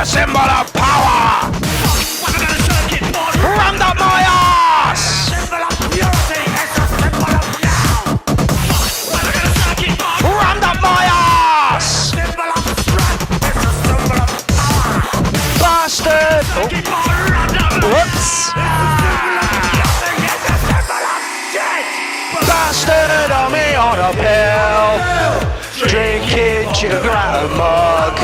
a symbol of power! Rammed up my ass! Rammed up my ass! Bastard! Oh. Whoops! Bastard on me on a pill, drinking sugar out of a mug,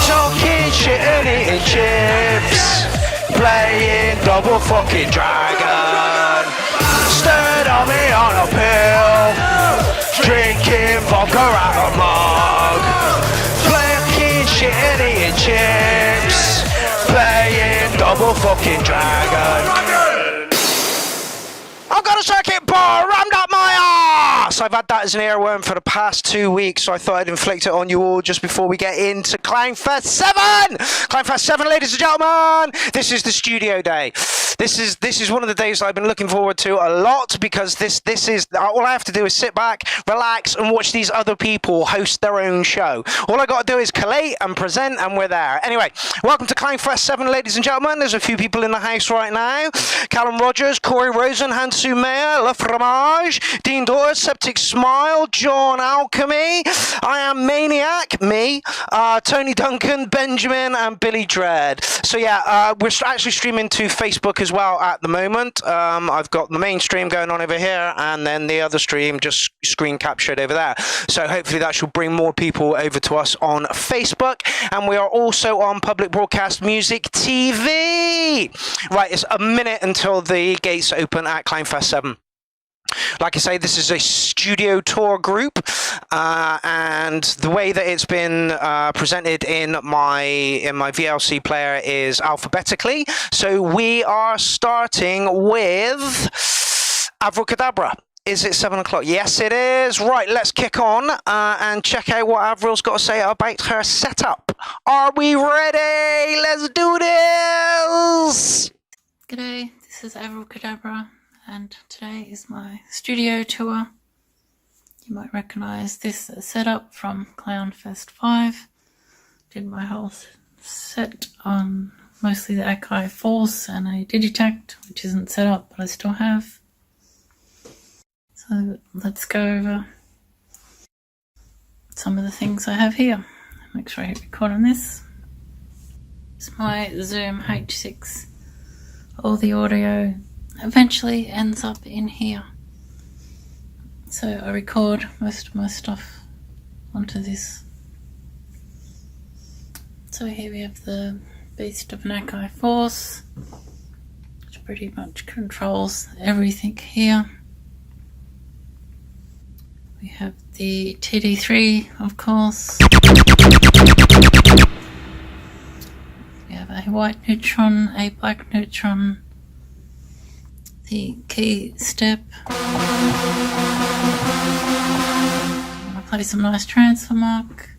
talking shit and eating chips, playing double fucking dragon. Bastard on me on a pill, drinking vodka out of a mug, playing shit and eating chips, playing double fucking dragon. I've got a circuit bar rammed up my ass! I've had that as an earworm for the past 2 weeks, so I thought I'd inflict it on you all just before we get into CLOWNFEST 7! CLOWNFEST 7, ladies and gentlemen! This is the studio day. This is one of the days that I've been looking forward to a lot, because this is all I have to do is sit back, relax, and watch these other people host their own show. All I got to do is collate and present, and we're there. Anyway, welcome to CLOWNFEST 7, ladies and gentlemen. There's a few people in the house right now. Callum Rogers, Corey Rosen, Hansu Mayer, La Fromage, Dean Dawes, Septic Smile, John Alchemy, I Am Maniac, me, Tony Duncan, Benjamin, and Billy Dread. So yeah, we're actually streaming to Facebook as well at the moment. I've got the main stream going on over here, and then the other stream just screen captured over there. So hopefully that should bring more people over to us on Facebook. And we are also on Public Broadcast Music TV. Right, it's a minute until the gates open at CLOWNFEST 7. Like I say, this is a studio tour group, and the way that it's been presented in my VLC player is alphabetically. So we are starting with Avril Kadabra. Is it 7 o'clock? Yes, it is. Right, let's kick on and check out what Avril's got to say about her setup. Are we ready? Let's do this! G'day, this is Avril Kadabra, and today is my studio tour. You might recognise this setup from CLOWNFEST 5. Did my whole set on mostly the Akai Force and a Digitact, which isn't set up, but I still have. So let's go over some of the things I have here. Make sure I hit record on this. It's my Zoom H6. All the audio eventually ends up in here. So I record most of my stuff onto this. So here we have the beast of an Akai Force, which pretty much controls everything here. We have the TD3, of course. We have a white neutron, a black neutron, the key step. I'm going to play some nice transfer mark.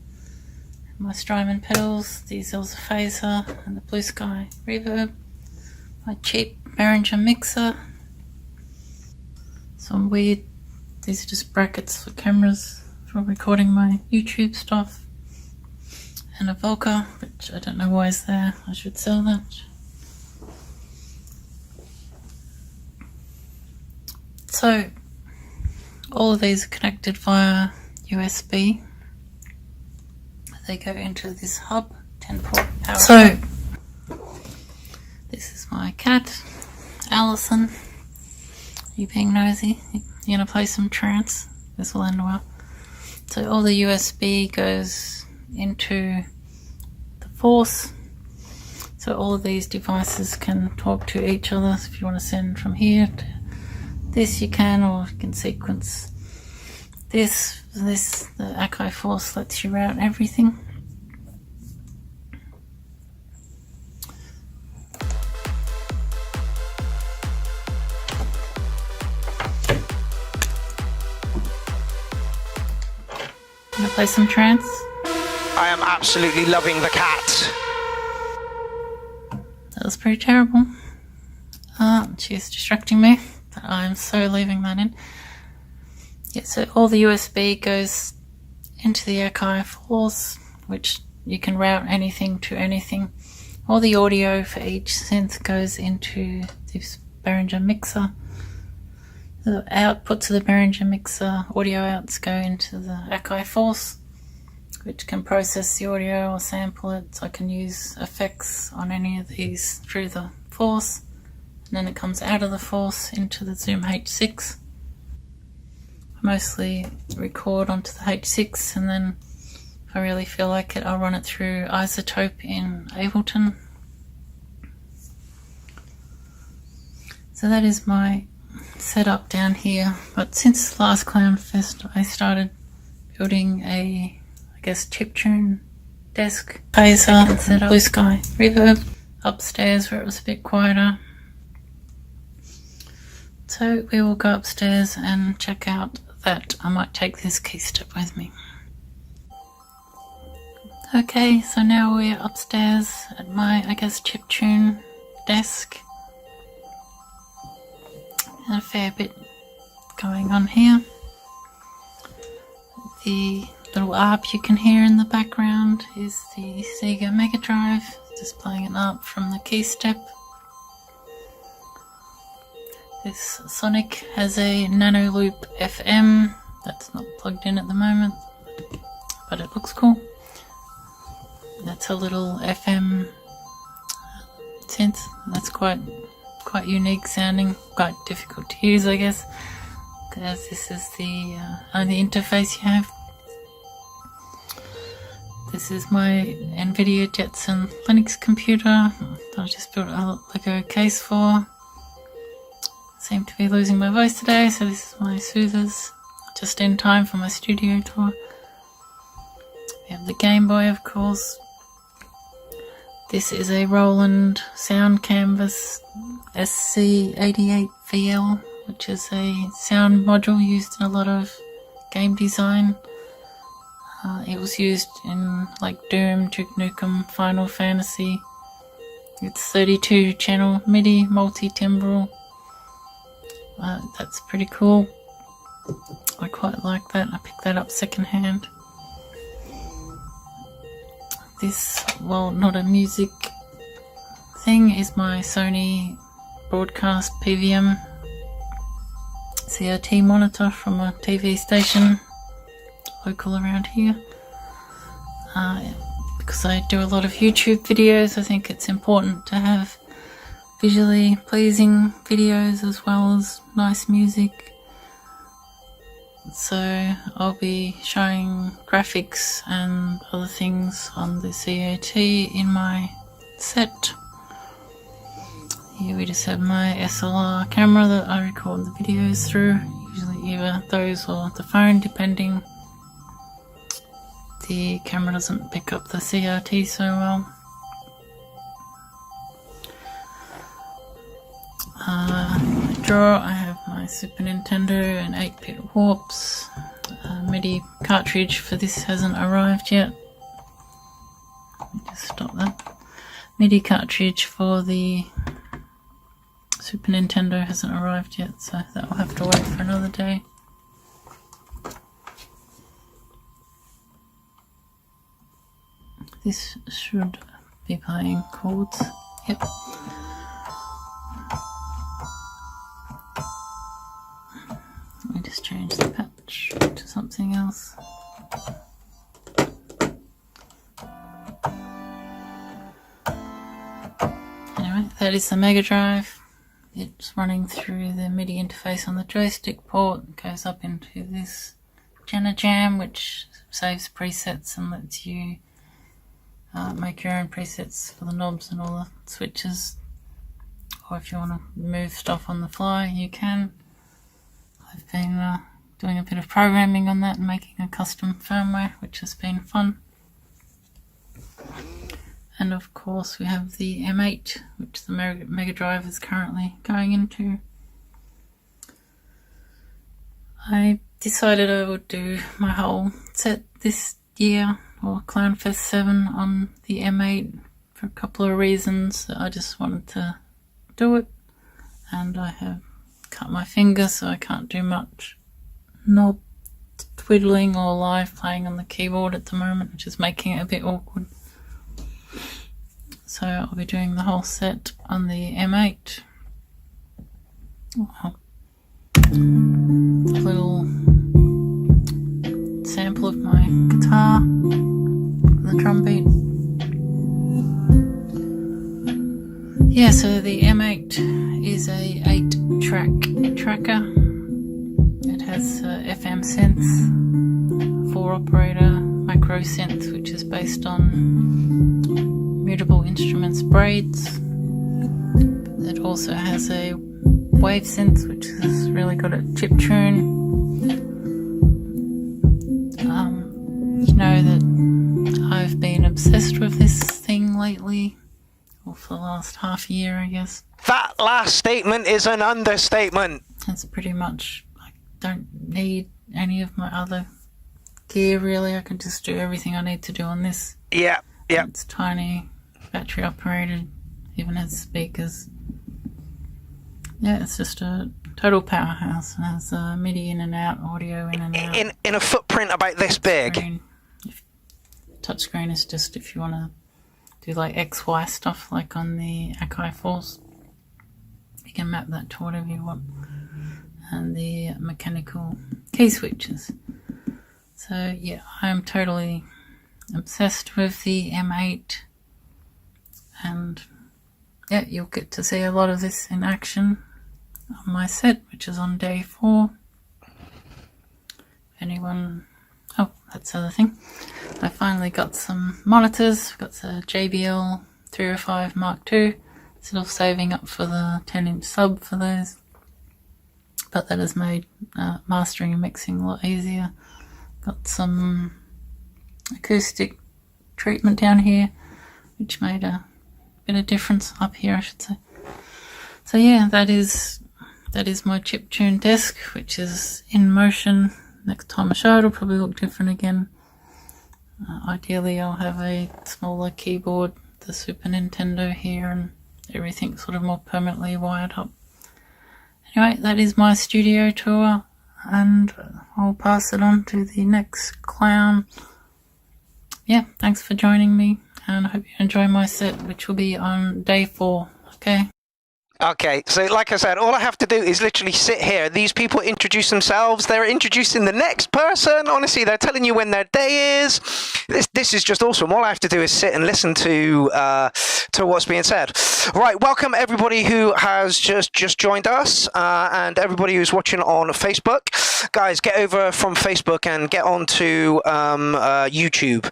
My Strymon pedals, the Zelza phaser, and the blue sky reverb. My cheap Behringer mixer. Some weird. These are just brackets for cameras for recording my YouTube stuff. And a Volca, which I don't know why is there. I should sell that. So, all of these are connected via USB. They go into this hub, 10-port power. So, this is my cat, Allison. You being nosy? You're going to play some trance. This will end well. So all the USB goes into the Force. So all of these devices can talk to each other. So if you want to send from here to this, you can, or you can sequence this. The Akai Force lets you route everything. Gonna play some trance. I am absolutely loving the cat. That was pretty terrible. She's distracting me, but I'm so leaving that in. Yeah, so all the USB goes into the Akai Force, which you can route anything to anything. All the audio for each synth goes into this Behringer mixer. The outputs of the Behringer mixer, audio outs, go into the Akai Force, which can process the audio or sample it. So I can use effects on any of these through the Force, and then it comes out of the Force into the Zoom H6. I mostly record onto the H6, and then if I really feel like it, I'll run it through Isotope in Ableton. So that is my setup down here, but since last CLOWNFEST I started building a, I guess, chiptune desk, phaser, and set up blue sky reverb upstairs where it was a bit quieter. So we will go upstairs and check out that. I might take this key step with me. Okay, so now we're upstairs at my, I guess, chiptune desk. A fair bit going on here. The little ARP you can hear in the background is the Sega Mega Drive, just playing an ARP from the key step. This Sonic has a Nano Loop FM that's not plugged in at the moment, but it looks cool. That's a little FM synth. That's quite unique sounding, quite difficult to use, I guess, because this is the only interface you have. This is my NVIDIA Jetson Linux computer that I just built a Lego case for. seem to be losing my voice today, so this is my soothers, just in time for my studio tour. We have the Game Boy, of course. This is a Roland Sound Canvas SC88VL, which is a sound module used in a lot of game design. It was used in like Doom, Duke Nukem, Final Fantasy. It's 32 channel MIDI multi-timbral. That's pretty cool. I quite like that. I picked that up secondhand. This, well, not a music thing, is my Sony broadcast PVM CRT monitor from a TV station local around here. Because I do a lot of YouTube videos, I think it's important to have visually pleasing videos as well as nice music. So I'll be showing graphics and other things on the CAT in my set. Here we just have my SLR camera that I record the videos through, usually either those or the phone, depending. The camera doesn't pick up the CRT so well. My drawer, I have my Super Nintendo and 8-bit warps. MIDI cartridge for this hasn't arrived yet. Let me just stop that. MIDI cartridge for the Super Nintendo hasn't arrived yet, so that will have to wait for another day. This should be playing chords. Yep. Let me just change the patch to something else. Anyway, that is the Mega Drive. It's running through the MIDI interface on the joystick port. It goes up into this Jam, which saves presets and lets you make your own presets for the knobs and all the switches. Or if you want to move stuff on the fly, you can. I've been doing a bit of programming on that and making a custom firmware, which has been fun. And of course we have the M8, which the Mega Drive is currently going into. I decided I would do my whole set this year, or CLOWNFEST 7, on the M8 for a couple of reasons. I just wanted to do it, and I have cut my finger, so I can't do much knob twiddling or live playing on the keyboard at the moment, which is making it a bit awkward. So I'll be doing the whole set on the M8. Well, a little sample of my guitar, the drum beat. Yeah, so the M8 is a 8-track tracker. It has FM synth, 4-operator macro synth, which is based on Mutable Instruments braids. It also has a wave synth, which is really good at chiptune. You know that I've been obsessed with this thing lately, or for the last half year, I guess. That last statement is an understatement. That's pretty much, I don't need any of my other gear really. I can just do everything I need to do on this. Yeah. It's tiny, battery operated, even has speakers. Yeah, it's just a total powerhouse, and has MIDI in and out, audio in and out. In a footprint about this big. Touchscreen is just if you want to do like XY stuff, like on the Akai Force. You can map that to whatever you want. And the mechanical key switches. So yeah, I'm totally obsessed with the M8. And yeah, you'll get to see a lot of this in action on my set, which is on day 4. Anyone... Oh, that's the other thing. I finally got some monitors. I've got the JBL 305 Mark II. Still saving up for the 10-inch sub for those. but that has made mastering and mixing a lot easier. Got some acoustic treatment down here, which made a bit of difference up here, I should say. So yeah, that is my chiptune desk, which is in motion. Next time I show it, it'll probably look different again. Ideally, I'll have a smaller keyboard, the Super Nintendo here, and everything sort of more permanently wired up. Anyway, that is my studio tour, and I'll pass it on to the next clown. Yeah, thanks for joining me, and I hope you enjoy my set, which will be on day 4, okay? Okay, so like I said, all I have to do is literally sit here. These people introduce themselves. They're introducing the next person. Honestly, they're telling you when their day is. This is just awesome. All I have to do is sit and listen to what's being said. Right, welcome everybody who has just joined us, and everybody who's watching on Facebook. Guys, get over from Facebook and get onto YouTube.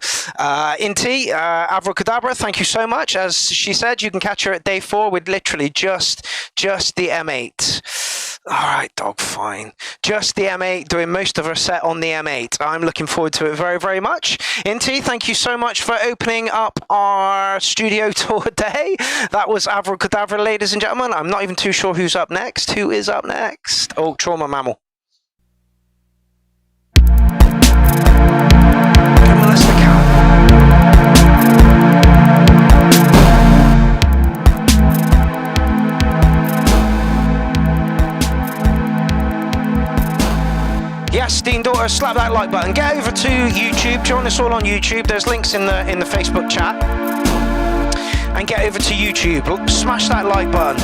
Inti, Avril Kadabra, thank you so much. As she said, you can catch her at day 4 with literally just the M8. All right, dog, fine. Just the M8, doing most of her set on the M8. I'm looking forward to it very, very much. Inti, thank you so much for opening up our studio tour day. That was Avril Kadabra, ladies and gentlemen. I'm not even too sure who's up next. Who is up next? Oh, Trauma Mammal. Come on, let's look out. Yes, Dean Daughter, slap that like button. Get over to YouTube. Join us all on YouTube. There's links in the Facebook chat. And get over to YouTube. Smash that like button.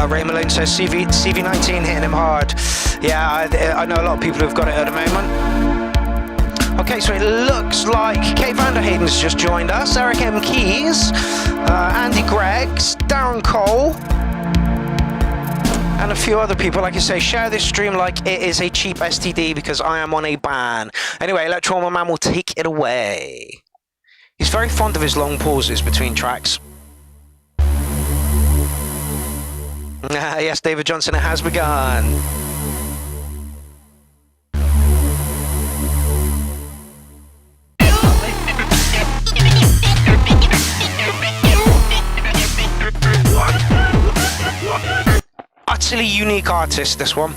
Ray Malone says CV19 hitting him hard. Yeah, I know a lot of people who've got it at the moment. Okay, so it looks like Kate Vanderhayden's just joined us, Eric M. Keys, Andy Greggs, Darren Cole, and a few other people. Like I say, share this stream like it is a cheap STD because I am on a ban. Anyway, let Trauma Man will take it away. He's very fond of his long pauses between tracks. Yes, David Johnson, it has begun. Utterly unique artist, this one.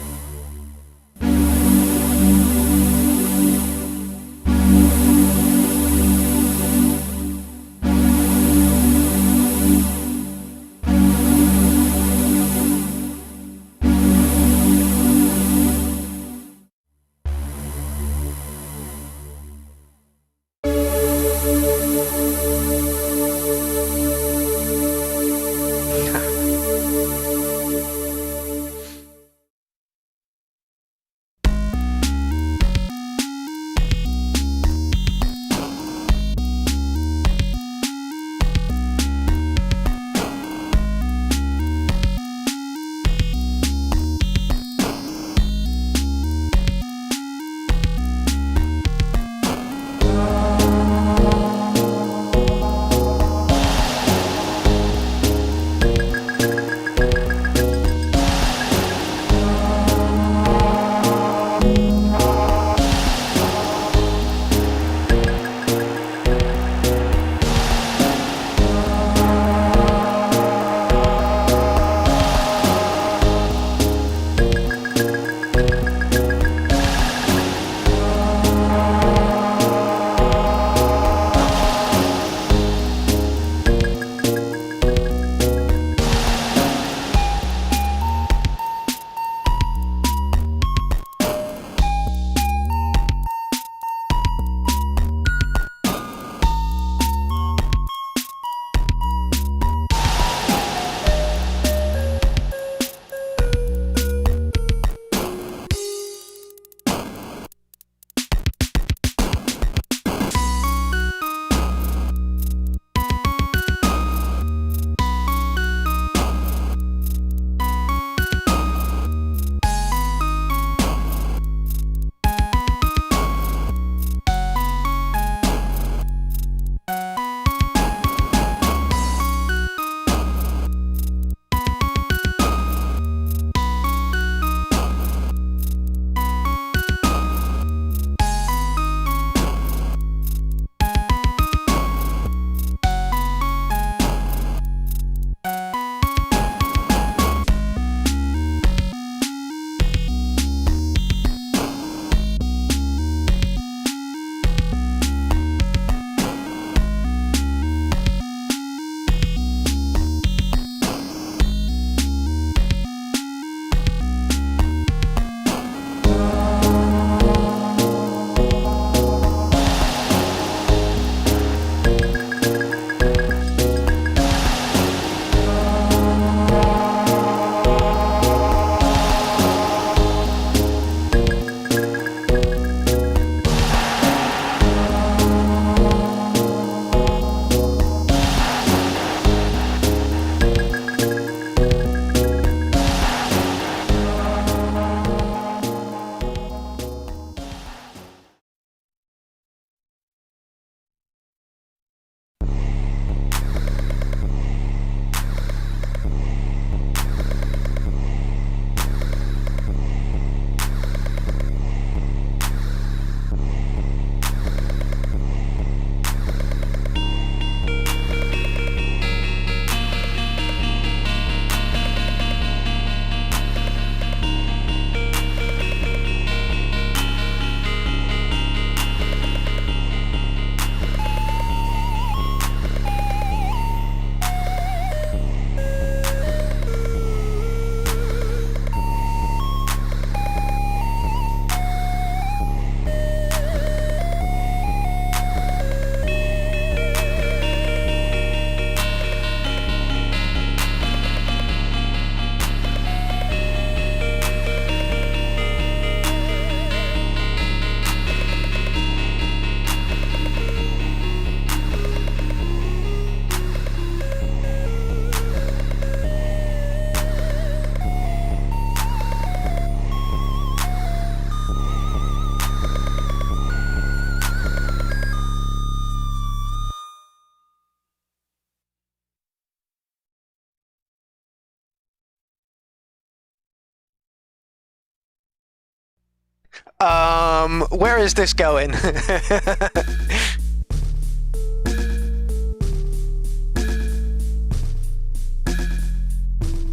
Where is this going?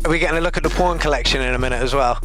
Are we getting a look at the porn collection in a minute as well?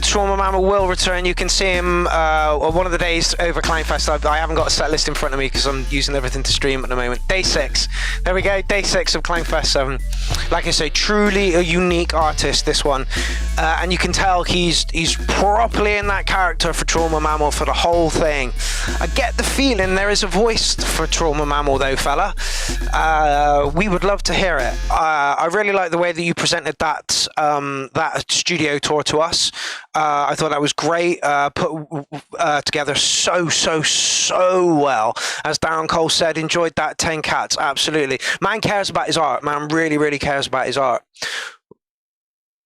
Trauma Mammal will return. You can see him one of the days over CLOWNFEST. I haven't got a set list in front of me because I'm using everything to stream at the moment. Day 6. There we go. Day 6 of CLOWNFEST. Like I say, truly a unique artist, this one. And you can tell he's properly in that character for Trauma Mammal for the whole thing. I get the feeling there is a voice for Trauma Mammal though, fella. We would love to hear it. I really like the way that you presented that that studio tour to us. I thought that was great. Put together so well. As Darren Cole said, enjoyed that 10 cats. Absolutely. Man cares about his art. Man really cares about his art.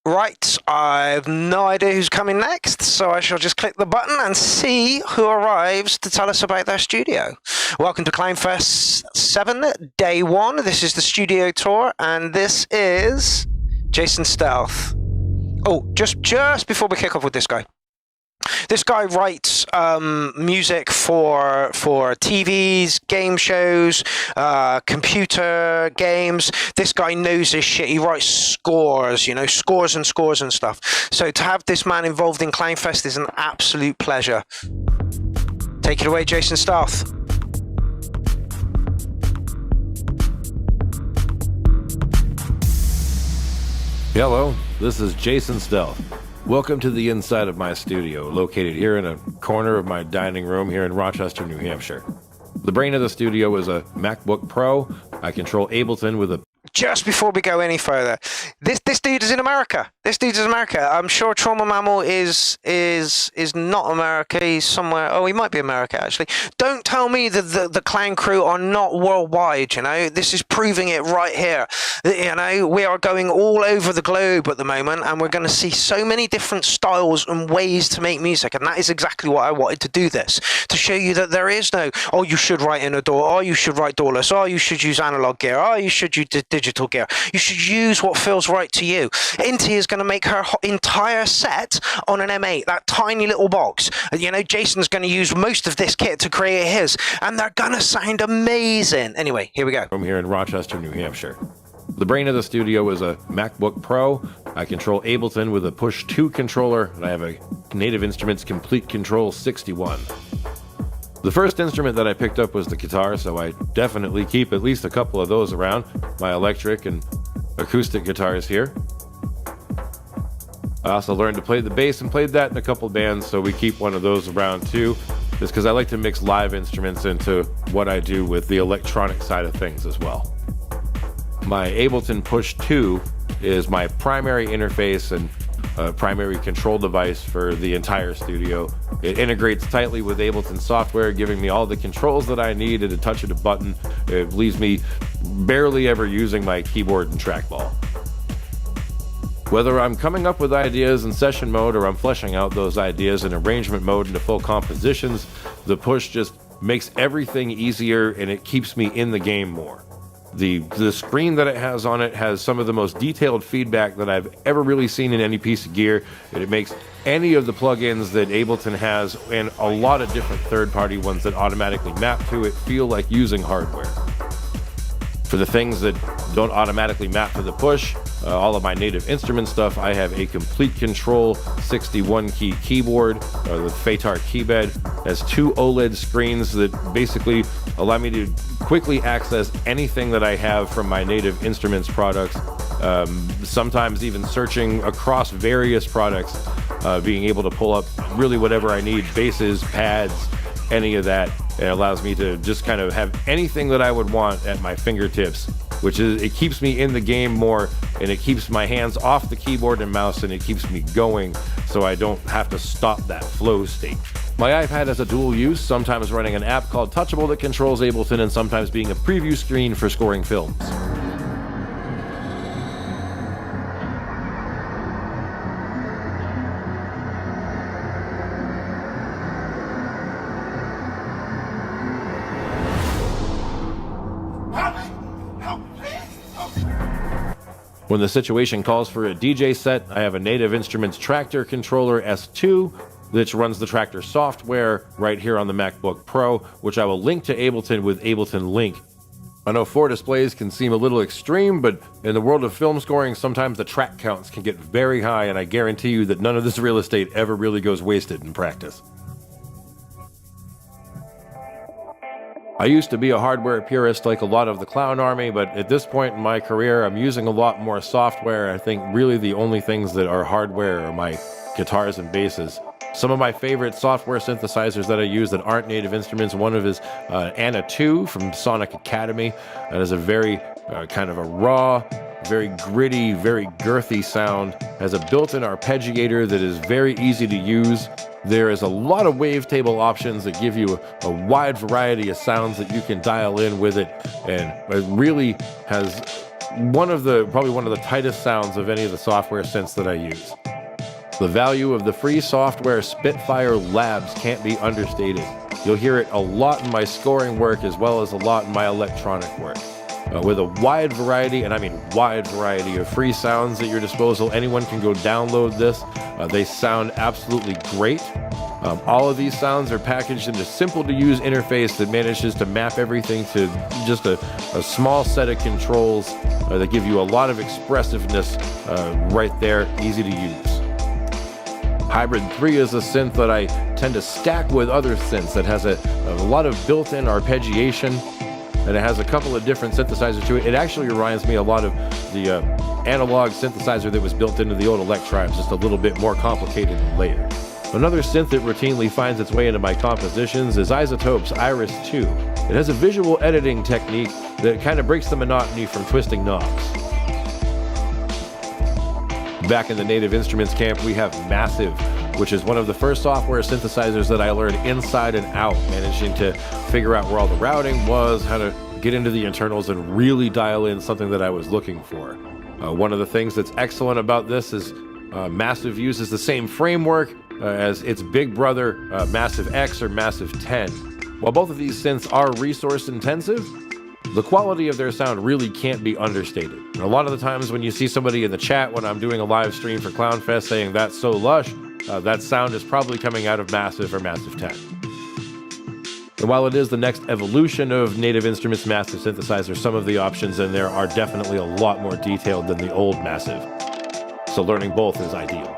Right, I have no idea who's coming next, so I shall just click the button and see who arrives to tell us about their studio. Welcome to CLOWNFEST 7, Day 1. This is the studio tour, and this is Jason Stealth. Oh, just before we kick off with this guy. This guy writes music for TVs, game shows, computer games. This guy knows his shit. He writes scores, you know, scores and stuff. So to have this man involved in CLOWNFEST is an absolute pleasure. Take it away, Jason Stealth. Hello, this is Jason Stealth. Welcome to the inside of my studio, located here in a corner of my dining room here in Rochester, New Hampshire. The brain of the studio is a MacBook Pro. I control Ableton with a... Just before we go any further, this dude is in America. This dude is in America. I'm sure Trauma Mammal is not America. He's somewhere. Oh, he might be America actually. Don't tell me that the clown crew are not worldwide. You know, this is proving it right here. You know, we are going all over the globe at the moment, and we're going to see so many different styles and ways to make music. And that is exactly why I wanted to do this, to show you that there is no, oh, you should write in a DAW, oh, you should write DAWless, oh, you should use analog gear, oh, you should use digital gear. You should use what feels right to you. Inti is going to make her entire set on an M8, that tiny little box. You know, Jason's going to use most of this kit to create his, and they're going to sound amazing. Anyway, here we go. I'm here in Rochester, New Hampshire. The brain of the studio is a MacBook Pro. I control Ableton with a Push 2 controller, and I have a Native Instruments Complete Control 61. The first instrument that I picked up was the guitar, so I definitely keep at least a couple of those around, my electric and acoustic guitars here. I also learned to play the bass and played that in a couple bands, so we keep one of those around too, just because I like to mix live instruments into what I do with the electronic side of things as well. My Ableton Push 2 is my primary interface and primary control device for the entire studio. It integrates tightly with Ableton software, giving me all the controls that I need at a touch of a button. It leaves me barely ever using my keyboard and trackball. Whether I'm coming up with ideas in session mode or I'm fleshing out those ideas in arrangement mode into full compositions, the Push just makes everything easier and it keeps me in the game more. The screen that it has on it has some of the most detailed feedback that I've ever really seen in any piece of gear, and it makes any of the plugins that Ableton has and a lot of different third-party ones that automatically map to it feel like using hardware. For the things that don't automatically map to the Push, all of my Native Instrument stuff, I have a Complete Control 61-key keyboard. The FATAR keybed has 2 OLED screens that basically allow me to quickly access anything that I have from my Native Instruments products. Sometimes even searching across various products, being able to pull up really whatever I need, basses, pads, any of that. It allows me to just kind of have anything that I would want at my fingertips, which is, it keeps me in the game more, and it keeps my hands off the keyboard and mouse, and it keeps me going so I don't have to stop that flow state. My iPad has a dual use, sometimes running an app called Touchable that controls Ableton, and sometimes being a preview screen for scoring films. When the situation calls for a DJ set, I have a Native Instruments Tractor Controller S2, which runs the Tractor software right here on the MacBook Pro, which I will link to Ableton with Ableton Link. I know 4 displays can seem a little extreme, but in the world of film scoring, sometimes the track counts can get very high, and I guarantee you that none of this real estate ever really goes wasted in practice. I used to be a hardware purist like a lot of the clown army, but at this point in my career, I'm using a lot more software. I think really the only things that are hardware are my guitars and basses. Some of my favorite software synthesizers that I use that aren't Native Instruments, one of is Anna 2 from Sonic Academy. That is a very kind of a raw, very gritty, very girthy sound. Has a built-in arpeggiator that is very easy to use. There is a lot of wavetable options that give you a wide variety of sounds that you can dial in with it, and it really has probably one of the tightest sounds of any of the software synths that I use. The value of the free software Spitfire Labs can't be understated. You'll hear it a lot in my scoring work as well as a lot in my electronic work. With a wide variety, and I mean wide variety, of free sounds at your disposal, anyone can go download this. They sound absolutely great. All of these sounds are packaged in a simple-to-use interface that manages to map everything to just a small set of controls that give you a lot of expressiveness right there, easy to use. Hybrid 3 is a synth that I tend to stack with other synths that has a lot of built-in arpeggiation, and it has a couple of different synthesizers to it. It actually reminds me a lot of the analog synthesizer that was built into the old Electribes, just a little bit more complicated and layered. Another synth that routinely finds its way into my compositions is iZotope's Iris 2. It has a visual editing technique that kind of breaks the monotony from twisting knobs. Back in the Native Instruments camp, we have Massive, which is one of the first software synthesizers that I learned inside and out, managing to figure out where all the routing was, how to get into the internals and really dial in something that I was looking for. One of the things that's excellent about this is Massive uses the same framework as its big brother, Massive X or Massive 10. While both of these synths are resource intensive, the quality of their sound really can't be understated. And a lot of the times when you see somebody in the chat when I'm doing a live stream for CLOWNFEST saying that's so lush, that sound is probably coming out of Massive or Massive 10. And while it is the next evolution of Native Instruments Massive Synthesizer, some of the options in there are definitely a lot more detailed than the old Massive. So learning both is ideal.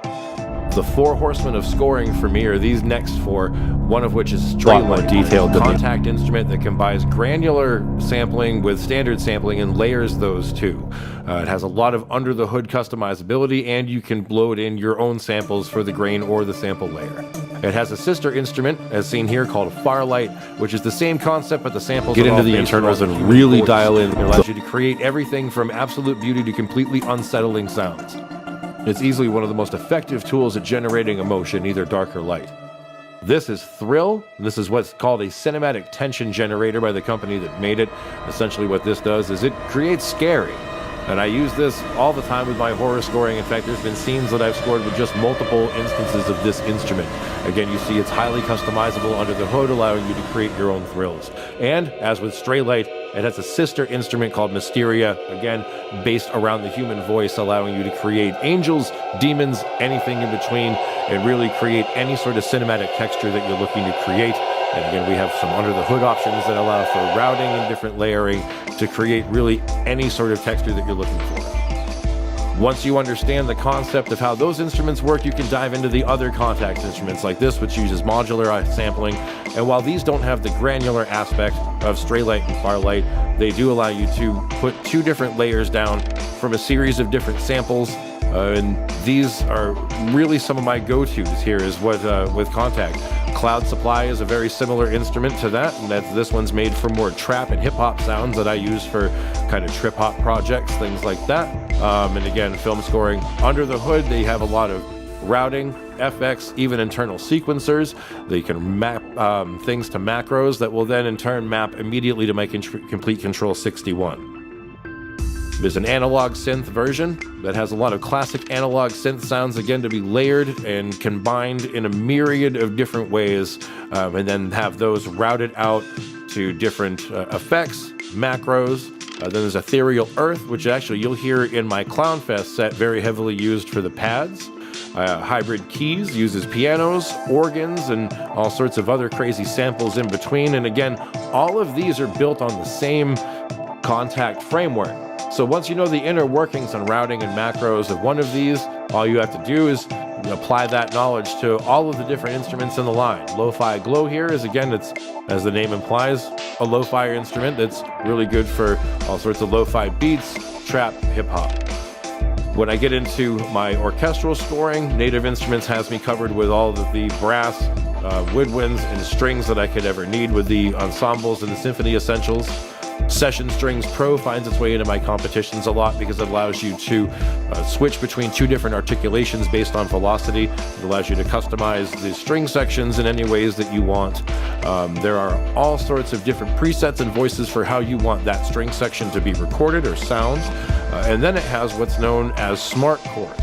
The four horsemen of scoring for me are these next four, one of which is straight more detailed contact instrument that combines granular sampling with standard sampling and layers those two. It has a lot of under the hood customizability, and you can load in your own samples for the grain or the sample layer. It has a sister instrument, as seen here, called Firelight, which is the same concept, but the samples get into the internals and really dial in. It allows you to create everything from absolute beauty to completely unsettling sounds. It's easily one of the most effective tools at generating emotion, either dark or light. This is Thrill. This is what's called a cinematic tension generator by the company that made it. Essentially what this does is it creates scary. And I use this all the time with my horror scoring. In fact, there's been scenes that I've scored with just multiple instances of this instrument. Again, you see it's highly customizable under the hood, allowing you to create your own thrills. And, as with Stray Light, it has a sister instrument called Mysteria, again, based around the human voice, allowing you to create angels, demons, anything in between, and really create any sort of cinematic texture that you're looking to create. And again, we have some under the hood options that allow for routing and different layering to create really any sort of texture that you're looking for. Once you understand the concept of how those instruments work, you can dive into the other contact instruments like this, which uses modular sampling. And while these don't have the granular aspect of Stray Light and Firelight, they do allow you to put two different layers down from a series of different samples. And these are really some of my go-tos here is what with Contact. Cloud Supply is a very similar instrument to that, and this one's made for more trap and hip-hop sounds that I use for kind of trip-hop projects, things like that. And again, film scoring. Under the hood, they have a lot of routing, FX, even internal sequencers. They can map things to macros that will then in turn map immediately to my Complete Control 61. There's an analog synth version that has a lot of classic analog synth sounds, again, to be layered and combined in a myriad of different ways, and then have those routed out to different effects, macros. Then there's Ethereal Earth, which actually you'll hear in my CLOWNFEST set, very heavily used for the pads. Hybrid Keys uses pianos, organs, and all sorts of other crazy samples in between. And again, all of these are built on the same Contact framework. So once you know the inner workings and routing and macros of one of these, all you have to do is apply that knowledge to all of the different instruments in the line. Lo-Fi Glow here is, again, it's, as the name implies, a lo-fi instrument that's really good for all sorts of lo-fi beats, trap, hip-hop. When I get into my orchestral scoring, Native Instruments has me covered with all of the brass, woodwinds, and strings that I could ever need with the ensembles and the symphony essentials. Session Strings Pro finds its way into my competitions a lot because it allows you to switch between two different articulations based on velocity. It allows you to customize the string sections in any ways that you want. There are all sorts of different presets and voices for how you want that string section to be recorded or sounds. And then it has what's known as smart chords,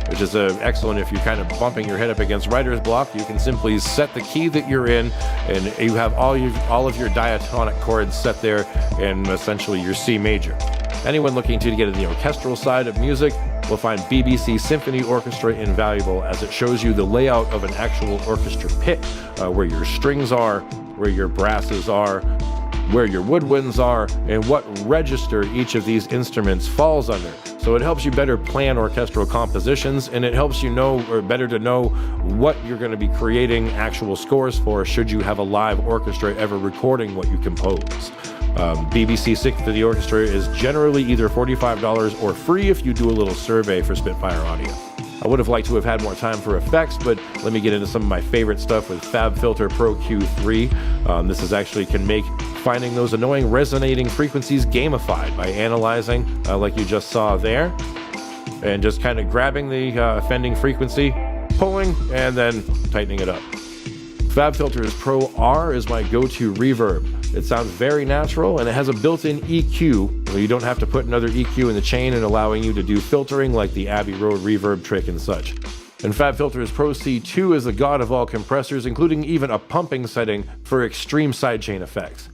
which is excellent if you're kind of bumping your head up against writer's block. You can simply set the key that you're in, and you have all of your diatonic chords set there in essentially your C major. Anyone looking to get in the orchestral side of music will find BBC Symphony Orchestra invaluable, as it shows you the layout of an actual orchestra pit, where your strings are, where your brasses are, where your woodwinds are, and what register each of these instruments falls under. So it helps you better plan orchestral compositions, and it helps you know, or better to know, what you're going to be creating actual scores for should you have a live orchestra ever recording what you compose. BBC Symphony Orchestra is generally either $45 or free if you do a little survey for Spitfire Audio. I would have liked to have had more time for effects, but let me get into some of my favorite stuff with FabFilter Pro Q3. This actually can make finding those annoying resonating frequencies gamified by analyzing, like you just saw there, and just kind of grabbing the offending frequency, pulling, and then tightening it up. FabFilter's Pro R is my go-to reverb. It sounds very natural, and it has a built-in EQ, where you don't have to put another EQ in the chain, and allowing you to do filtering like the Abbey Road reverb trick and such. And FabFilter's Pro C2 is the god of all compressors, including even a pumping setting for extreme sidechain effects.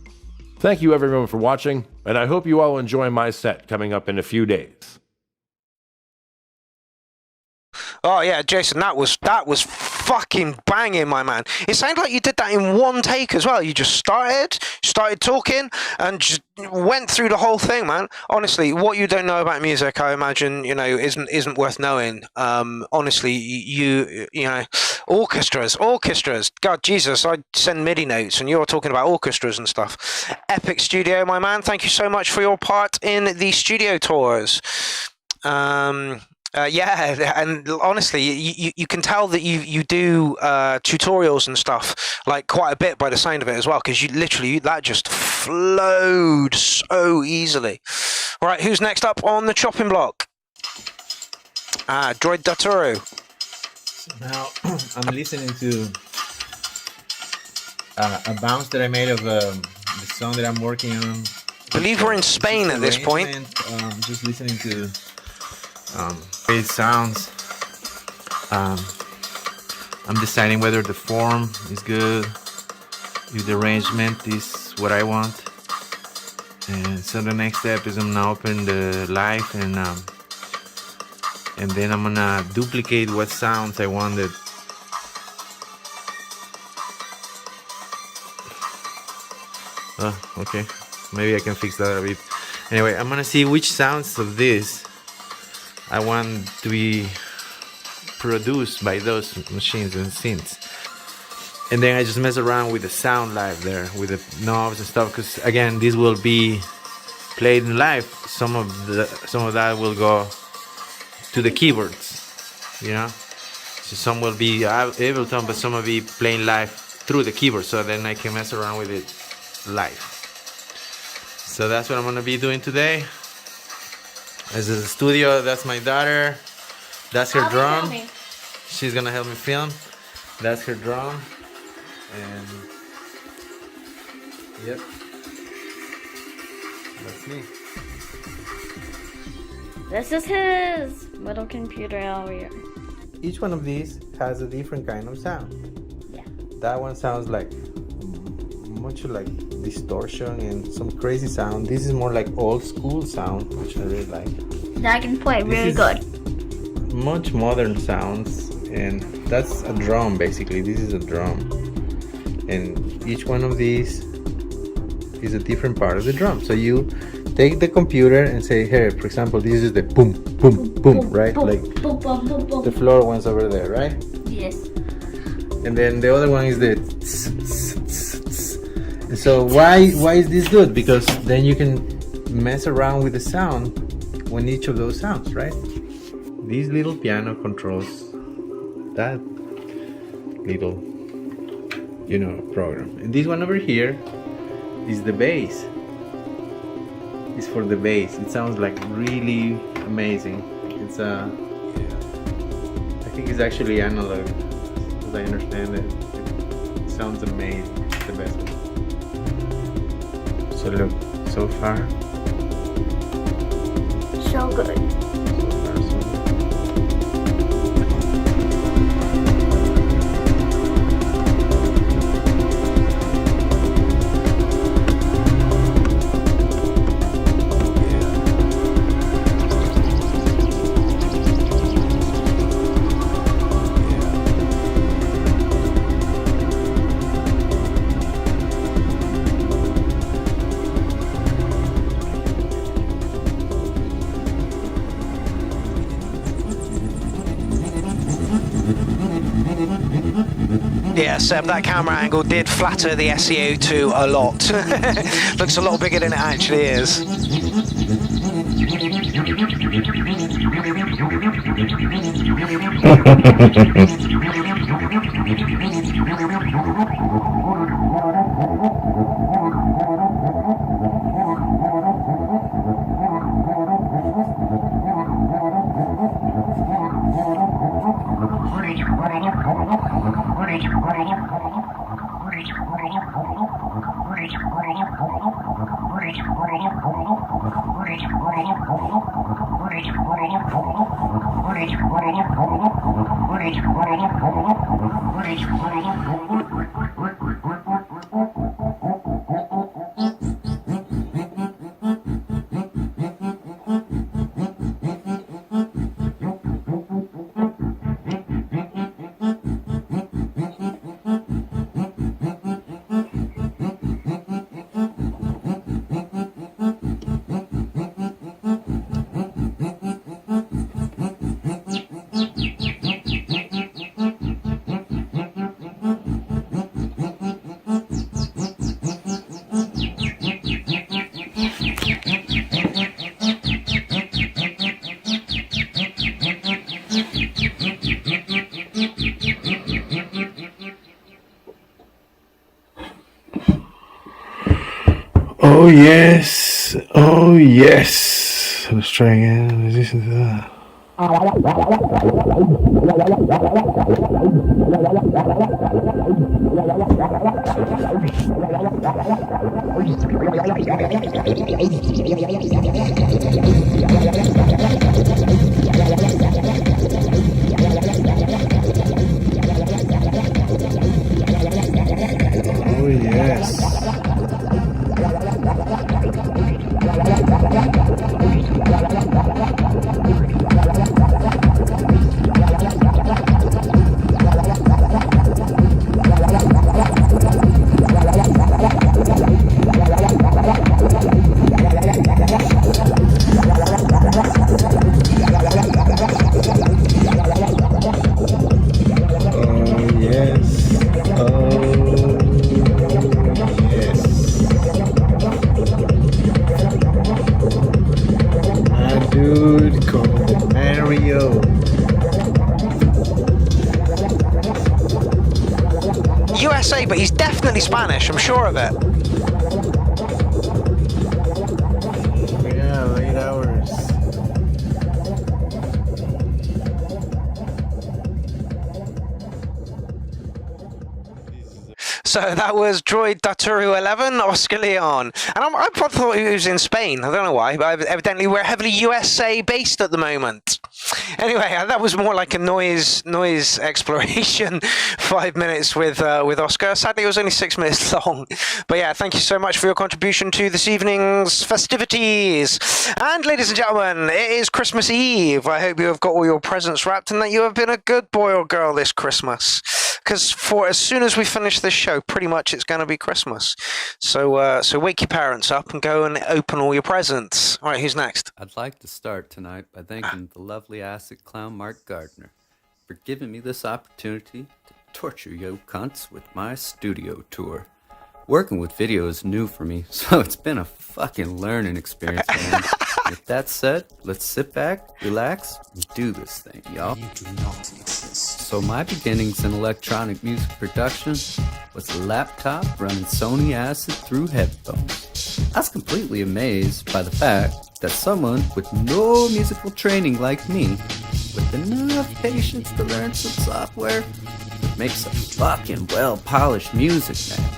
Thank you everyone for watching, and I hope you all enjoy my set coming up in a few days. Oh yeah, Jason, that was fucking banging, my man. It sounded like you did that in one take as well. You just started talking, and just went through the whole thing, man. Honestly, what you don't know about music, I imagine, you know, isn't worth knowing. Honestly, you know, orchestras. God, Jesus, I send MIDI notes, and you're talking about orchestras and stuff. Epic studio, my man. Thank you so much for your part in the studio tours. Yeah, and honestly, you can tell that you do tutorials and stuff like quite a bit by the sound of it as well, because that just flowed so easily. All right, who's next up on the chopping block? Droid Dattoro. Now I'm listening to a bounce that I made of the song that I'm working on. I believe we're in Spain at this point. Just listening to great sounds. I'm deciding whether the form is good, if the arrangement is what I want. And so the next step is I'm gonna open the live, and then I'm gonna duplicate what sounds I wanted. Oh, okay. Maybe I can fix that a bit. Anyway, I'm gonna see which sounds of this I want to be produced by those machines and synths. And then I just mess around with the sound live there, with the knobs and stuff, because again, this will be played in live. Some of that will go to the keyboards, you know. So some will be Ableton, but some will be playing live through the keyboard, so then I can mess around with it live. So that's what I'm gonna be doing today. This is the studio. That's my daughter. That's her drum. She's gonna help me film. That's her drum. And yep, that's me. This is his little computer over here. Each one of these has a different kind of sound. Yeah. That one sounds like much like distortion and some crazy sound. This is more like old school sound, which I really like. That can play really good. Much modern sounds, and that's a drum basically. This is a drum, and each one of these is a different part of the drum. So you take the computer and say, here, for example, this is the boom, boom, boom, right? Boom, like boom, boom, boom, boom. the floor one's over there, right? Yes. And then the other one is the tss, tss, tss, tss. And so why is this good? Because then you can mess around with the sound when each of those sounds, right? This little piano controls that little, you know, program. And this one over here is the bass. It's for the bass. It sounds like really amazing. It's I think it's actually analog, as I understand it. It sounds amazing. It's the best one. So look, so far. So good. Yeah, Seb, that camera angle did flatter the SEO2 a lot. Looks a lot bigger than it actually is. Oh yes. Oh yes. Let's try again. Listen to that. Oh yes. USA, but he's definitely Spanish, I'm sure of it. Yeah, late hours. So that was Droid Dattoro 11, Oscar Leon. And I thought he was in Spain. I don't know why, but evidently we're heavily USA based at the moment. Anyway, that was more like a noise exploration. 5 minutes with Oscar. Sadly, it was only 6 minutes long. But yeah, thank you so much for your contribution to this evening's festivities. And ladies and gentlemen, it is Christmas Eve. I hope you have got all your presents wrapped and that you have been a good boy or girl this Christmas. Because for as soon as we finish this show, pretty much it's going to be Christmas. So wake your parents up and go and open all your presents. All right, who's next? I'd like to start tonight by thanking the lovely acid clown Mark Gardner for giving me this opportunity to torture yo cunts with my studio tour. Working with video is new for me, so it's been a fucking learning experience, man. With that said, let's sit back, relax, and do this thing, y'all. So my beginnings in electronic music production was a laptop running Sony Acid through headphones. I was completely amazed by the fact that someone with no musical training like me, with enough patience to learn some software, could make some fucking well-polished music, man.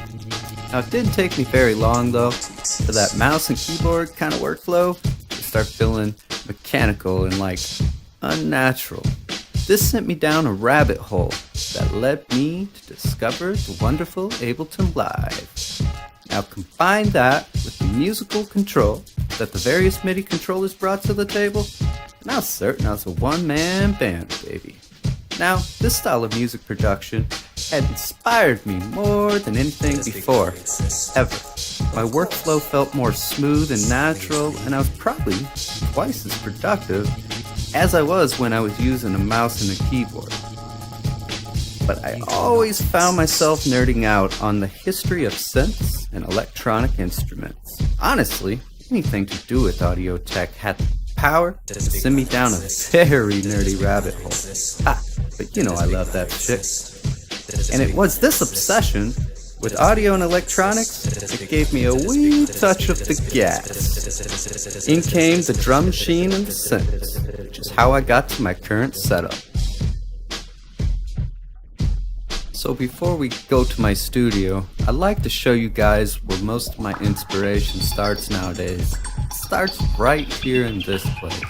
Now, it didn't take me very long, though, for that mouse and keyboard kind of workflow to start feeling mechanical and, unnatural. This sent me down a rabbit hole that led me to discover the wonderful Ableton Live. Now, combine that with the musical control that the various MIDI controllers brought to the table, and I was certain I was a one-man band, baby. Now, this style of music production had inspired me more than anything before, ever. My workflow felt more smooth and natural, and I was probably twice as productive as I was when I was using a mouse and a keyboard. But I always found myself nerding out on the history of synths and electronic instruments. Honestly, anything to do with audio tech had the power to send me down a very nerdy rabbit hole. But you know I love that shit. And it was this obsession with audio and electronics that gave me a wee touch of the gas. In came the drum machine and the synths, which is how I got to my current setup. So before we go to my studio, I'd like to show you guys where most of my inspiration starts nowadays. It starts right here in this place.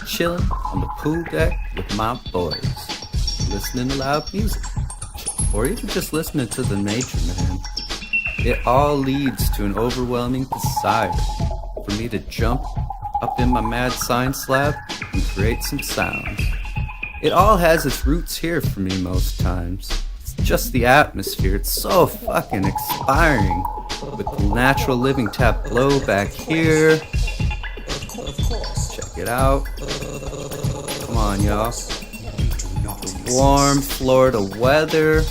Chilling on the pool deck with my boys, listening to loud music, or even just listening to the nature, man. It all leads to an overwhelming desire for me to jump up in my mad science lab and create some sound. It all has its roots here for me most times. It's just the atmosphere. It's so fucking inspiring with the natural living tableau back here. Check it out. Come on, y'all. The warm Florida weather.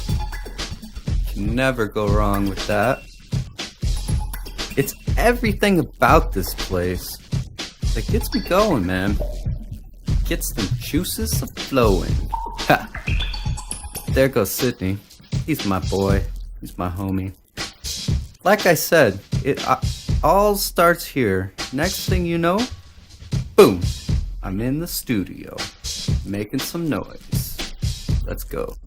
Can never go wrong with that. It's everything about this place that gets me going, man. Gets them juices a flowing. Ha! There goes Sydney. He's my boy. He's my homie. Like I said, all starts here. Next thing you know, boom, I'm in the studio, making some noise. Let's go.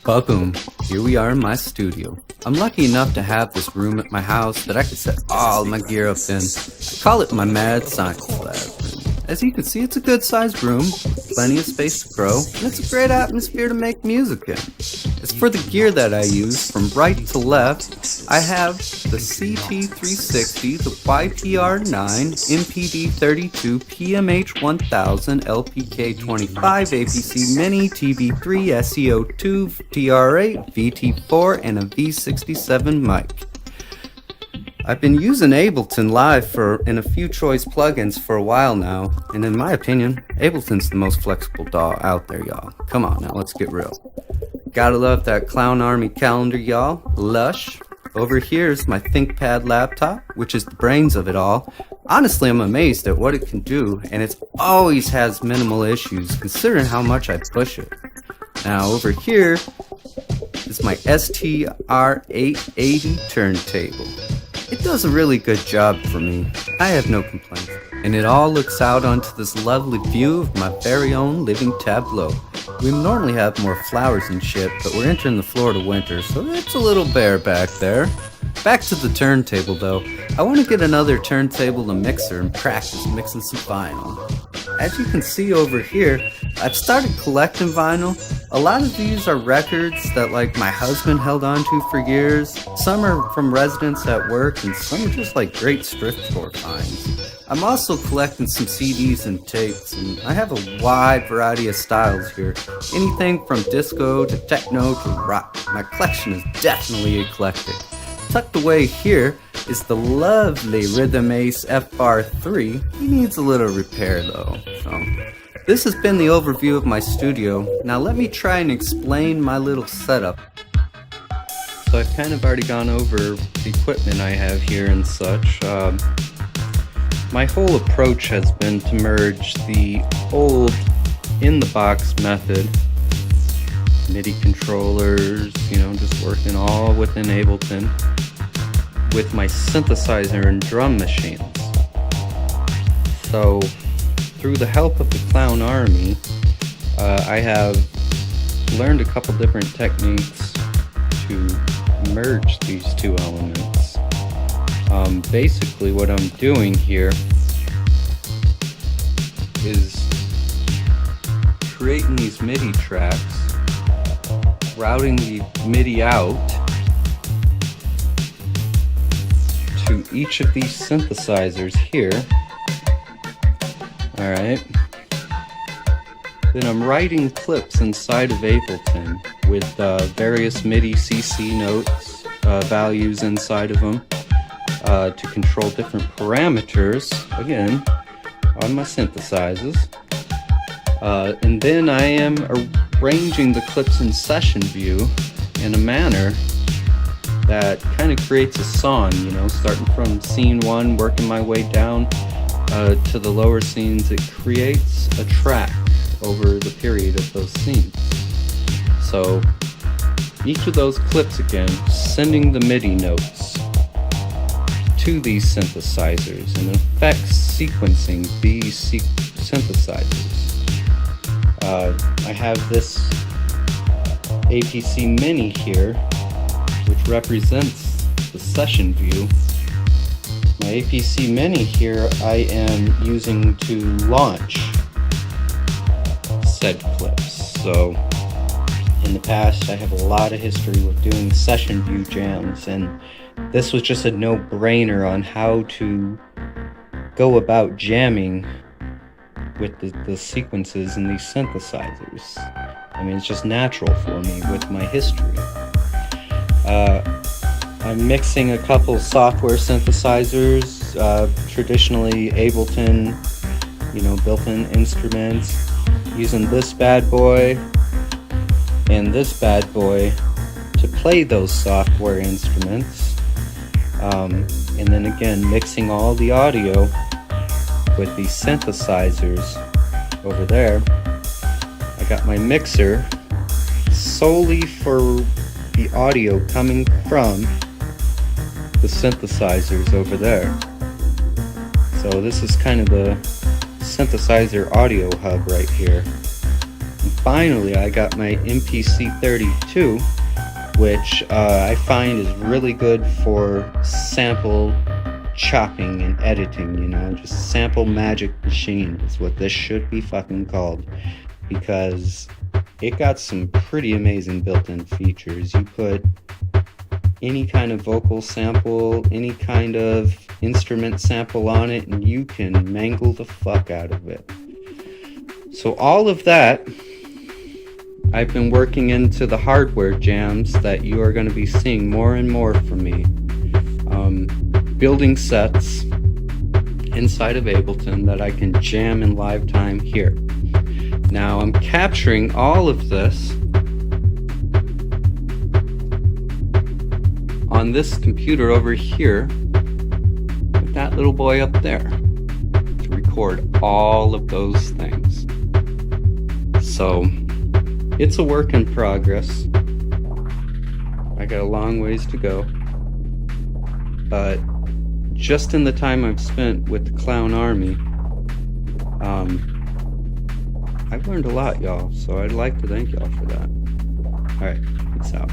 Ba-boom, here we are in my studio. I'm lucky enough to have this room at my house that I can set all my gear up in. I call it my mad science lab. As you can see, it's a good sized room, plenty of space to grow, and it's a great atmosphere to make music in. As for the gear that I use, from right to left, I have the CT360, the YPR9, MPD32, PMH1000, LPK25, APC Mini, TB3, SEO2, TR8, VT4, and a V67 mic. I've been using Ableton Live in a few choice plugins for a while now, and in my opinion, Ableton's the most flexible DAW out there, y'all. Come on now, let's get real. Gotta love that Clown Army calendar, y'all. Lush. Over here is my ThinkPad laptop, which is the brains of it all. Honestly, I'm amazed at what it can do, and it always has minimal issues, considering how much I push it. Now, over here is my STR880 turntable. It does a really good job for me. I have no complaints. And it all looks out onto this lovely view of my very own living tableau. We normally have more flowers and shit, but we're entering the Florida winter, so it's a little bare back there. Back to the turntable though. I want to get another turntable and mixer and practice mixing some vinyl. As you can see over here, I've started collecting vinyl. A lot of these are records that like my husband held on to for years. Some are from residents at work and some are just like great thrift store finds. I'm also collecting some CDs and tapes, and I have a wide variety of styles here. Anything from disco to techno to rock. My collection is definitely eclectic. Tucked away here is the lovely Rhythm Ace FR3. He needs a little repair though. So this has been the overview of my studio. Now let me try and explain my little setup. So I've kind of already gone over the equipment I have here and such. My whole approach has been to merge the old in-the-box method, MIDI controllers, just working all within Ableton, with my synthesizer and drum machines. So, through the help of the Clown Army, I have learned a couple different techniques to merge these two elements. Basically what I'm doing here is creating these MIDI tracks, routing the MIDI out to each of these synthesizers here. Alright. Then I'm writing clips inside of Ableton with various MIDI CC notes, values inside of them, to control different parameters, again, on my synthesizers. And then I am arranging the clips in session view in a manner that kind of creates a song, starting from scene 1, working my way down to the lower scenes. It creates a track over the period of those scenes. So each of those clips, again, sending the MIDI notes to these synthesizers, and in effect sequencing these synthesizers. I have this APC Mini here, which represents the session view. My APC Mini here I am using to launch said clips. So in the past I have a lot of history with doing session view jams, and this was just a no-brainer on how to go about jamming with the sequences in these synthesizers. I mean, it's just natural for me with my history. I'm mixing a couple software synthesizers, traditionally Ableton, built-in instruments, using this bad boy and this bad boy to play those software instruments. And then again, mixing all the audio with these synthesizers over there. I got my mixer solely for the audio coming from the synthesizers over there. So this is kind of the synthesizer audio hub right here. And finally, I got my MPC32, which I find is really good for sample chopping and editing, you know, just sample magic machine is what this should be fucking called, because it got some pretty amazing built-in features. You put any kind of vocal sample, any kind of instrument sample on it, and you can mangle the fuck out of it. So all of that, I've been working into the hardware jams that you are going to be seeing more and more from me. Building sets inside of Ableton that I can jam in live time here. Now I'm capturing all of this on this computer over here with that little boy up there to record all of those things. So it's a work in progress. I got a long ways to go, but just in the time I've spent with the Clown Army, I've learned a lot, y'all, so I'd like to thank y'all for that. Alright, peace out.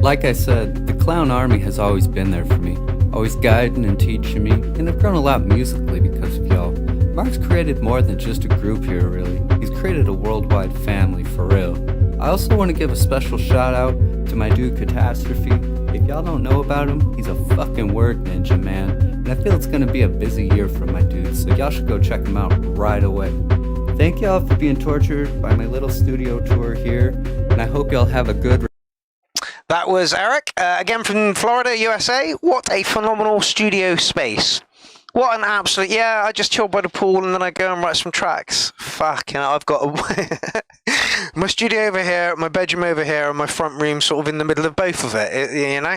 Like I said, the Clown Army has always been there for me, always guiding and teaching me, and I've grown a lot musically because of y'all. Mark's created more than just a group here, really. He's created a worldwide family, for real. I also want to give a special shout out to my dude Catastrophe. If y'all don't know about him, he's a fucking word ninja, man. And I feel it's gonna be a busy year for my dude, so y'all should go check him out right away. Thank y'all for being tortured by my little studio tour here, and I hope y'all have a good... That was Eric, again from Florida, USA. What a phenomenal studio space. What an absolute... Yeah, I just chill by the pool and then I go and write some tracks. Fucking hell, I've got my studio over here, my bedroom over here, and my front room sort of in the middle of both of it, you know?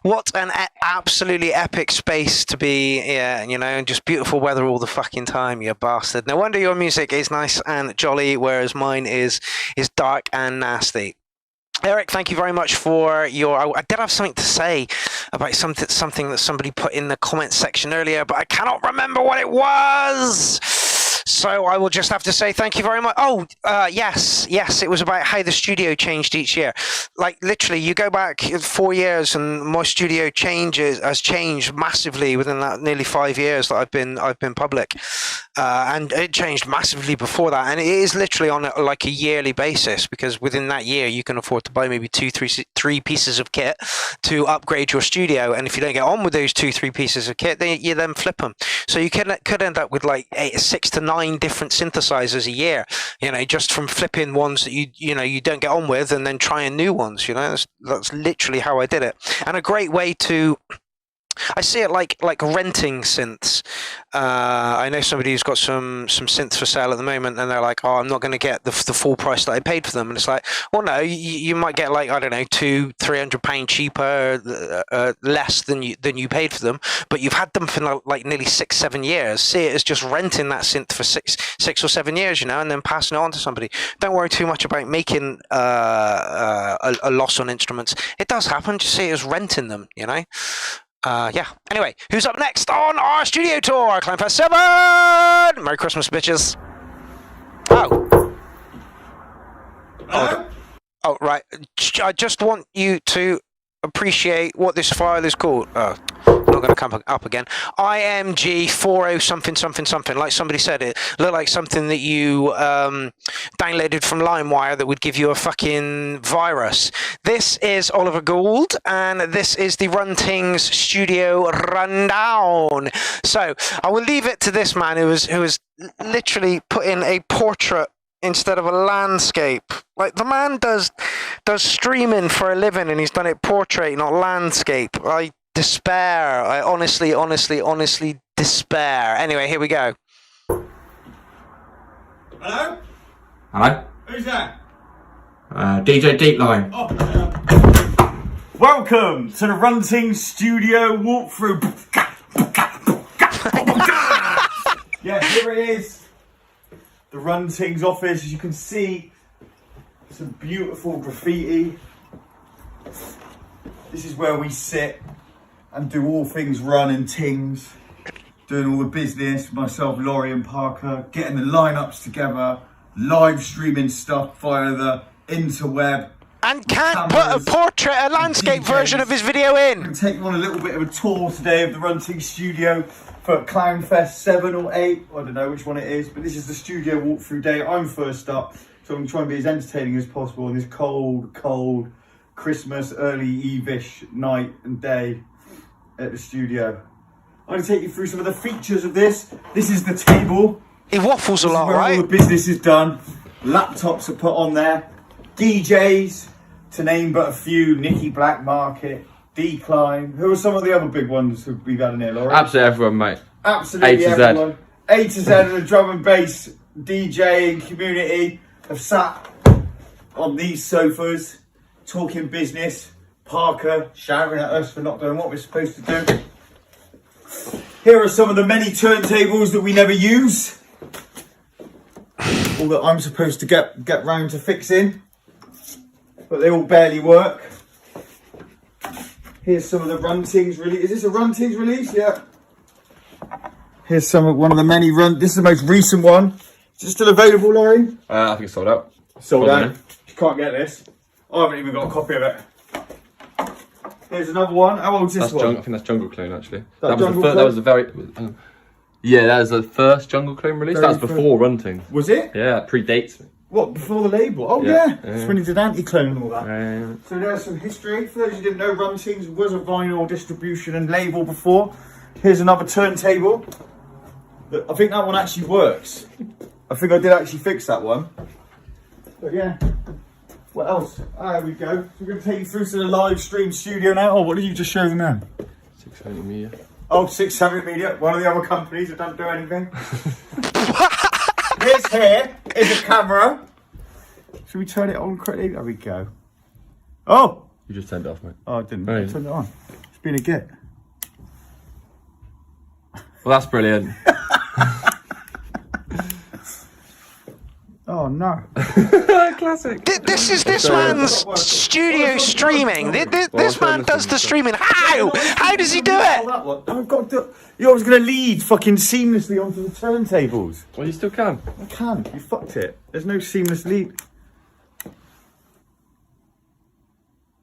What an absolutely epic space to be, yeah, you know, and just beautiful weather all the fucking time, you bastard. No wonder your music is nice and jolly, whereas mine is dark and nasty. Eric, thank you very much for your... I did have something to say about something that somebody put in the comments section earlier, but I cannot remember what it was. So I will just have to say thank you very much. Oh, yes, it was about how the studio changed each year. Like, literally, you go back 4 years and my studio has changed massively within that nearly 5 years that I've been public. And it changed massively before that. And it is literally on a yearly basis, because within that year, you can afford to buy maybe three pieces of kit to upgrade your studio. And if you don't get on with those 2-3 pieces of kit, then you then flip them. So you could end up with like 6 to 9 different synthesizers a year, you know, just from flipping ones that you don't get on with and then trying new ones, you know. That's literally how I did it. And a great way to... I see it like renting synths. I know somebody who's got some synths for sale at the moment, and they're like, "Oh, I'm not going to get the full price that I paid for them." And it's like, well, no, you might get like, I don't know, £200-300 cheaper, less than you paid for them, but you've had them for like nearly 6-7 years. See it as just renting that synth for six or 7 years, you know, and then passing it on to somebody. Don't worry too much about making a loss on instruments. It does happen. Just see it as renting them, you know. Yeah. Anyway, who's up next on our studio tour? CLOWNFEST 7! Merry Christmas, bitches. Oh, right. I just want you to appreciate what this file is called. Oh, not going to come up again. IMG 40 something. Like somebody said, it looked like something that you downloaded from LimeWire that would give you a fucking virus. This is Oliver Gould, and this is the Runtings Studio Rundown. So I will leave it to this man who was literally put in a portrait instead of a landscape. Like, the man does streaming for a living, and he's done it portrait, not landscape. I despair. I honestly despair. Anyway, here we go. Hello? Hello? Who's that? DJ Deepline. Oh, welcome to the Runting Studio walkthrough. Yeah, here it is. The Runting's office. As you can see, some beautiful graffiti. This is where we sit and do all things run and tings. Doing all the business, myself, Laurie and Parker, getting the lineups together, live streaming stuff via the interweb. And can't put a portrait, a landscape version of his video I'm in. going to take you on a little bit of a tour today of the Runting Studio for CLOWNFEST 7 or 8. I don't know which one it is, but this is the studio walkthrough day. I'm first up, so I'm going to try and be as entertaining as possible on this cold, cold Christmas, early eve-ish night and day at the studio. I'm going to take you through some of the features of this. This is the table. He waffles a lot, Where right? all the business is done. Laptops are put on there. DJs, to name but a few. Nicky Black Market, Decline. Who are some of the other big ones that we've had in here, Laurie? Absolutely everyone, mate. Absolutely A to Z. everyone. A to Z and the drum and bass DJing community have sat on these sofas, talking business. Parker shouting at us for not doing what we're supposed to do. Here are some of the many turntables that we never use, or that I'm supposed to get round to fixing, but they all barely work. Here's some of the Runtings release. Is this a Runtings release? Yeah. Here's one of the many This is the most recent one. Is it still available, Laurie? I think it's sold out. Sold out. You can't get this. I haven't even got a copy of it. Here's another one. How old's this one? I think that's Jungle Clone, actually. That That was the very... yeah, that was the first Jungle Clone release. Very That was before Runting. Was it? Yeah, it predates me. What, before the label? Oh yeah. That's when he did Anti-Clone and all that. Yeah. So there's some history. For those who didn't know, Runtings was a vinyl distribution and label before. Here's another turntable. I think that one actually works. I think I did actually fix that one. But yeah. What else? There we go. So we're going to take you through to the live stream studio now. Oh, what did you just show them then? 670 Media. Oh, 670 Media. One of the other companies that don't do anything. This here is a camera. Should we turn it on quickly? There we go. Oh! You just turned it off, mate. Oh, I didn't. Oh, I yeah. turned it on. It's been a git. Well, that's brilliant. Oh no. Classic. This is this man's studio streaming. This man does the streaming. How? How does he do it? That one. I've got to. I was going to lead fucking seamlessly onto the turntables. Well, you still can. I can't. You fucked it. There's no seamless lead.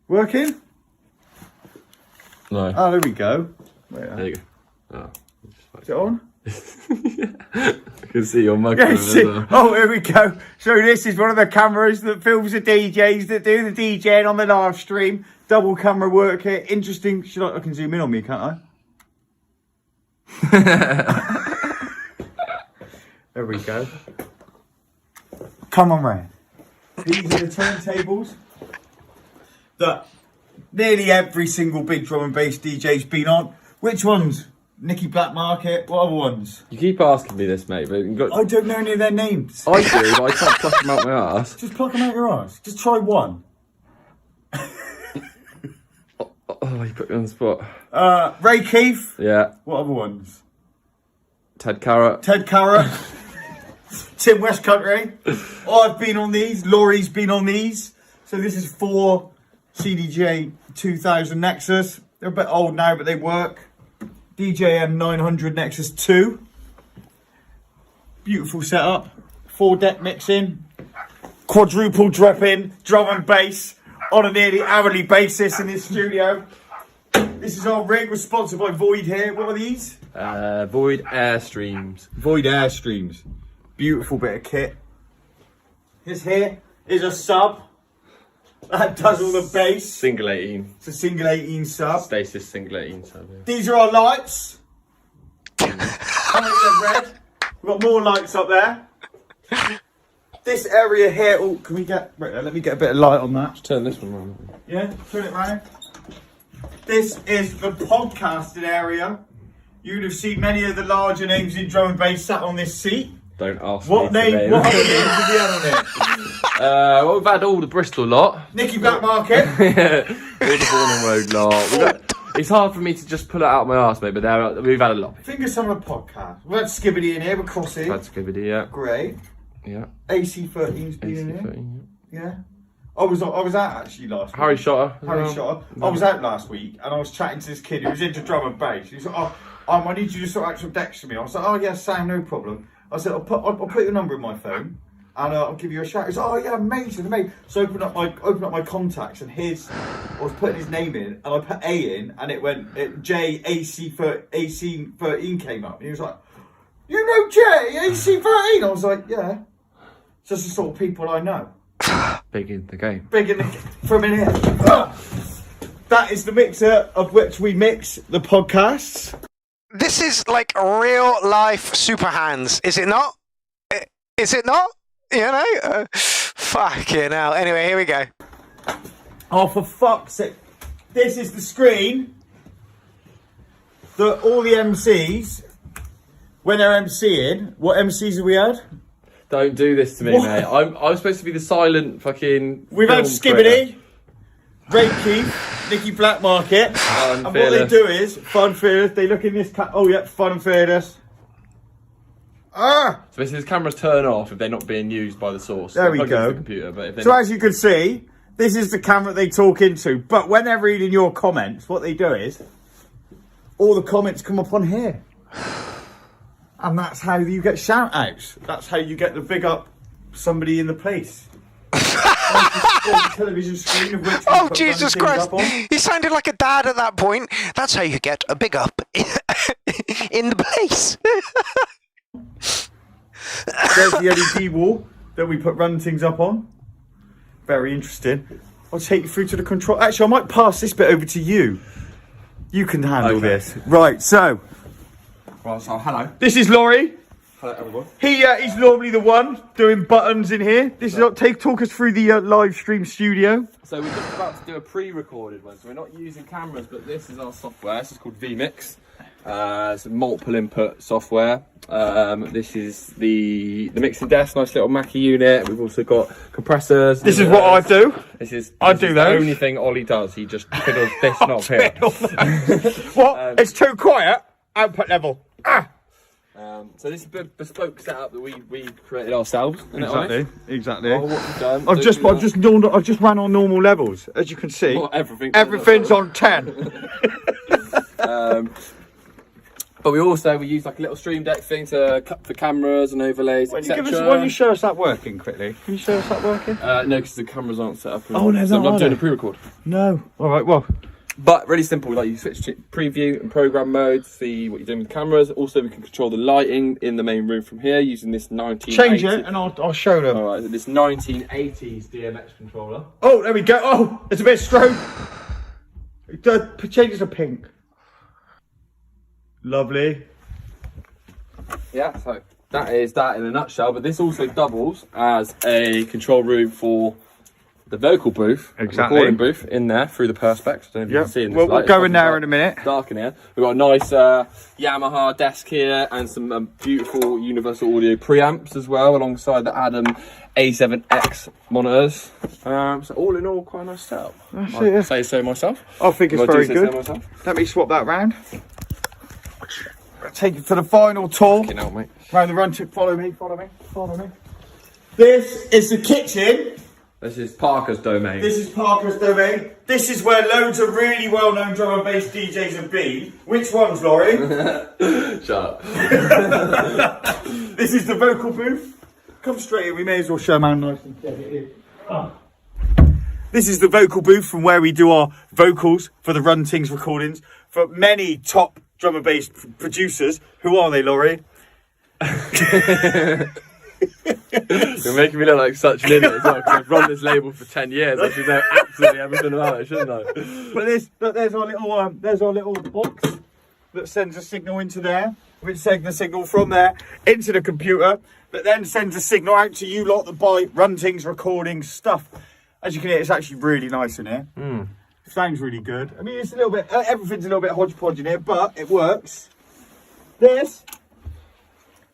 Working? No. Oh, there we go. Wait, There you go. Oh. is it on? I can see your mug. Yeah, oh, here we go. So this is one of the cameras that films the DJs that do the DJing on the live stream. Double camera work here. Interesting. I can zoom in on me, can't I? There we go. Come on, Ray. These are the turntables that nearly every single big drum and bass DJ's been on. Which ones? Nicky Black Market. What other ones? You keep asking me this, mate, but you've got... I don't know any of their names. I do, but I can't pluck them out my ass. Just pluck them out your ass. Just try one. Oh, you put me on the spot. Ray Keith. Yeah. What other ones? Ted Carrot. Ted Carrot. Tim West Country. I've been on these. Laurie's been on these. So this is 4 CDJ 2000 Nexus. They're a bit old now, but they work. DJM 900 Nexus 2. Beautiful setup. 4-deck mixing. Quadruple dropping. Drum and bass on a nearly hourly basis in this studio. This is our rig. We're sponsored by Void here. What are these? Void Airstreams. Void Airstreams. Beautiful bit of kit. This here is a sub. That does all the bass. Single 18. It's a single 18 sub. Stasis single 18 sub. Yeah. These are our lights. Red. We've got more lights up there. This area here. Oh, can we get? Right, let me get a bit of light on that. Just turn this one around. Yeah, turn it round. This is the podcasting area. You'd have seen many of the larger names in drum and bass sat on this seat. Don't ask What me name? today. What other names have we had on it? Well, we've had all the Bristol lot. Nicky Black Market. Yeah, all the Born Road lot. It's hard for me to just pull it out of my arse, mate, but we've had a lot. Finger some of the podcast. We've had Skibbity in here. We're crossing. That's a good video, yeah. Great. Yeah. AC13's been in here. AC13, Yeah. I was out actually last Harry week. shot her. Harry shot her. I was out last week and I was chatting to this kid who was into drum and bass. He was like, I need you to sort of actual Dex to me. I was like, oh yeah, Sam, no problem. I said, I'll put your number in my phone and I'll give you a shout. He said, oh yeah, amazing. So I opened up my contacts and I was putting his name in and I put A in and it went AC13 came up and he was like, you know Jay, AC13? I was like, yeah. It's just the sort of people I know. Big in the game. From in here. That is the mixer of which we mix the podcasts. This is like real life super hands, is it not? Is it not? You know? Fucking hell. Anyway, here we go. Oh, for fuck's sake. This is the screen that all the MCs, when they're MCing, what MCs have we had? Don't do this to me, mate. I'm supposed to be the silent fucking. We've had Skibbity, Ray Keith, Nicky Black Market, and what they do is Fun Fearless. They look in this oh yeah, Fun Fearless. So basically, the cameras turn off if they're not being used by the source. There we go. The computer, but if so as you can see, this is the camera they talk into. But when they're reading your comments, what they do is all the comments come up on here. And that's how you get shout outs. That's how you get the big up somebody in the place. Television screen of which oh, Jesus Christ. He sounded like a dad at that point. That's how you get a big up in the place. There's the LED wall that we put run things up on. Very interesting. I'll take you through to the control. Actually, I might pass this bit over to you. You can handle this. Right, so. Well, so hello. This is Laurie. Hello, everyone. He's normally the one doing buttons in here. This is talk us through the live stream studio. So we're just about to do a pre-recorded one. So we're not using cameras, but this is our software. This is called vMix. It's multiple input software. This is the mixing desk, nice little Mackie unit. We've also got compressors. This is what I do. This is the only thing Ollie does. He just fiddles this knob here. What? It's too quiet. Output level. So this is a bespoke setup that we created ourselves. Exactly. What we've done, I've just ran on normal levels, as you can see. Well, everything's on 10. But we use like a little stream deck thing to cut for cameras and overlays, etc. Why don't you show us that working quickly? Can you show us that working? No, because the cameras aren't set up. Oh, no, so I'm not doing a pre-record. No. All right. Well. But really simple, like you switch to preview and program mode, see what you're doing with the cameras. Also, we can control the lighting in the main room from here using this 1980s. Change it and I'll show them. All right, this 1980s DMX controller. Oh, there we go. Oh, it's a bit of strobe. Change it to pink. Lovely. Yeah, so that is that in a nutshell. But this also doubles as a control room for the vocal booth, recording booth in there through the perspex. I don't know if you can see in this light. We'll go in there in a minute. Dark in here. We've got a nice Yamaha desk here and some beautiful Universal Audio preamps as well, alongside the Adam A7X monitors. So all in all, quite a nice setup. I'd say so myself. I think it's very good. Let me swap that round. Take it to the final tour. Out, mate. Round the run. Follow me. This is the kitchen. This is Parker's domain. This is where loads of really well-known drum and bass DJs have been. Which ones, Laurie? Shut up. This is the vocal booth. Come straight in. We may as well show them how nice and steady it is. This is the vocal booth from where we do our vocals for the Run Things recordings for many top drum and bass producers. Who are they, Laurie? You're making me look like such an idiot as well, because I've run this label for 10 years. I should know absolutely everything about it, shouldn't I? But there's our little box that sends a signal into there, which sends the signal from there into the computer, that then sends a signal out to you lot that buy Run Things recording stuff. As you can hear, it's actually really nice in here. Sounds really good. I mean, it's a little bit, everything's a little bit hodgepodge in here, but it works. This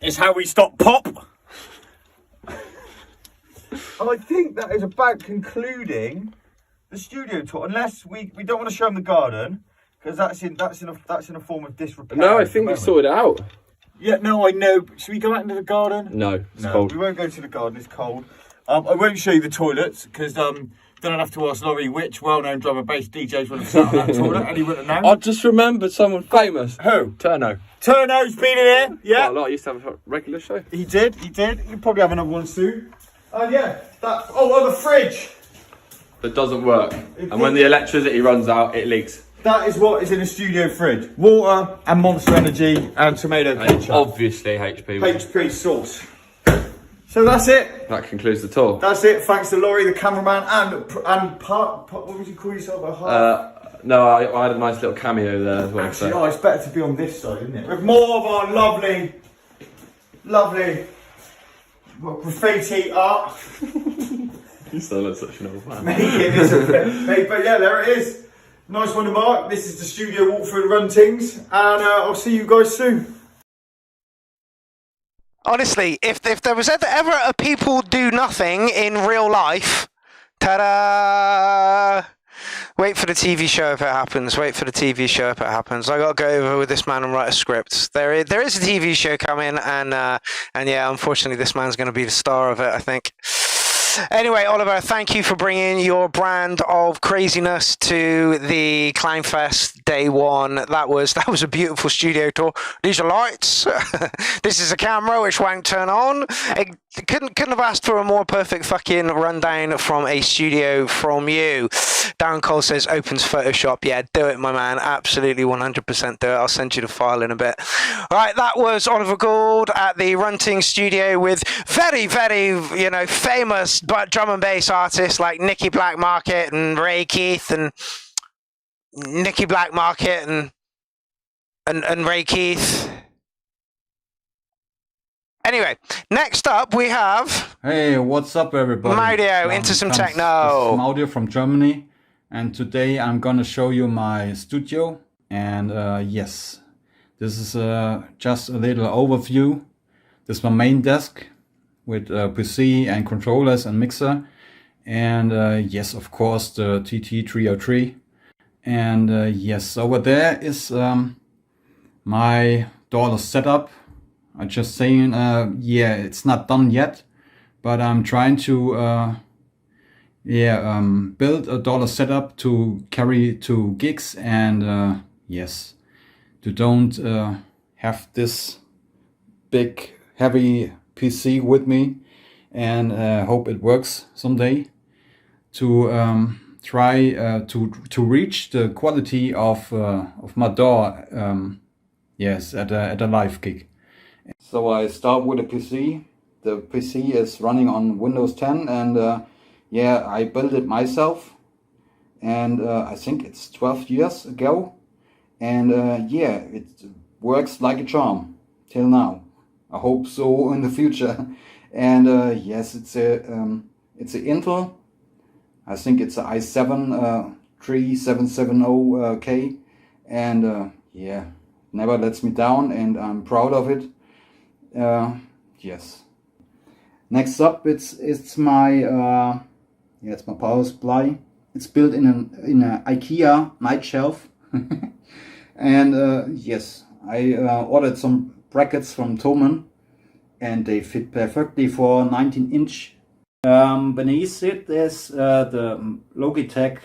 is how we stop pop. And I think that is about concluding the studio tour, unless we don't want to show them the garden, because that's in a form of disrepair. No, I think we sorted it out. Yeah, no, I know. Should we go out into the garden? No, it's cold. We won't go to the garden. It's cold. I won't show you the toilets because Then I'd have to ask Laurie which well-known drum and bass DJs would have sat on that toilet, and he wouldn't have I known. just remembered someone famous. Who? Turno. Turno's been in here, yeah. Quite a lot. I used to have a regular show. He did. He'll probably have another one soon. Oh yeah, the fridge. That doesn't work. And when the electricity runs out, it leaks. That is what is in a studio fridge. Water and Monster Energy and tomato ketchup. Obviously HP. HP sauce. So that's it. That concludes the tour. That's it. Thanks to Laurie, the cameraman, and part what would you call yourself? No, I had a nice little cameo there as well. Actually, it's better to be on this side, isn't it? With more of our lovely graffiti art. You sound like such an old man. But yeah, there it is. Nice one to mark. This is the studio walkthrough the Runtings, and I'll see you guys soon. Honestly, if there was ever a people do nothing in real life, ta-da! Wait for the TV show if it happens. I got to go over with this man and write a script. There is a TV show coming, and yeah, unfortunately, this man's going to be the star of it, I think. Anyway, Oliver, thank you for bringing your brand of craziness to the CLOWNFEST day one. That was a beautiful studio tour. These are lights. This is a camera which won't turn on. I couldn't have asked for a more perfect fucking rundown from a studio from you. Darren Cole says opens Photoshop. Yeah, do it, my man. Absolutely 100% do it. I'll send you the file in a bit. All right, that was Oliver Gould at the Runting Studio with very, very, famous drum and bass artists like Nicky Blackmarket and Ray Keith and Nicky Blackmarket and Ray Keith. Anyway, next up we have... Hey, what's up everybody? Maddie into some techno. I'm Maddie from Germany, and today I'm gonna show you my studio. And yes, this is just a little overview. This is my main desk with PC and controllers and mixer. And yes, of course, the TT303. And yes, over there is my DAW setup. I'm just saying, yeah, it's not done yet, but I'm trying to build a DAW setup to carry to gigs, and yes, to don't have this big heavy PC with me, and hope it works someday to try to reach the quality of my DAW, yes, at a live gig. So I start with a PC. The PC is running on Windows 10, and yeah, I built it myself, and I think it's 12 years ago, and yeah, it works like a charm till now. I hope so in the future. And yes, it's a Intel. I think it's an i7 3770K, and yeah, never lets me down, and I'm proud of it. Yes. Next up, it's my it's my power supply. It's built in an IKEA night shelf, and yes, I ordered some brackets from Thomann, and they fit perfectly for 19-inch. Beneath it there's the Logitech.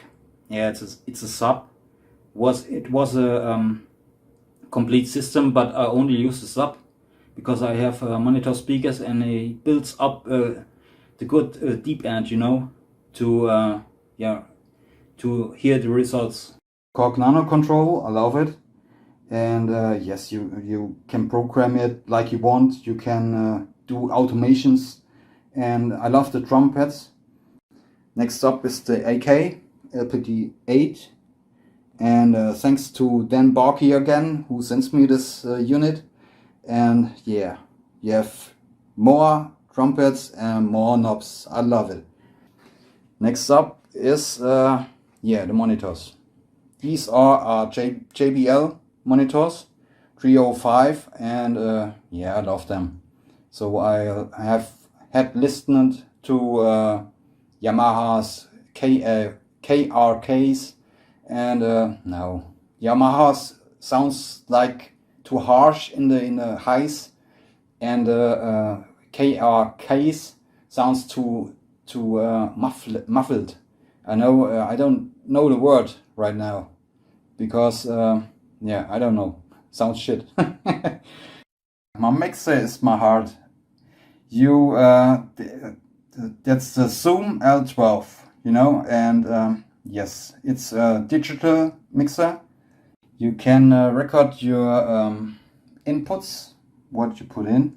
Yeah, it's a sub. It was a complete system, but I only use the sub because I have monitor speakers, and it builds up the good deep end, to to hear the results. Korg Nano Control, I love it, and yes, you can program it like you want. You can do automations, and I love the drum pads. Next up is the AK LPD8, and thanks to Dan Barkey again, who sends me this unit. And yeah, you have more trumpets and more knobs. I love it. Next up is the monitors. These are JBL monitors, 305, and yeah, I love them. So I have had listened to Yamaha's KRKs, and no, Yamaha's sounds like too harsh in the highs, and KRKs sounds too muffled I know I don't know the word right now because yeah, I don't know. Sounds shit. My mixer is my heart. You that's the Zoom L12, you know, and yes, it's a digital mixer. You can record your inputs, what you put in,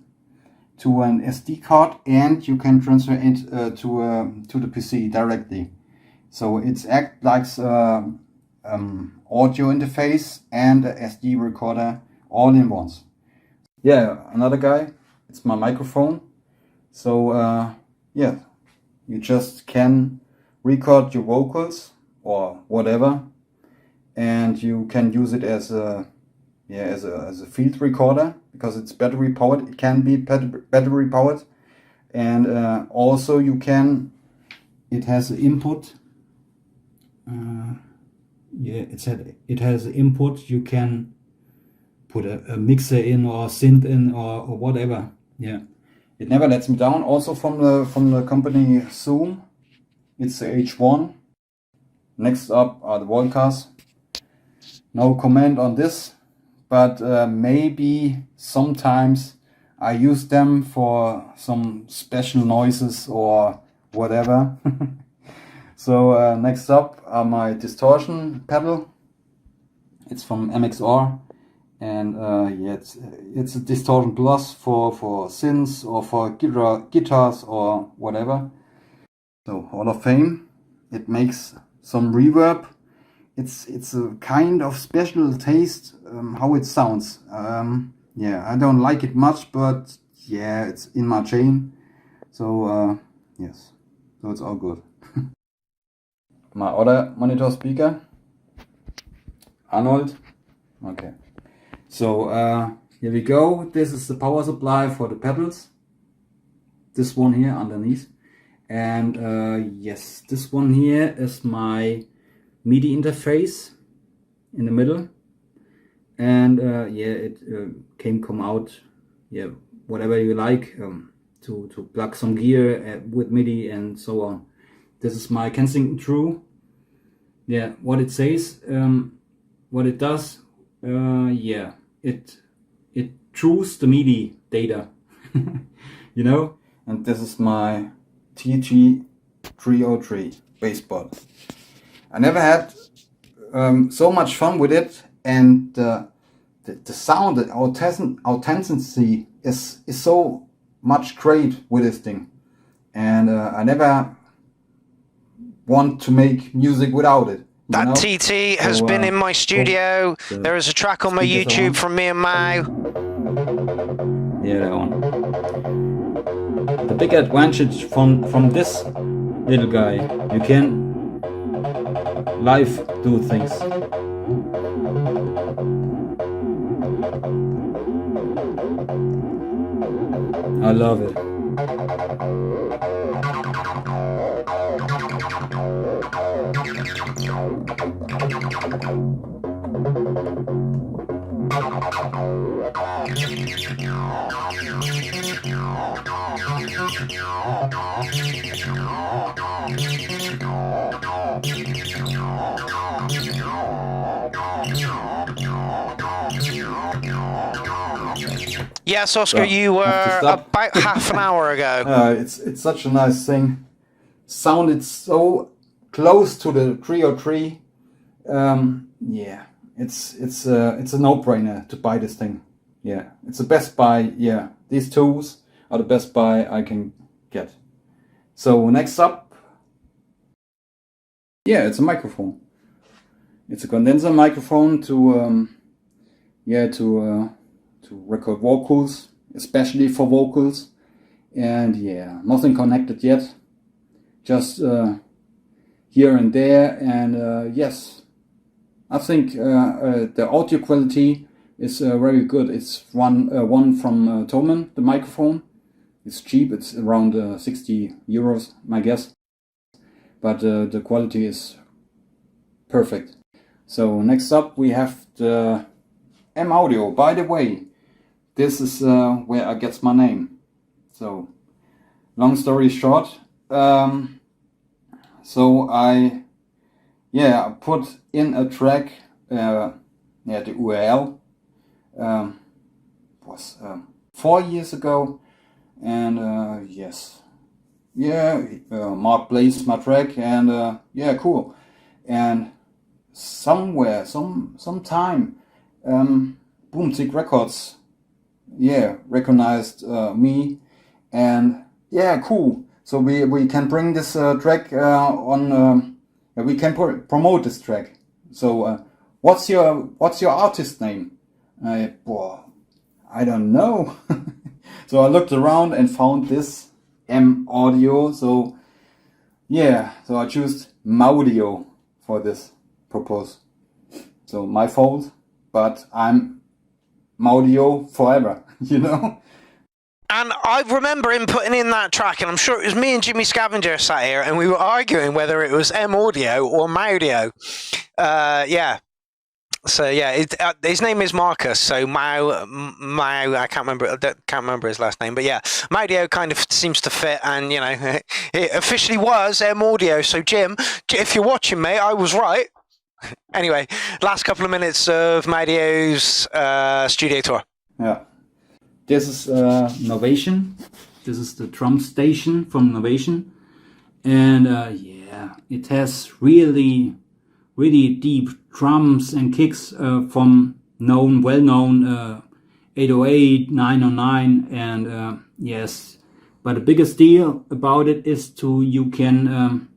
to an SD card, and you can transfer it to the PC directly. So it's act like audio interface and a SD recorder all in once. Yeah, another guy. It's my microphone. So yeah, you just can record your vocals or whatever, and you can use it as a as a field recorder because it's battery powered. It can be battery powered, and also you can. It has an input. Yeah, it has an input. You can put a mixer in or synth in or whatever. Yeah, it never lets me down. Also from the company Zoom, it's the H1. Next up are the Volcas. No comment on this, but maybe sometimes I use them for some special noises or whatever. So next up are my distortion pedal. It's from MXR, and yeah, it's a distortion plus for synths or for guitars or whatever. So Hall of Fame. It makes some reverb. It's a kind of special taste how it sounds. Yeah, I don't like it much, but yeah, it's in my chain. So yes, so it's all good. My other monitor speaker, Arnold. Okay, so here we go. This is the power supply for the pedals. This one here underneath, and yes, this one here is my MIDI interface in the middle, and yeah, it come out, yeah, whatever you like, to plug some gear with MIDI and so on. This is my Kensington True. Yeah, what it says, what it does, yeah, it trues the MIDI data, you know. And this is my TG303 bass board. I never had so much fun with it, and the sound, the authenticity is so much great with this thing, and I never want to make music without it. That TT has been in my studio. There is a track on my YouTube from me and Mau. Yeah, that one. The big advantage from this little guy, you can live do things. I love it. Yes, Oscar, you were about half an hour ago. It's such a nice thing. Sounded so close to the 303. Yeah, it's a no-brainer to buy this thing. Yeah, it's the best buy. Yeah, these tools are the best buy I can get. So next up, yeah, it's a microphone. It's a condenser microphone to record vocals, especially for vocals. And yeah, nothing connected yet, just here and there. And yes, I think the audio quality is very good. It's one from Thomann, the microphone. It's cheap, it's around 60 euros, my guess. But the quality is perfect. So next up we have the M Audio. By the way, this is where I get my name. So long story short, so I put in a track. The URL was 4 years ago, and Mark plays my track, and cool. And sometime, PtAC Records, recognized me, and cool. So we can bring this track on. We can promote this track. So what's your artist name? I don't know. So I looked around and found this M Audio. So so I chose Maudio for this purpose. So my fault, but I'm Maudio forever, you know. And I remember him putting in that track, and I'm sure it was me and Jimmy Scavenger sat here, and we were arguing whether it was M Audio or Maudio. So his name is Marcus. So Mau, I can't remember his last name, but Maudio kind of seems to fit, and you know, it officially was M Audio. So Jim, if you're watching, mate, I was right. Anyway, last couple of minutes of Maudio's studio tour. Yeah. This is Novation. This is the drum station from Novation. And it has really deep drums and kicks from well-known 808, 909, and but the biggest deal about it is you can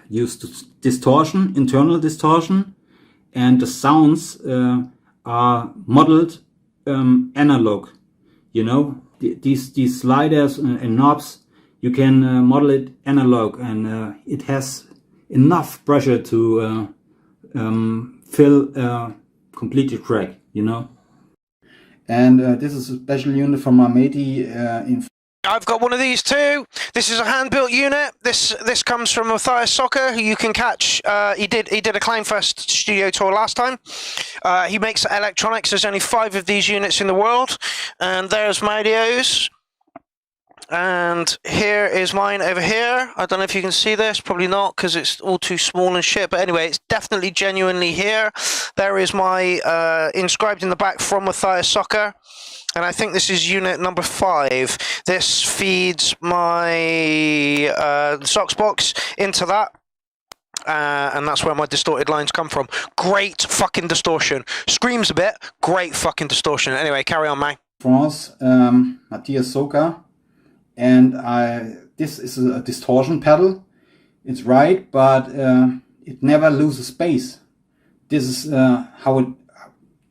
use distortion, internal distortion, and the sounds are modeled analog. You know, these sliders and knobs, you can model it analog, and it has enough pressure to fill a complete track, you know. And this is a special unit from my matey in. I've got one of these too. This is a hand-built unit. This comes from Matthias Soccer, who you can catch. He did a CLOWNFEST studio tour last time. He makes electronics. There's only 5 of these units in the world, and there's Maudio's. And here is mine over here. I don't know if you can see this. Probably not, because it's all too small and shit. But anyway, it's definitely genuinely here. There is my inscribed in the back from Matthias Soccer. And I think this is unit number 5. This feeds my Sox box into that. And that's where my distorted lines come from. Great fucking distortion. Screams a bit. Great fucking distortion. Anyway, carry on, mate. France, Matthias Soccer. And this is a distortion pedal. It's right, but it never loses bass. This is how it.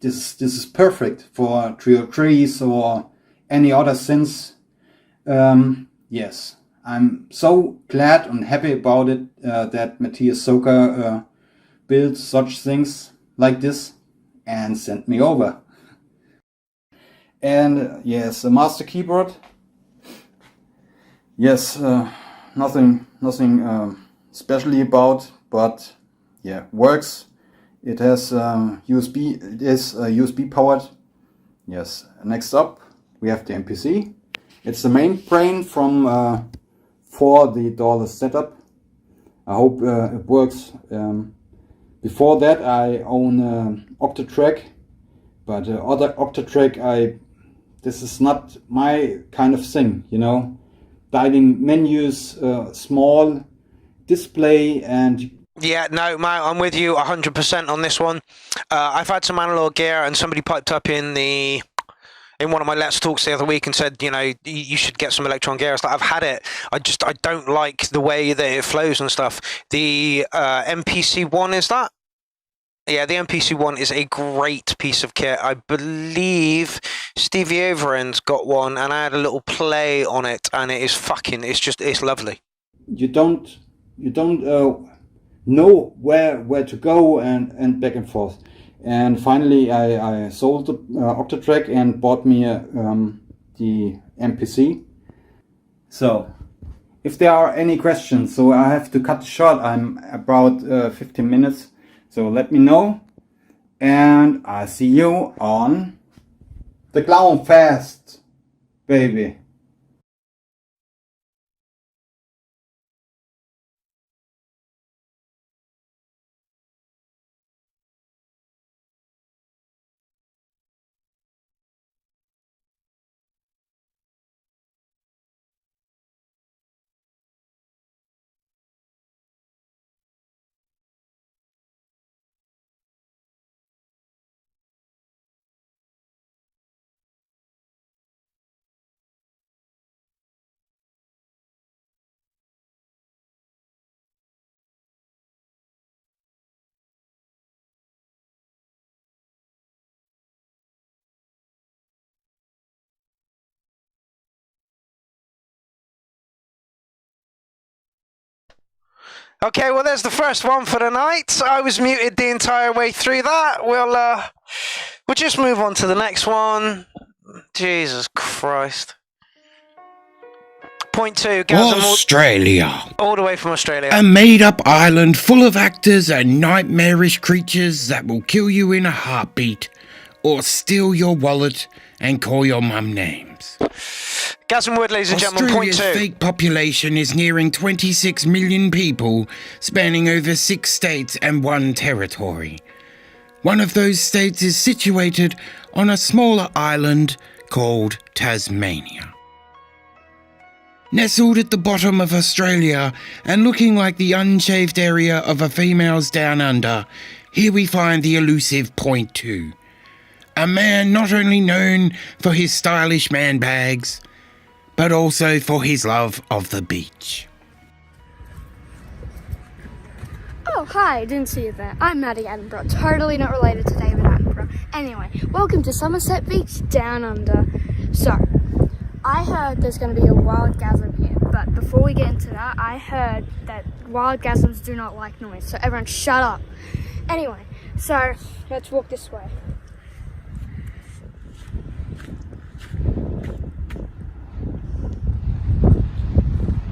This is perfect for trio trees or any other synths. Yes, I'm so glad and happy about it that Matthias Soccer built such things like this and sent me over. And yes, a master keyboard. Yes, nothing specially about, but works. It has USB. It is USB powered. Yes. Next up, we have the MPC. It's the main brain from for the Dawes setup. I hope it works. Before that, I own Octatrack, but other Octatrack, this is not my kind of thing. You know, dialing menus, small display, and. Yeah, no, mate, I'm with you 100% on this one. I've had some analog gear, and somebody piped up in one of my Let's Talks the other week and said, you know, you should get some Electron gear. It's like, I've had it. I don't like the way that it flows and stuff. The MPC-1 is that? Yeah, the MPC-1 is a great piece of kit. I believe Stevie Overend's got one, and I had a little play on it, and it is it's lovely. You don't know where to go and back and forth. And finally I sold the Octatrack and bought me the MPC. So if there are any questions, so I have to cut short, I'm about 15 minutes, so let me know, and I'll see you on the CLOWNFEST, baby. Okay, well, there's the first one for the night. I was muted the entire way through that. We'll just move on to the next one. Jesus Christ. Point 2, Australia. All the way from Australia. A made-up island full of actors and nightmarish creatures that will kill you in a heartbeat, or steal your wallet and call your mum names. Gasm Wood, ladies and gentlemen, point 2. Australia's fake population is nearing 26 million people, spanning over 6 states and 1 territory. One of those states is situated on a smaller island called Tasmania. Nestled at the bottom of Australia and looking like the unshaved area of a female's down under, here we find the elusive Point 2. A man not only known for his stylish man bags, but also for his love of the beach. Oh, hi, I didn't see you there. I'm Maddie Adam Bro, totally not related to David Attenborough. Anyway, welcome to Somerset Beach, down under. So, I heard there's going to be a wildgasm here, but before we get into that, I heard that wildgasms do not like noise, so everyone shut up. Anyway, so let's walk this way.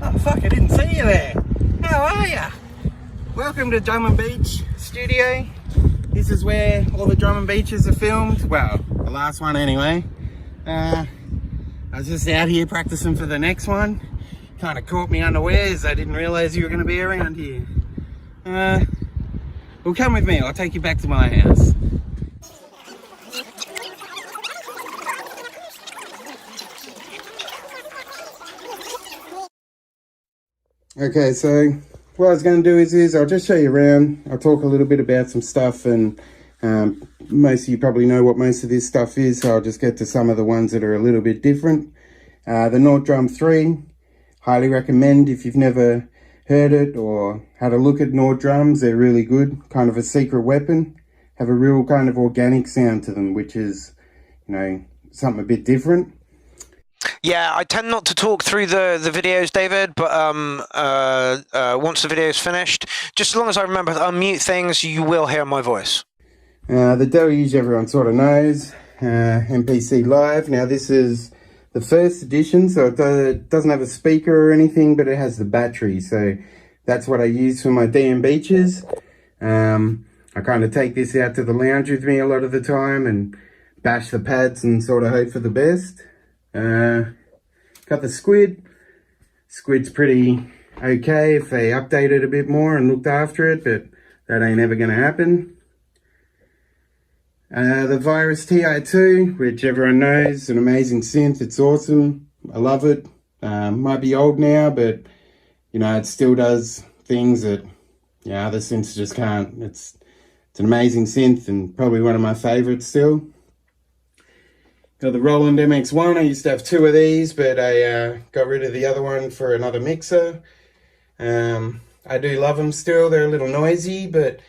Oh fuck, I didn't see you there. How are ya? Welcome to Drum and Beach Studio. This is where all the Drum and Beaches are filmed. Well, the last one anyway. I was just out here practicing for the next one. Kind of caught me unawares. I didn't realise you were going to be around here. Well, come with me. I'll take you back to my house. Okay, so what I was going to do is I'll just show you around. I'll talk a little bit about some stuff, and most of you probably know what most of this stuff is, so I'll just get to some of the ones that are a little bit different. The Nord Drum 3, highly recommend if you've never heard it or had a look at Nord drums. They're really good, kind of a secret weapon, have a real kind of organic sound to them, which is, you know, something a bit different. Yeah, I tend not to talk through the videos, David, but once the video's finished, just as long as I remember to unmute things, you will hear my voice. The Deluge everyone sort of knows, MPC Live. Now this is the first edition, so it doesn't have a speaker or anything, but it has the battery, so that's what I use for my DM beaches. I kind of take this out to the lounge with me a lot of the time and bash the pads and sort of hope for the best. Got the Squid. Squid's pretty okay if they update it a bit more and looked after it, but that ain't ever going to happen. The Virus TI2, which everyone knows, an amazing synth. It's awesome. I love it. Might be old now, but you know, it still does things that, you know, other synths just can't. It's an amazing synth and probably one of my favorites still. Got the Roland MX1. I used to have 2 of these, but I got rid of the other one for another mixer. I do love them still. They're a little noisy, but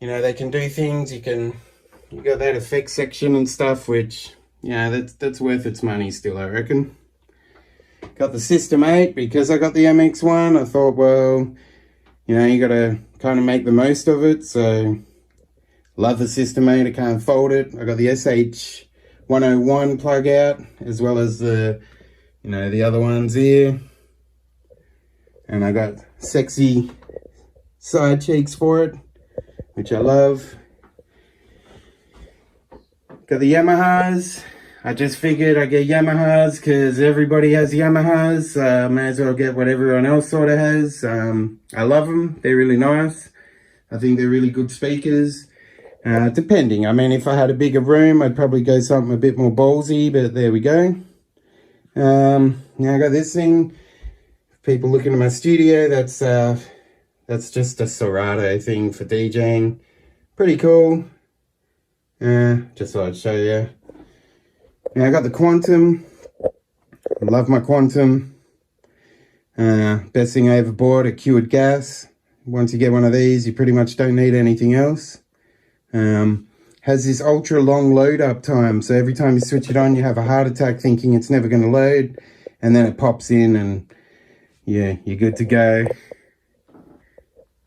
you know, they can do things. You got that effects section and stuff, which, yeah, that's worth its money still, I reckon. Got the System 8 because I got the MX1. I thought, well, you know, you got to kind of make the most of it. So, love the System 8. I can't fault it. I got the SH101 plug out, as well as the, you know, the other ones here. And I got sexy side cheeks for it, which I love. Got the Yamahas. I just figured I'd get Yamahas because everybody has Yamahas. May as well get what everyone else sort of has. I love them. They're really nice. I think they're really good speakers. Depending. I mean, if I had a bigger room, I'd probably go something a bit more ballsy, but there we go. Now I got this thing. People looking at my studio, that's just a Serato thing for DJing. Pretty cool. Just thought I'd show you. Now I got the Quantum. I love my Quantum. Best thing I ever bought, a cured gas. Once you get one of these, you pretty much don't need anything else. Has this ultra long load up time, so every time you switch it on, you have a heart attack thinking it's never going to load, and then it pops in and yeah, you're good to go.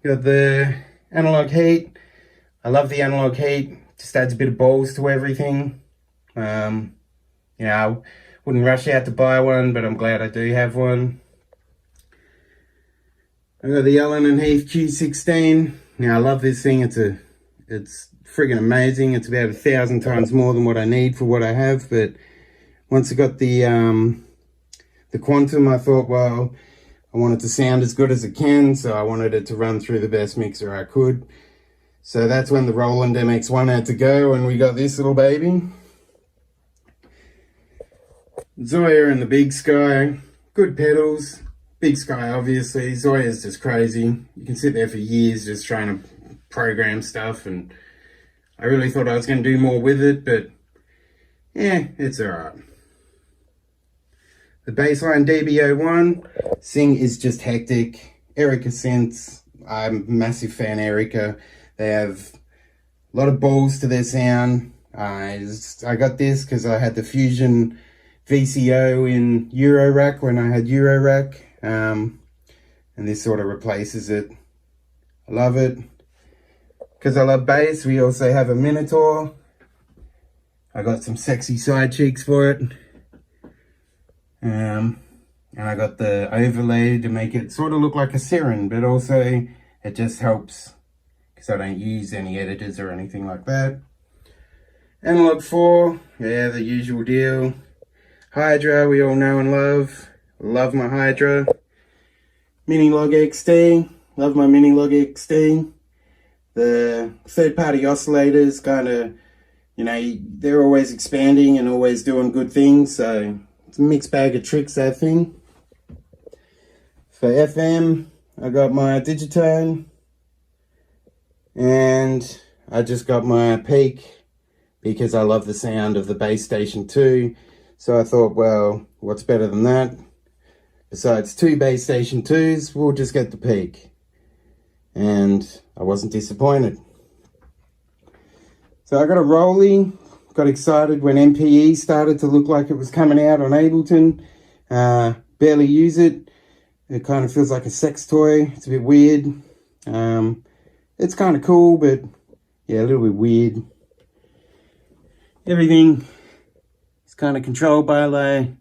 Got the analog heat. I love the analog heat. Just adds a bit of balls to everything. You know, I wouldn't rush out to buy one, but I'm glad I do have one. I got the Allen and Heath Q16. Now I love this thing. It's friggin' amazing. It's about 1,000 times more than what I need for what I have. But once I got the Quantum, I thought, well, I want it to sound as good as it can, so I wanted it to run through the best mixer I could. So that's when the Roland MX1 had to go, and we got this little baby. Zoya and the Big Sky, good pedals. Big Sky, obviously. Zoya's just crazy. You can sit there for years just trying to program stuff, and I really thought I was going to do more with it, but yeah, it's alright. The baseline DB01, Sing is just hectic. Erica synths, I'm a massive fan of Erica. They have a lot of balls to their sound. I got this because I had the Fusion VCO in Eurorack when I had Eurorack. And this sort of replaces it. I love it. Because I love bass, we also have a Minotaur. I got some sexy side cheeks for it. And I got the overlay to make it sort of look like a Siren, but also it just helps because I don't use any editors or anything like that. Analog 4, yeah, the usual deal. Hydra, we all know and love. Love my Hydra. Minilog XT, love my Minilog XT. The third-party oscillators kind of, you know, they're always expanding and always doing good things, so it's a mixed bag of tricks, that thing. For FM, I got my Digitone, and I just got my Peak because I love the sound of the Bass Station 2. So I thought, well, what's better than that? Besides 2 Bass Station 2s, we'll just get the Peak. And I wasn't disappointed. So I got a Rolly. Got excited when MPE started to look like it was coming out on Ableton. Barely use it. It kind of feels like a sex toy. It's a bit weird. It's kind of cool, but yeah, a little bit weird. Everything is kind of controlled by a little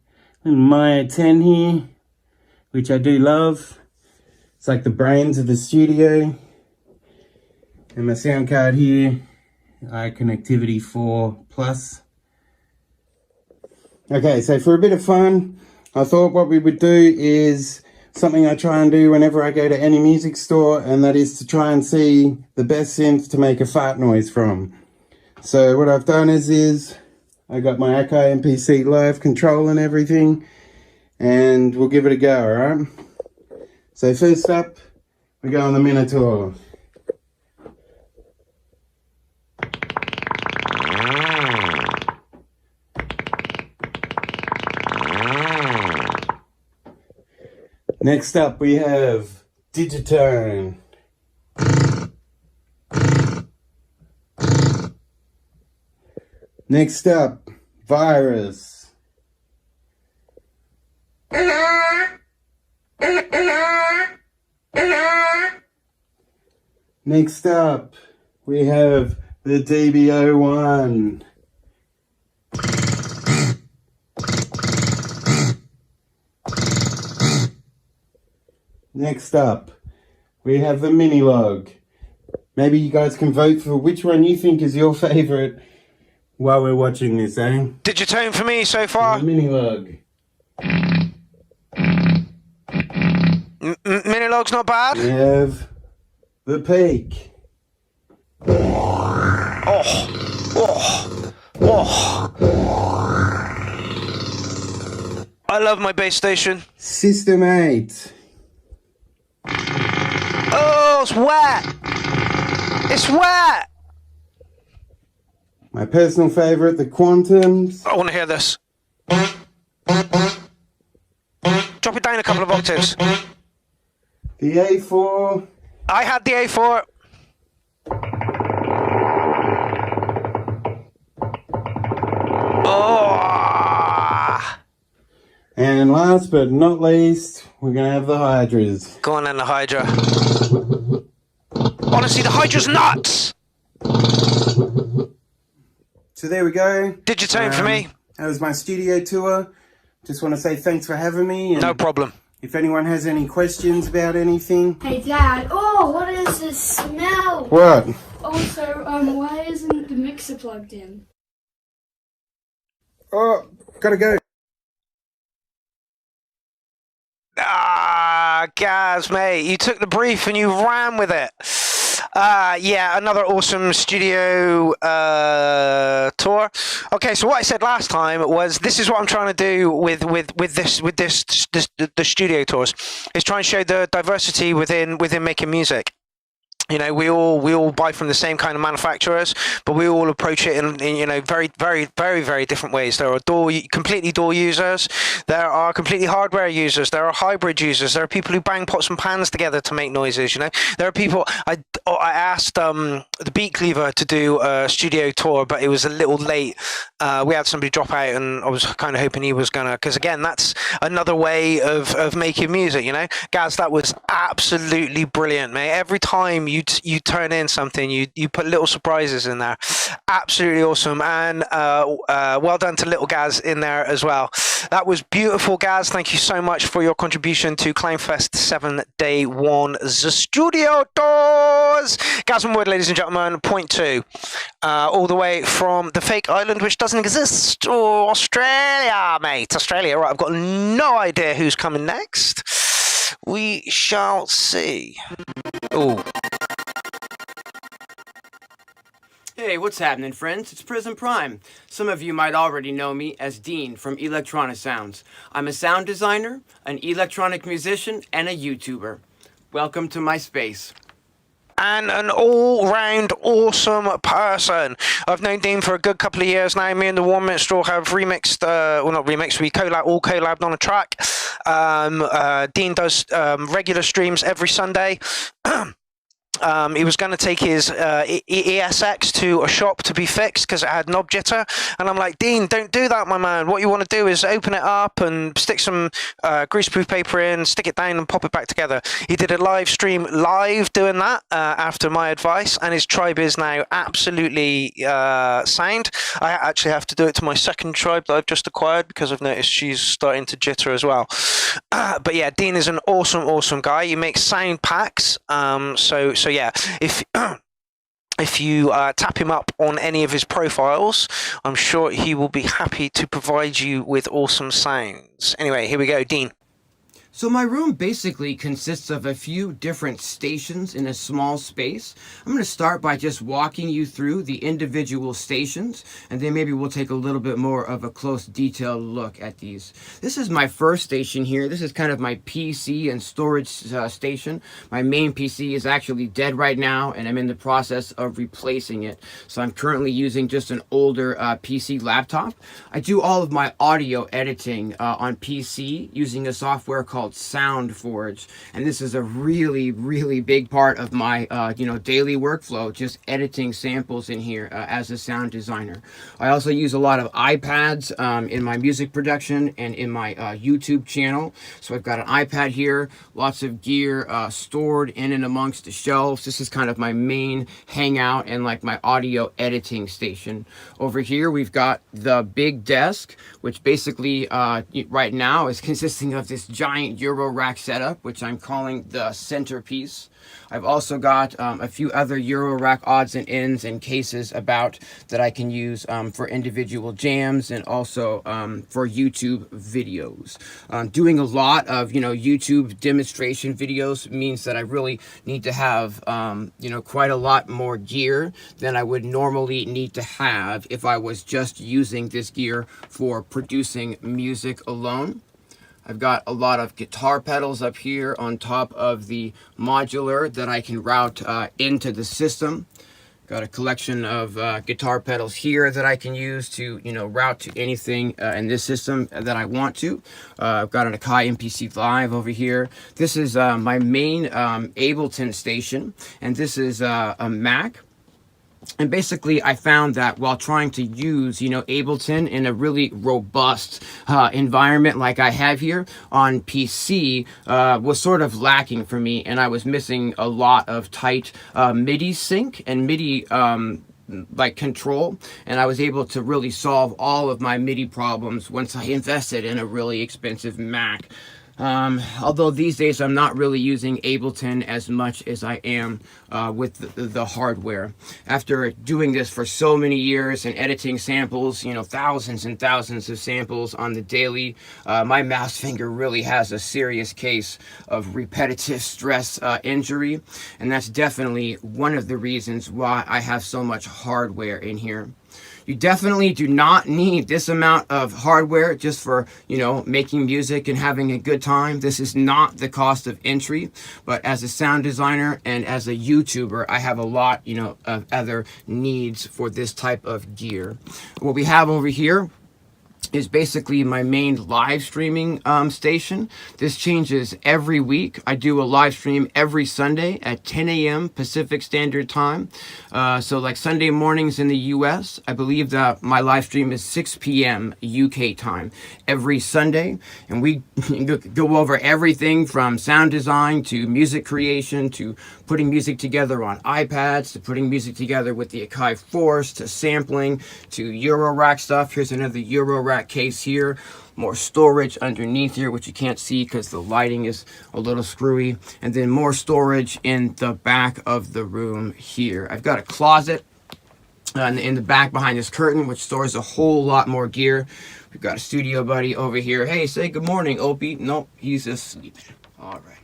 Maya 10 here, which I do love. It's like the brains of the studio. And my sound card here, connectivity 4+. Okay, so for a bit of fun, I thought what we would do is something I try and do whenever I go to any music store, and that is to try and see the best synth to make a fart noise from. So what I've done is I got my Akai MPC Live control and everything, and we'll give it a go, alright? So first up, we go on the Minotaur. Next up, we have Digitone. Next up, Virus. Next up, we have the DB01. Next up, we have the Minilog. Maybe you guys can vote for which one you think is your favorite while we're watching this, eh? Digitone for me so far. The Minilog. Minilog's not bad. We have the Peak. I love my bass station. System 8. Oh, it's wet. It's wet. My personal favorite, the Quantums. I want to hear this. Drop it down a couple of octaves. The A4. I had the A4. Oh. And last but not least, we're going to have the Hydras. Go on then, the Hydra. Honestly, the Hydra's nuts! So there we go. Digitone for me. That was my studio tour. Just want to say thanks for having me. And no problem. If anyone has any questions about anything. Hey Dad, oh, what is this smell? What? Also, why isn't the mixer plugged in? Oh, gotta go. Gaz, mate, you took the brief and you ran with it. Yeah, another awesome studio tour. Okay, so what I said last time was this is what I'm trying to do with the studio tours is try and show the diversity within making music. You know, we all buy from the same kind of manufacturers, but we all approach it in you know very different ways. There are completely DAW users, there are completely hardware users, there are hybrid users, there are people who bang pots and pans together to make noises. You know, there are people. I asked the Beat Cleaver to do a studio tour, but it was a little late. We had somebody drop out, and I was kind of hoping he was gonna, because again, that's another way of making music. You know, Gaz, that was absolutely brilliant, mate. Every time you turn in something, you put little surprises in there. Absolutely awesome. And well done to little Gaz in there as well. That was beautiful, Gaz. Thank you so much for your contribution to CLOWNFEST 7 Day 1 the studio tours. Gaz and Wood, ladies and gentlemen, point 2, all the way from the fake island which doesn't exist. Oh, Australia, mate. Australia. Right, I've got no idea who's coming next. We shall see. Oh. Hey, what's happening, friends? It's Prism Prime. Some of you might already know me as Dean from Electronic Sounds. I'm a sound designer, an electronic musician, and a YouTuber. Welcome to my space. And an all-round awesome person. I've known Dean for a good couple of years now. Me and the Warm Minstrel have remixed, well not remixed, we collabed on a track. Dean does regular streams every Sunday. He was going to take his ESX to a shop to be fixed because it had knob jitter, and I'm like, Dean, don't do that, my man. What you want to do is open it up and stick some greaseproof paper in, stick it down and pop it back together. He did a live stream doing that after my advice, and his tribe is now absolutely sound. I actually have to do it to my second tribe that I've just acquired because I've noticed she's starting to jitter as well. But yeah, Dean is an awesome guy. He makes sound packs. So yeah, if you tap him up on any of his profiles, I'm sure he will be happy to provide you with awesome sounds. Anyway, here we go, Dean. So my room basically consists of a few different stations in a small space. I'm going to start by just walking you through the individual stations, and then maybe we'll take a little bit more of a close detailed look at these. This is my first station here. This is kind of my PC and storage station. My main PC is actually dead right now, and I'm in the process of replacing it. So I'm currently using just an older PC laptop. I do all of my audio editing on PC using a software called SoundForge, and this is a really big part of my daily workflow, just editing samples in here as a sound designer. I also use a lot of iPads in my music production and in my YouTube channel. So I've got an iPad here, lots of gear stored in and amongst the shelves. This is kind of my main hangout and like my audio editing station. Over here we've got the big desk, which basically right now is consisting of this giant Euro rack setup, which I'm calling the centerpiece. I've also got a few other Euro rack odds and ends and cases about that I can use for individual jams and also for YouTube videos. Doing a lot of YouTube demonstration videos means that I really need to have quite a lot more gear than I would normally need to have if I was just using this gear for producing music alone. I've got a lot of guitar pedals up here on top of the modular that I can route into the system. Got a collection of guitar pedals here that I can use to, route to anything in this system that I want to. I've got an Akai MPC Live over here. This is my main Ableton station, and this is a Mac. And basically, I found that while trying to use, Ableton in a really robust environment like I have here on PC was sort of lacking for me, and I was missing a lot of tight MIDI sync and MIDI like control, and I was able to really solve all of my MIDI problems once I invested in a really expensive Mac. Although these days I'm not really using Ableton as much as I am with the hardware. After doing this for so many years and editing samples, thousands and thousands of samples on the daily, my mouse finger really has a serious case of repetitive stress injury, and that's definitely one of the reasons why I have so much hardware in here. You definitely do not need this amount of hardware just for, making music and having a good time. This is not the cost of entry, but as a sound designer and as a YouTuber, I have a lot, of other needs for this type of gear. What we have over here is basically my main live streaming station. This changes every week. I do a live stream every Sunday at 10 a.m. Pacific Standard Time. So like Sunday mornings in the US, I believe that my live stream is 6 p.m. UK time every Sunday. And we go over everything from sound design to music creation to putting music together on iPads to putting music together with the Akai Force to sampling to Eurorack stuff. Here's another Eurorack case here, more storage underneath here, which you can't see because the lighting is a little screwy, and then more storage in the back of the room here. I've got a closet in the back behind this curtain, which stores a whole lot more gear. We've got a studio buddy over here. Hey, say good morning, Opie. Nope, he's just sleeping. All right.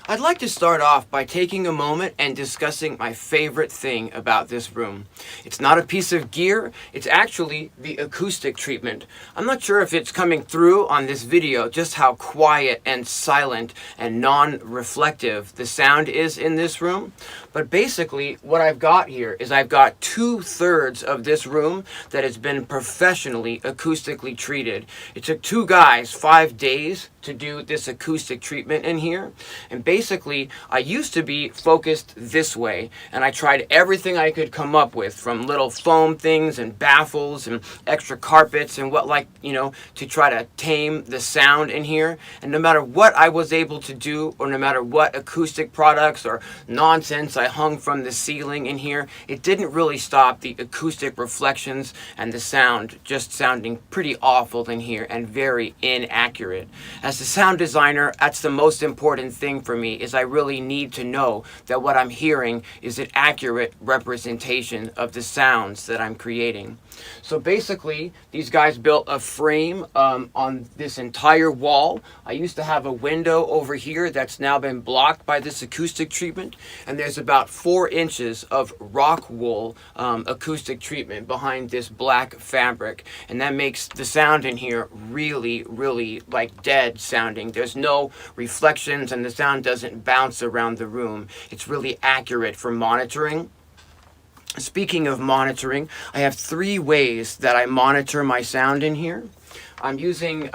I'd like to start off by taking a moment and discussing my favorite thing about this room. It's not a piece of gear, it's actually the acoustic treatment. I'm not sure if it's coming through on this video just how quiet and silent and non-reflective the sound is in this room, but basically what I've got here is I've got 2/3 of this room that has been professionally acoustically treated. It took 2 guys 5 days to do this acoustic treatment in here, and basically I used to be focused this way, and I tried everything I could come up with, from little foam things and baffles and extra carpets and to try to tame the sound in here. And no matter what I was able to do, or no matter what acoustic products or nonsense I hung from the ceiling in here, it didn't really stop the acoustic reflections and the sound just sounding pretty awful in here and very inaccurate. As a sound designer, that's the most important thing for me, is I really need to know that what I'm hearing is an accurate representation of the sounds that I'm creating. So basically, these guys built a frame on this entire wall. I used to have a window over here that's now been blocked by this acoustic treatment, and there's about 4 inches of rock wool acoustic treatment behind this black fabric, and that makes the sound in here really, really like dead sounding. There's no reflections, and the sound doesn't bounce around the room. It's really accurate for monitoring. Speaking of monitoring, I have 3 ways that I monitor my sound in here. I'm using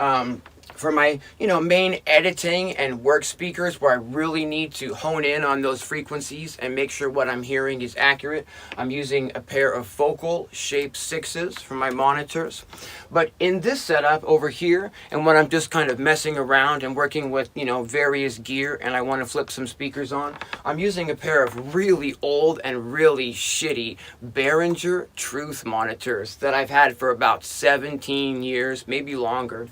for my main editing and work speakers, where I really need to hone in on those frequencies and make sure what I'm hearing is accurate. I'm using a pair of focal shape 6s for my monitors. But in this setup over here, and when I'm just kind of messing around and working with various gear and I want to flip some speakers on, I'm using a pair of really old and really shitty Behringer Truth monitors that I've had for about 17 years, maybe longer.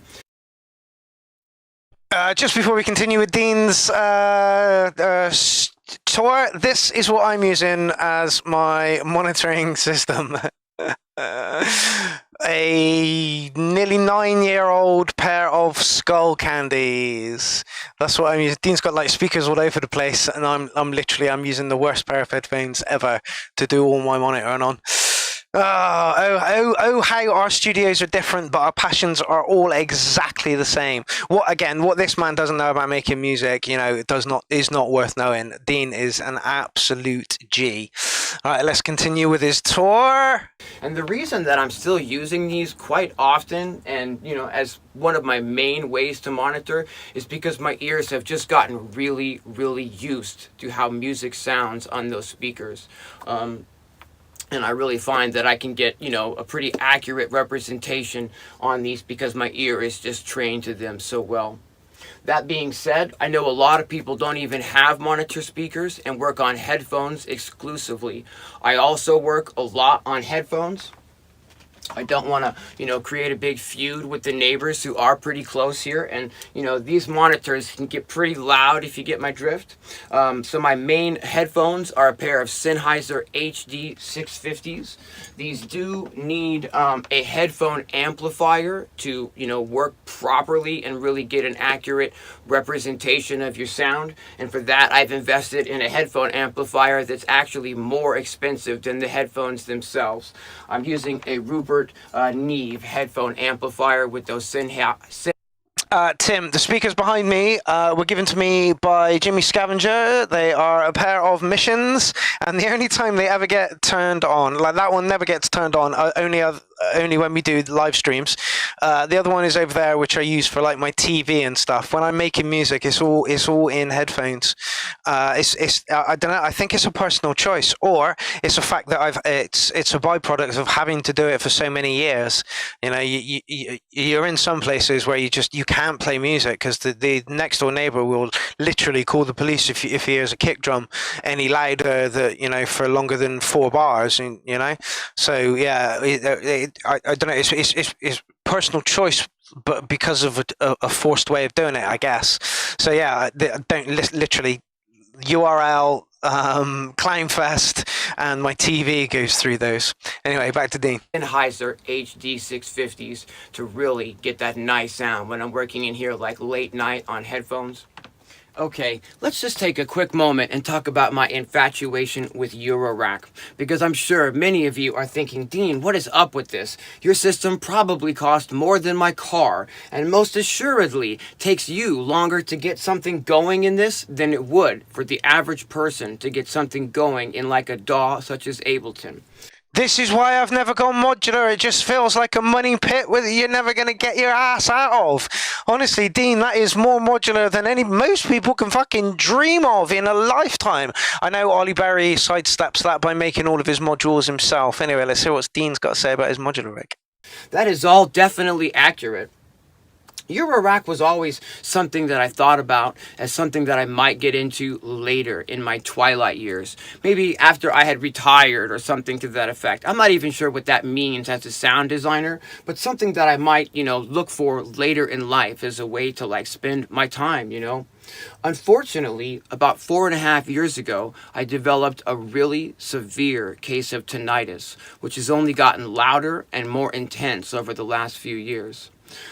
Just before we continue with Dean's tour, this is what I'm using as my monitoring system. A nearly 9-year-old pair of skull candies. That's what I'm using. Dean's got like speakers all over the place, and I'm using the worst pair of headphones ever to do all my monitoring on. Oh, how our studios are different, but our passions are all exactly the same. What this man doesn't know about making music, is not worth knowing. Dean is an absolute G. All right, let's continue with his tour. And the reason that I'm still using these quite often, and as one of my main ways to monitor, is because my ears have just gotten really, really used to how music sounds on those speakers. And I really find that I can get, you know, a pretty accurate representation on these because my ear is just trained to them so well. That being said, I know a lot of people don't even have monitor speakers and work on headphones exclusively. I also work a lot on headphones. I don't want to, you know, create a big feud with the neighbors who are pretty close here. And, you know, these monitors can get pretty loud if you get my drift. So my main headphones are a pair of Sennheiser HD 650s. These do need a headphone amplifier to, you know, work properly and really get an accurate representation of your sound. And for that, I've invested in a headphone amplifier that's actually more expensive than the headphones themselves. I'm using a Rupert Neve headphone amplifier with those Tim, the speakers behind me were given to me by Jimmy Scavenger. They are a pair of Missions, and the only time they ever get turned on, like that one never gets turned on, only when we do live streams. The other one is over there, which I use for like my TV and stuff. When I'm making music, it's all in headphones. I don't know. I think it's a personal choice, or it's a fact that it's a byproduct of having to do it for so many years. You know, you're in some places where you can't play music because the next door neighbor will literally call the police if he hears a kick drum any louder for longer than 4 bars, and you know. So yeah, I don't know. It's personal choice, but because of a forced way of doing it, I guess. So yeah, don't literally URL CLOWNFEST, and my TV goes through those. Anyway, back to Dean. Sennheiser HD 650s to really get that nice sound when I'm working in here like late night on headphones. Okay, let's just take a quick moment and talk about my infatuation with Eurorack, because I'm sure many of you are thinking, Dean, what is up with this? Your system probably cost more than my car, and most assuredly takes you longer to get something going in this than it would for the average person to get something going in like a DAW such as Ableton. This is why I've never gone modular. It just feels like a money pit where you're never going to get your ass out of. Honestly, Dean, that is more modular than most people can fucking dream of in a lifetime. I know Ollie Berry sidesteps that by making all of his modules himself. Anyway, let's hear what Dean's got to say about his modular rig. That is all definitely accurate. Eurorack was always something that I thought about as something that I might get into later in my twilight years. Maybe after I had retired or something to that effect. I'm not even sure what that means as a sound designer, but something that I might, you know, look for later in life as a way to like spend my time, you know. Unfortunately, about 4.5 years ago, I developed a really severe case of tinnitus, which has only gotten louder and more intense over the last few years.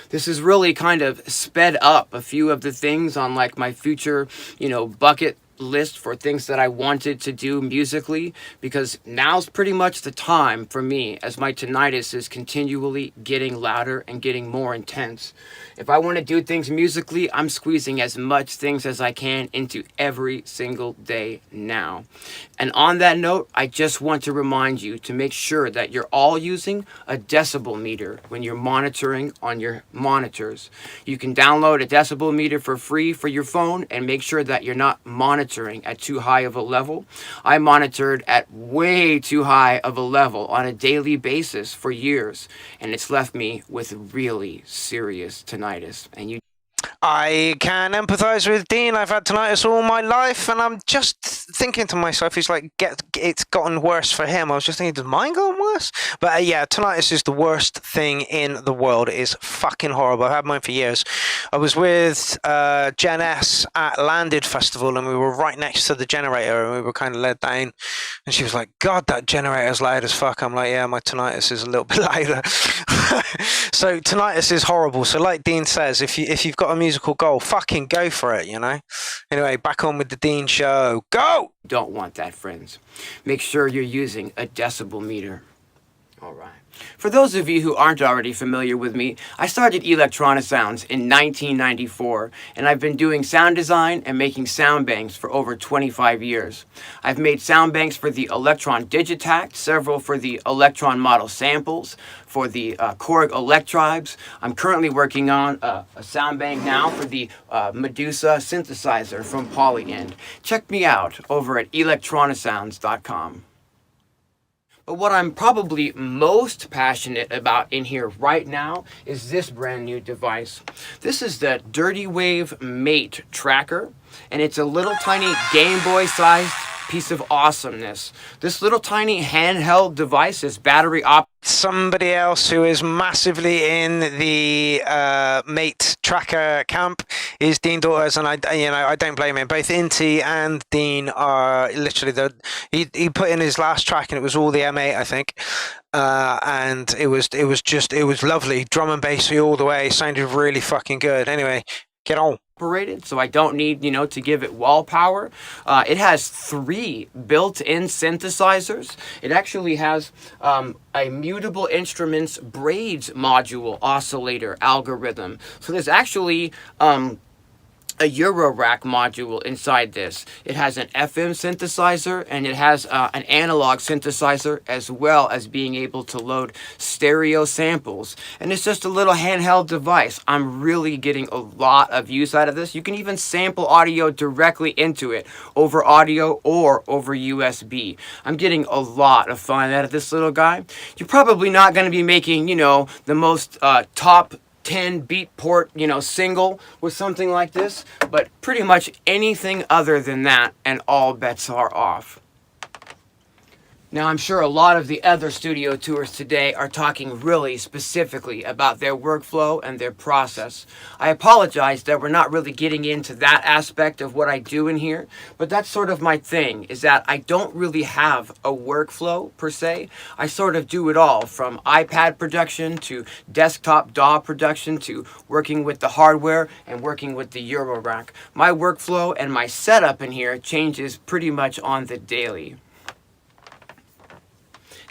This has really kind of sped up a few of the things on like my future, you know, bucket list for things that I wanted to do musically, because now's pretty much the time for me as my tinnitus is continually getting louder and getting more intense. If I want to do things musically, I'm squeezing as much things as I can into every single day now. And on that note, I just want to remind you to make sure that you're all using a decibel meter when you're monitoring on your monitors. You can download a decibel meter for free for your phone and make sure that you're not monitoring at too high of a level. I monitored at way too high of a level on a daily basis for years, and it's left me with really serious tinnitus. And I can empathize with Dean. I've had tinnitus all my life, and I'm just thinking to myself, he's like, it's gotten worse for him. I was just thinking, does mine gotten worse? But yeah, tinnitus is the worst thing in the world. It is fucking horrible. I've had mine for years. I was with Jen S at Landed Festival, and we were right next to the generator, and we were kind of led down, and she was like, God, that generator's loud as fuck. I'm like, yeah, my tinnitus is a little bit louder. So tinnitus is horrible. So like Dean says, if you've got a musical goal, fucking go for it, you know. Anyway, back on with the Dean Show. Go! Don't want that, friends. Make sure you're using a decibel meter. All right. For those of you who aren't already familiar with me, I started Electronic Sounds in 1994, and I've been doing sound design and making sound banks for over 25 years. I've made sound banks for the Electron Digitact, several for the Electron Model Samples, for the Korg Electribes. I'm currently working on a sound bank now for the Medusa synthesizer from Polyend. Check me out over at electronisounds.com. But what I'm probably most passionate about in here right now is this brand new device. This is the Dirty Wave Mate Tracker, and it's a little tiny Game Boy sized piece of awesomeness. This little tiny handheld device is battery operated. Somebody else who is massively in the mate tracker camp is Dean Dawes, and I don't blame him. Both Inti and Dean are literally he put in his last track and it was all the M8, I think, and it was lovely, drum and bassy all the way, sounded really fucking good. Anyway, get on. So I don't need, to give it wall power. It has 3 built-in synthesizers. It actually has a mutable instruments braids module oscillator algorithm. So there's actually a Eurorack module inside this. It has an FM synthesizer, and it has an analog synthesizer, as well as being able to load stereo samples. And it's just a little handheld device. I'm really getting a lot of use out of this. You can even sample audio directly into it over audio or over USB. I'm getting a lot of fun out of this little guy. You're probably not going to be making, the most top 10 Beatport, single with something like this, but pretty much anything other than that, and all bets are off. Now, I'm sure a lot of the other studio tours today are talking really specifically about their workflow and their process. I apologize that we're not really getting into that aspect of what I do in here, but that's sort of my thing, is that I don't really have a workflow per se. I sort of do it all, from iPad production to desktop DAW production to working with the hardware and working with the Eurorack. My workflow and my setup in here changes pretty much on the daily.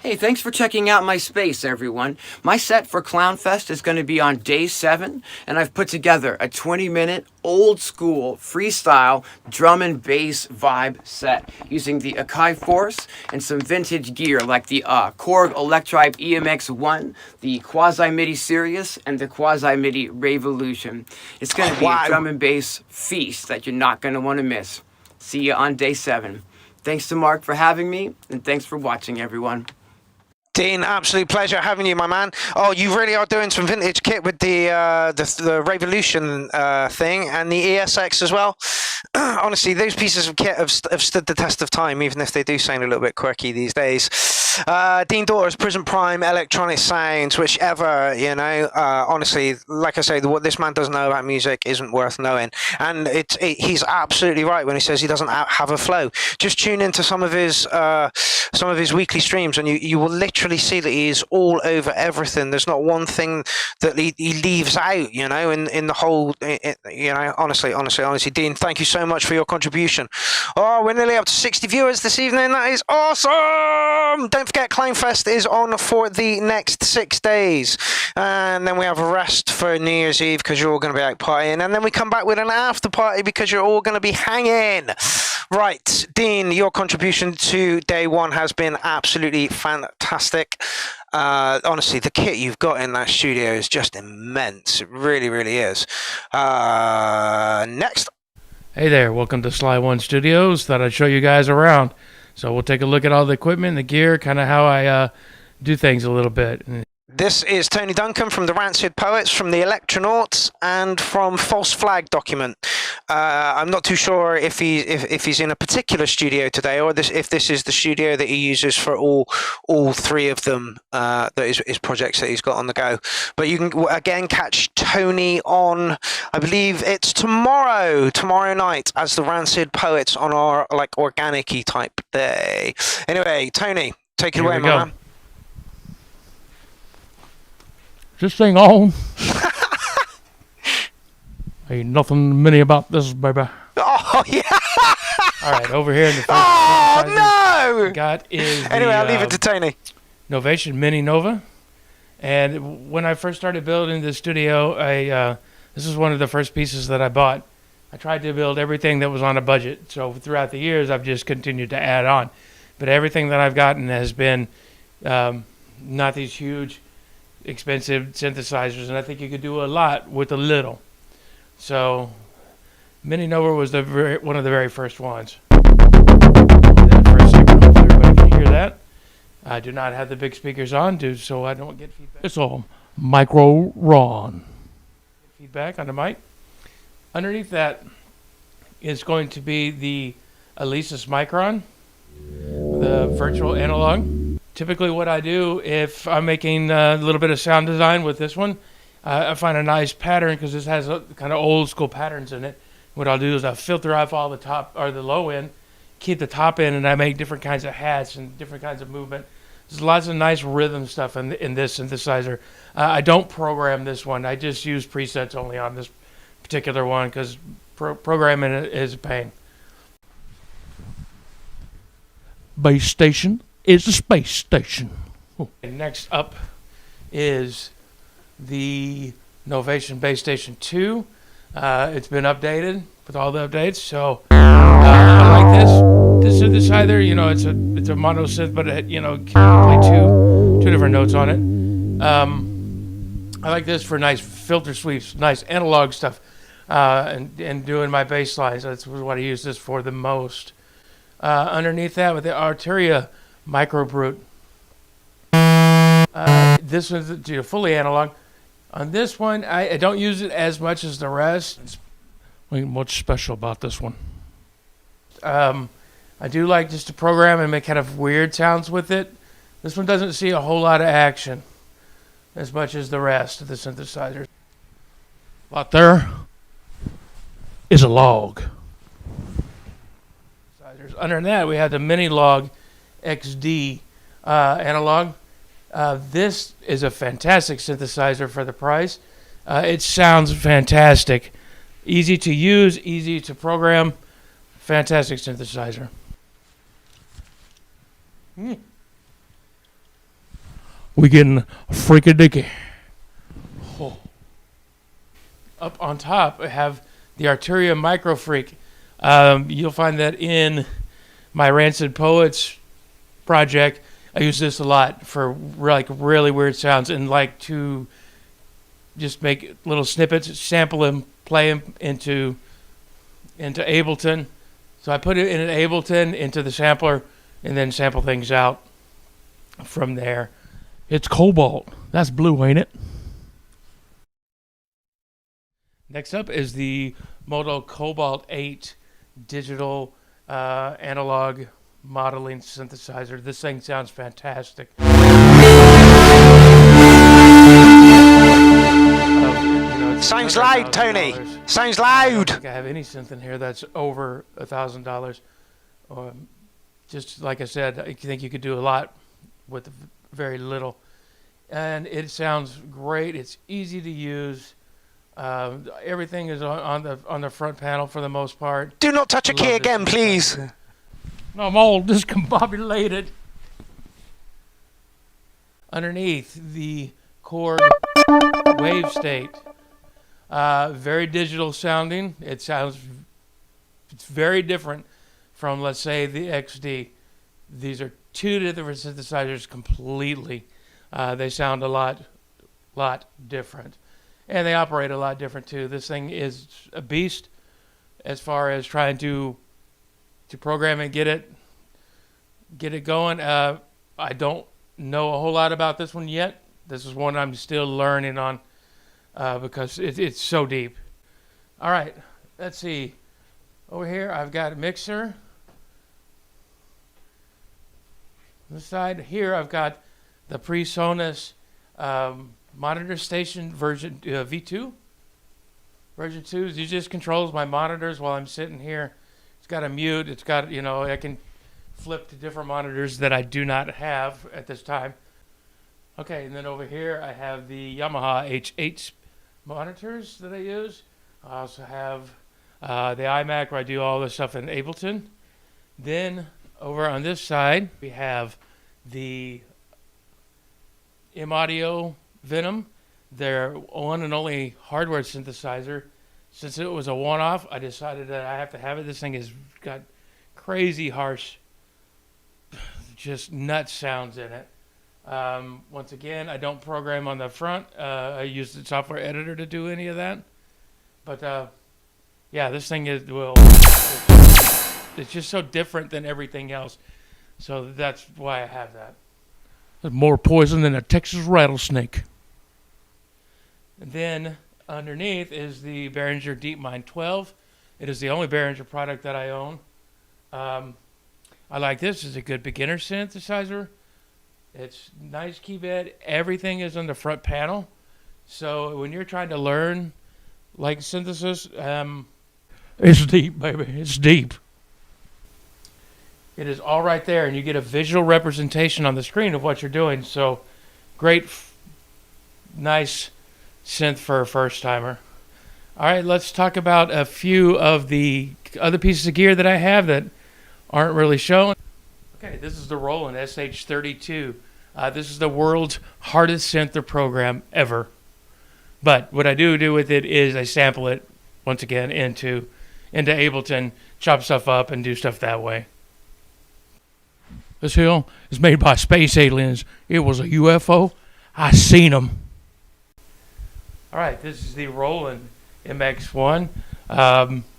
Hey, thanks for checking out my space, everyone. My set for CLOWNFEST is going to be on day 7, and I've put together a 20-minute old-school freestyle drum and bass vibe set using the Akai Force and some vintage gear like the Korg Electribe EMX1, the Quasi MIDI Sirius, and the Quasi MIDI Revolution. It's going to be a drum and bass feast that you're not going to want to miss. See you on day 7. Thanks to Mark for having me, and thanks for watching, everyone. Dean, absolute pleasure having you, my man. Oh, you really are doing some vintage kit with the Revolution thing and the ESX as well. Honestly, those pieces of kit have stood the test of time, even if they do sound a little bit quirky these days. Dean Dawes, Prison Prime, Electronic Sounds, whichever, honestly, like I say, what this man doesn't know about music isn't worth knowing. And he's absolutely right when he says he doesn't have a flow. Just tune into some of his weekly streams, and you will literally see that he is all over everything. There's not one thing that he leaves out, in the whole, honestly. Dean, thank you so much for your contribution. Oh, we're nearly up to 60 viewers this evening. That is awesome. Don't forget, CLOWNFEST is on for the next 6 days, and then we have a rest for New Year's Eve because you're all going to be out partying, and then we come back with an after party because you're all going to be hanging. Right, Dean, your contribution to day 1 has been absolutely fantastic. Honestly, the kit you've got in that studio is just immense. It really, really is. Next. Hey there, welcome to Sly One Studios. Thought I'd show you guys around. So we'll take a look at all the equipment, the gear, kind of how I do things a little bit. This is Tony Duncan from the Rancid Poets, from the Electronauts, and from False Flag Document. I'm not too sure if he's in a particular studio today, or if this is the studio that he uses for all 3 of them, that is his projects that he's got on the go. But you can again catch Tony on, I believe it's tomorrow night, as the Rancid Poets on our organic-y type day. Anyway, Tony, take it away, my man. This thing on. Ain't nothing mini about this, baby. Oh, yeah. All right, over here in the front. Oh, no. Got is anyway, I'll leave it to Tony. Novation Mini Nova. And when I first started building the studio, this is one of the first pieces that I bought. I tried to build everything that was on a budget. So throughout the years, I've just continued to add on. But everything that I've gotten has been not these huge, expensive synthesizers, and I think you could do a lot with a little. So Mini Nova was one of the very first ones. That for a second, hopefully everybody can hear that. I do not have the big speakers on, so I don't get feedback. It's all micro Ron. Feedback on the mic. Underneath that is going to be the Alesis Micron, the virtual analog. Typically what I do if I'm making a little bit of sound design with this one, I find a nice pattern because this has kind of old school patterns in it. What I'll do is I'll filter off all the top or the low end, keep the top end, and I make different kinds of hats and different kinds of movement. There's lots of nice rhythm stuff in this synthesizer. I don't program this one. I just use presets only on this particular one because programming it is a pain. Base station is the space station. And next up is the Novation Base Station 2. It's been updated with all the updates, so I like this synthesizer. You know, it's a mono synth, but it, you know, can play two different notes on it. I like this for nice filter sweeps, nice analog stuff, and doing my bass lines. That's what I use this for the most. Underneath that, with the Arturia Micro Brute. This one's fully analog. On this one, I don't use it as much as the rest. What's special about this one? I do like just to program and make kind of weird sounds with it. This one doesn't see a whole lot of action as much as the rest of the synthesizers. Out there is a log. Under that, we have the Mini Log XD analog. This is a fantastic synthesizer for the price. It sounds fantastic. Easy to use, easy to program. Fantastic synthesizer. We getting freaky-dicky. Oh. Up on top, I have the Arturia Micro Freak. You'll find that in my Rancid Poets project. I use this a lot for like really weird sounds and like to just make little snippets, sample them, play them into Ableton. So I put it in an Ableton into the sampler and then sample things out from there. It's cobalt. That's blue, ain't it? Next up is the Moto Cobalt 8 digital analog modeling synthesizer. This thing sounds fantastic. Sounds loud, Tony. Sounds loud. I don't think I have any synth in here that's over $1,000. Just like I said, I think you could do a lot with very little, and it sounds great. It's easy to use. Everything is on the front panel for the most part. Do not touch a key again, please. No, I'm all discombobulated. Underneath the Korg Wave State, very digital sounding. It's very different from, let's say, the XD. These are two different synthesizers completely. They sound a lot different. And they operate a lot different too. This thing is a beast as far as trying to program and get it going. I don't know a whole lot about this one yet. This is one I'm still learning on because it's so deep. All right, let's see. Over here I've got a mixer. This side here I've got the PreSonus monitor station version V2. Version 2 it just controls my monitors while I'm sitting here. It's got a mute. It's got, you know, I can flip to different monitors that I do not have at this time. Okay, and then over here I have the Yamaha H8 monitors that I use. I also have the iMac where I do all this stuff in Ableton. Then over on this side we have the M-Audio Venom, their one and only hardware synthesizer. Since it was a one-off, I decided that I have to have it. This thing has got crazy harsh, just nuts sounds in it. Once again, I don't program on the front. I use the software editor to do any of that. But yeah, this thing it's just so different than everything else. So that's why I have that. There's more poison than a Texas rattlesnake. And then underneath is the Behringer DeepMind 12. It is the only Behringer product that I own. I like this. It's a good beginner synthesizer. It's nice keyboard. Everything is on the front panel. So when you're trying to learn like synthesis, it's deep, baby. It's deep. It is all right there, and you get a visual representation on the screen of what you're doing. So great, nice synth for a first timer. All right, let's talk about a few of the other pieces of gear that I have that aren't really shown. Okay, this is the Roland SH32. This is the world's hardest synth program ever. But what I do with it is I sample it once again into Ableton, chop stuff up, and do stuff that way. This hill is made by space aliens. It was a UFO. I seen them. All right, this is the Roland MX1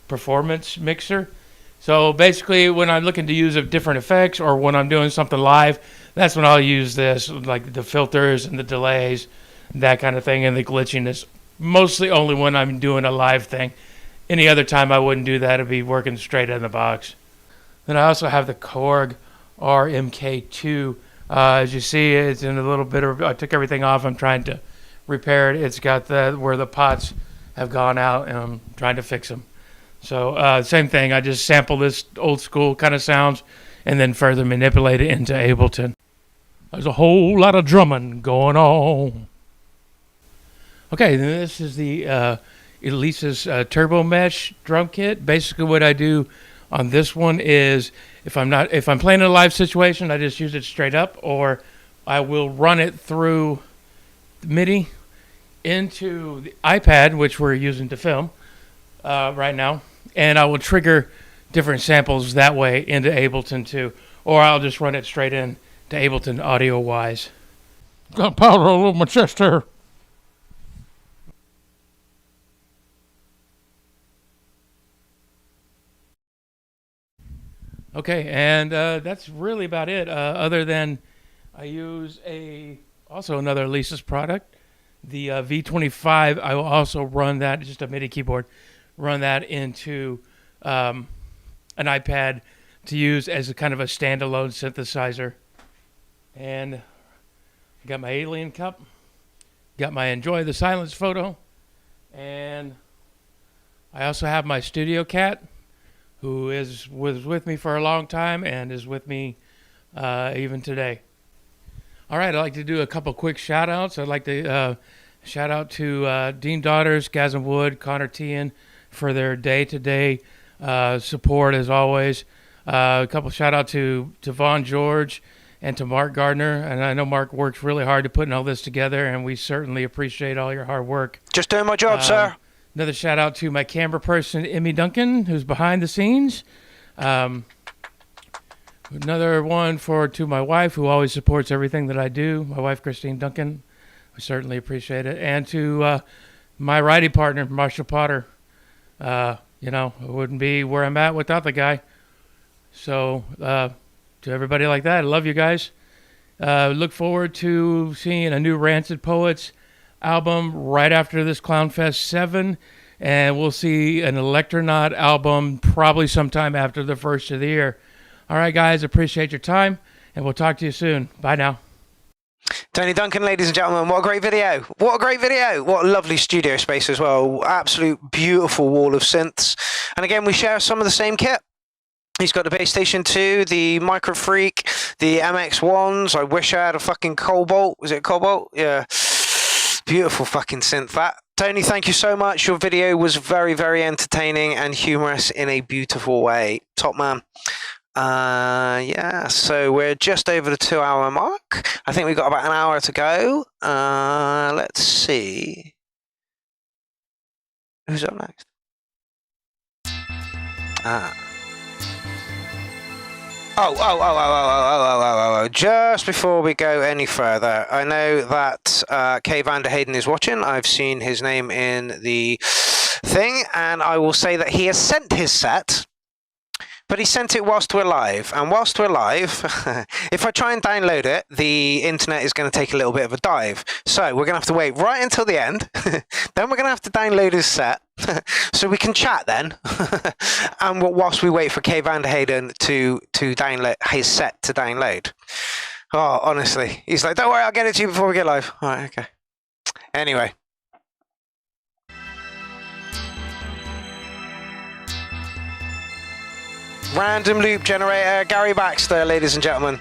performance mixer. So basically, when I'm looking to use different effects or when I'm doing something live, that's when I'll use this, like the filters and the delays, that kind of thing, and the glitchiness. Mostly only when I'm doing a live thing. Any other time I wouldn't do that. It'd be working straight in the box. Then I also have the Korg RMK2. As you see, it's in a little bit of, I took everything off. I'm trying to repair it. It's got where the pots have gone out, and I'm trying to fix them. So same thing. I just sample this old school kind of sounds and then further manipulate it into Ableton. There's a whole lot of drumming going on. Okay, then this is the Elisa's Turbo Mesh drum kit. Basically, what I do on this one is if I'm playing in a live situation, I just use it straight up, or I will run it through MIDI into the iPad, which we're using to film right now, and I will trigger different samples that way into Ableton too, or I'll just run it straight in to Ableton audio-wise. Got powder all over my chest here. Okay, and that's really about it. Other than I use also another Elisa's product, the V25. I will also run that, just a MIDI keyboard, run that into an iPad to use as a kind of a standalone synthesizer. And I got my Alien Cup, got my Enjoy the Silence photo, and I also have my Studio Cat, who was with me for a long time and is with me even today. All right, I'd like to do a couple quick shout-outs. I'd like to shout out to Dean Daughters, Gasm Wood, Connor Tian for their day-to-day support, as always. A couple shout-out to Vaughn George and to Mark Gardner. And I know Mark works really hard to putting all this together, and we certainly appreciate all your hard work. Just doing my job, sir. Another shout out to my camera person, Emmy Duncan, who's behind the scenes. Another one to my wife, who always supports everything that I do. My wife, Christine Duncan. We certainly appreciate it. And to my writing partner, Marshall Potter. I wouldn't be where I'm at without the guy. So to everybody like that, I love you guys. Look forward to seeing a new Rancid Poets album right after this CLOWNFEST 7, and we'll see an Electronaut album probably sometime after the first of the year. All right, guys, appreciate your time, and we'll talk to you soon. Bye now. Tony Duncan, ladies and gentlemen, what a great video. What a great video. What a lovely studio space as well. Absolute beautiful wall of synths. And again, we share some of the same kit. He's got the Bass Station 2, the Micro Freak, the MX1s. I wish I had a fucking Cobalt. Was it Cobalt? Yeah. Beautiful fucking synth that. Tony, thank you so much. Your video was very, very entertaining and humorous in a beautiful way. Top man. Yeah, so we're just over the 2-hour mark. I think we've got about an hour to go. Let's see. Who's up next? Just before we go any further, I know that Kay van der Hayden is watching. I've seen his name in the thing, and I will say that he has sent his set But he sent it whilst we're live, and whilst we're live, if I try and download it, the internet is going to take a little bit of a dive. So we're going to have to wait right until the end. Then we're going to have to download his set, so we can chat then. And whilst we wait for K. Vanderhayden to download his set to download. Oh, honestly, he's like, "Don't worry, I'll get it to you before we get live." All right, okay. Anyway. Random loop generator, Gary Baxter, ladies and gentlemen.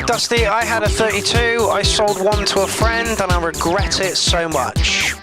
Dusty, I had a 32, I sold one to a friend and I regret it so much.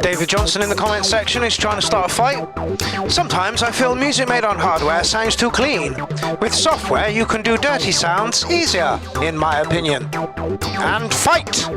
David Johnson in the comment section is trying to start a fight. Sometimes I feel music made on hardware sounds too clean. With software you can do dirty sounds easier, in my opinion. And fight!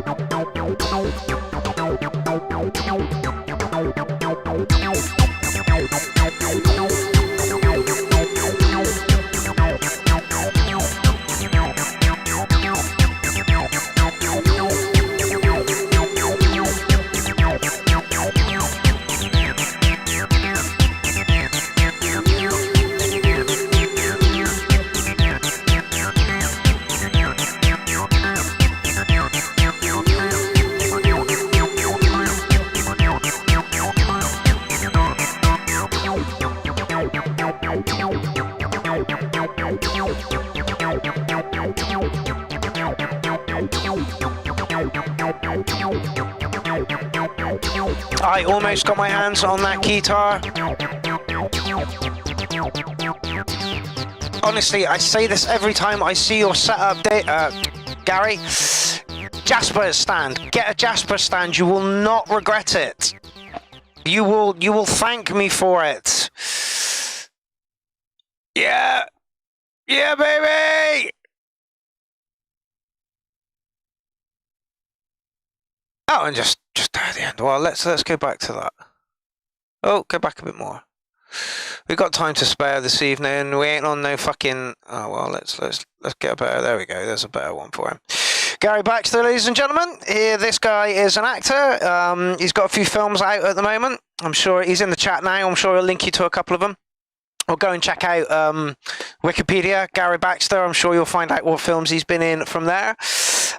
I almost got my hands on that guitar. Honestly, I say this every time I see your setup, Gary. Jasper stand. Get a Jasper stand. You will not regret it. You will thank me for it. Yeah. Yeah, baby. Oh, and just at the end. Well, let's go back to that. Oh, go back a bit more. We've got time to spare this evening. We ain't on no fucking. Oh well, let's get a better. There we go. There's a better one for him. Gary Baxter, ladies and gentlemen. Here, this guy is an actor. He's got a few films out at the moment. I'm sure he's in the chat now. I'm sure he'll link you to a couple of them. Or go and check out Wikipedia, Gary Baxter. I'm sure you'll find out what films he's been in from there.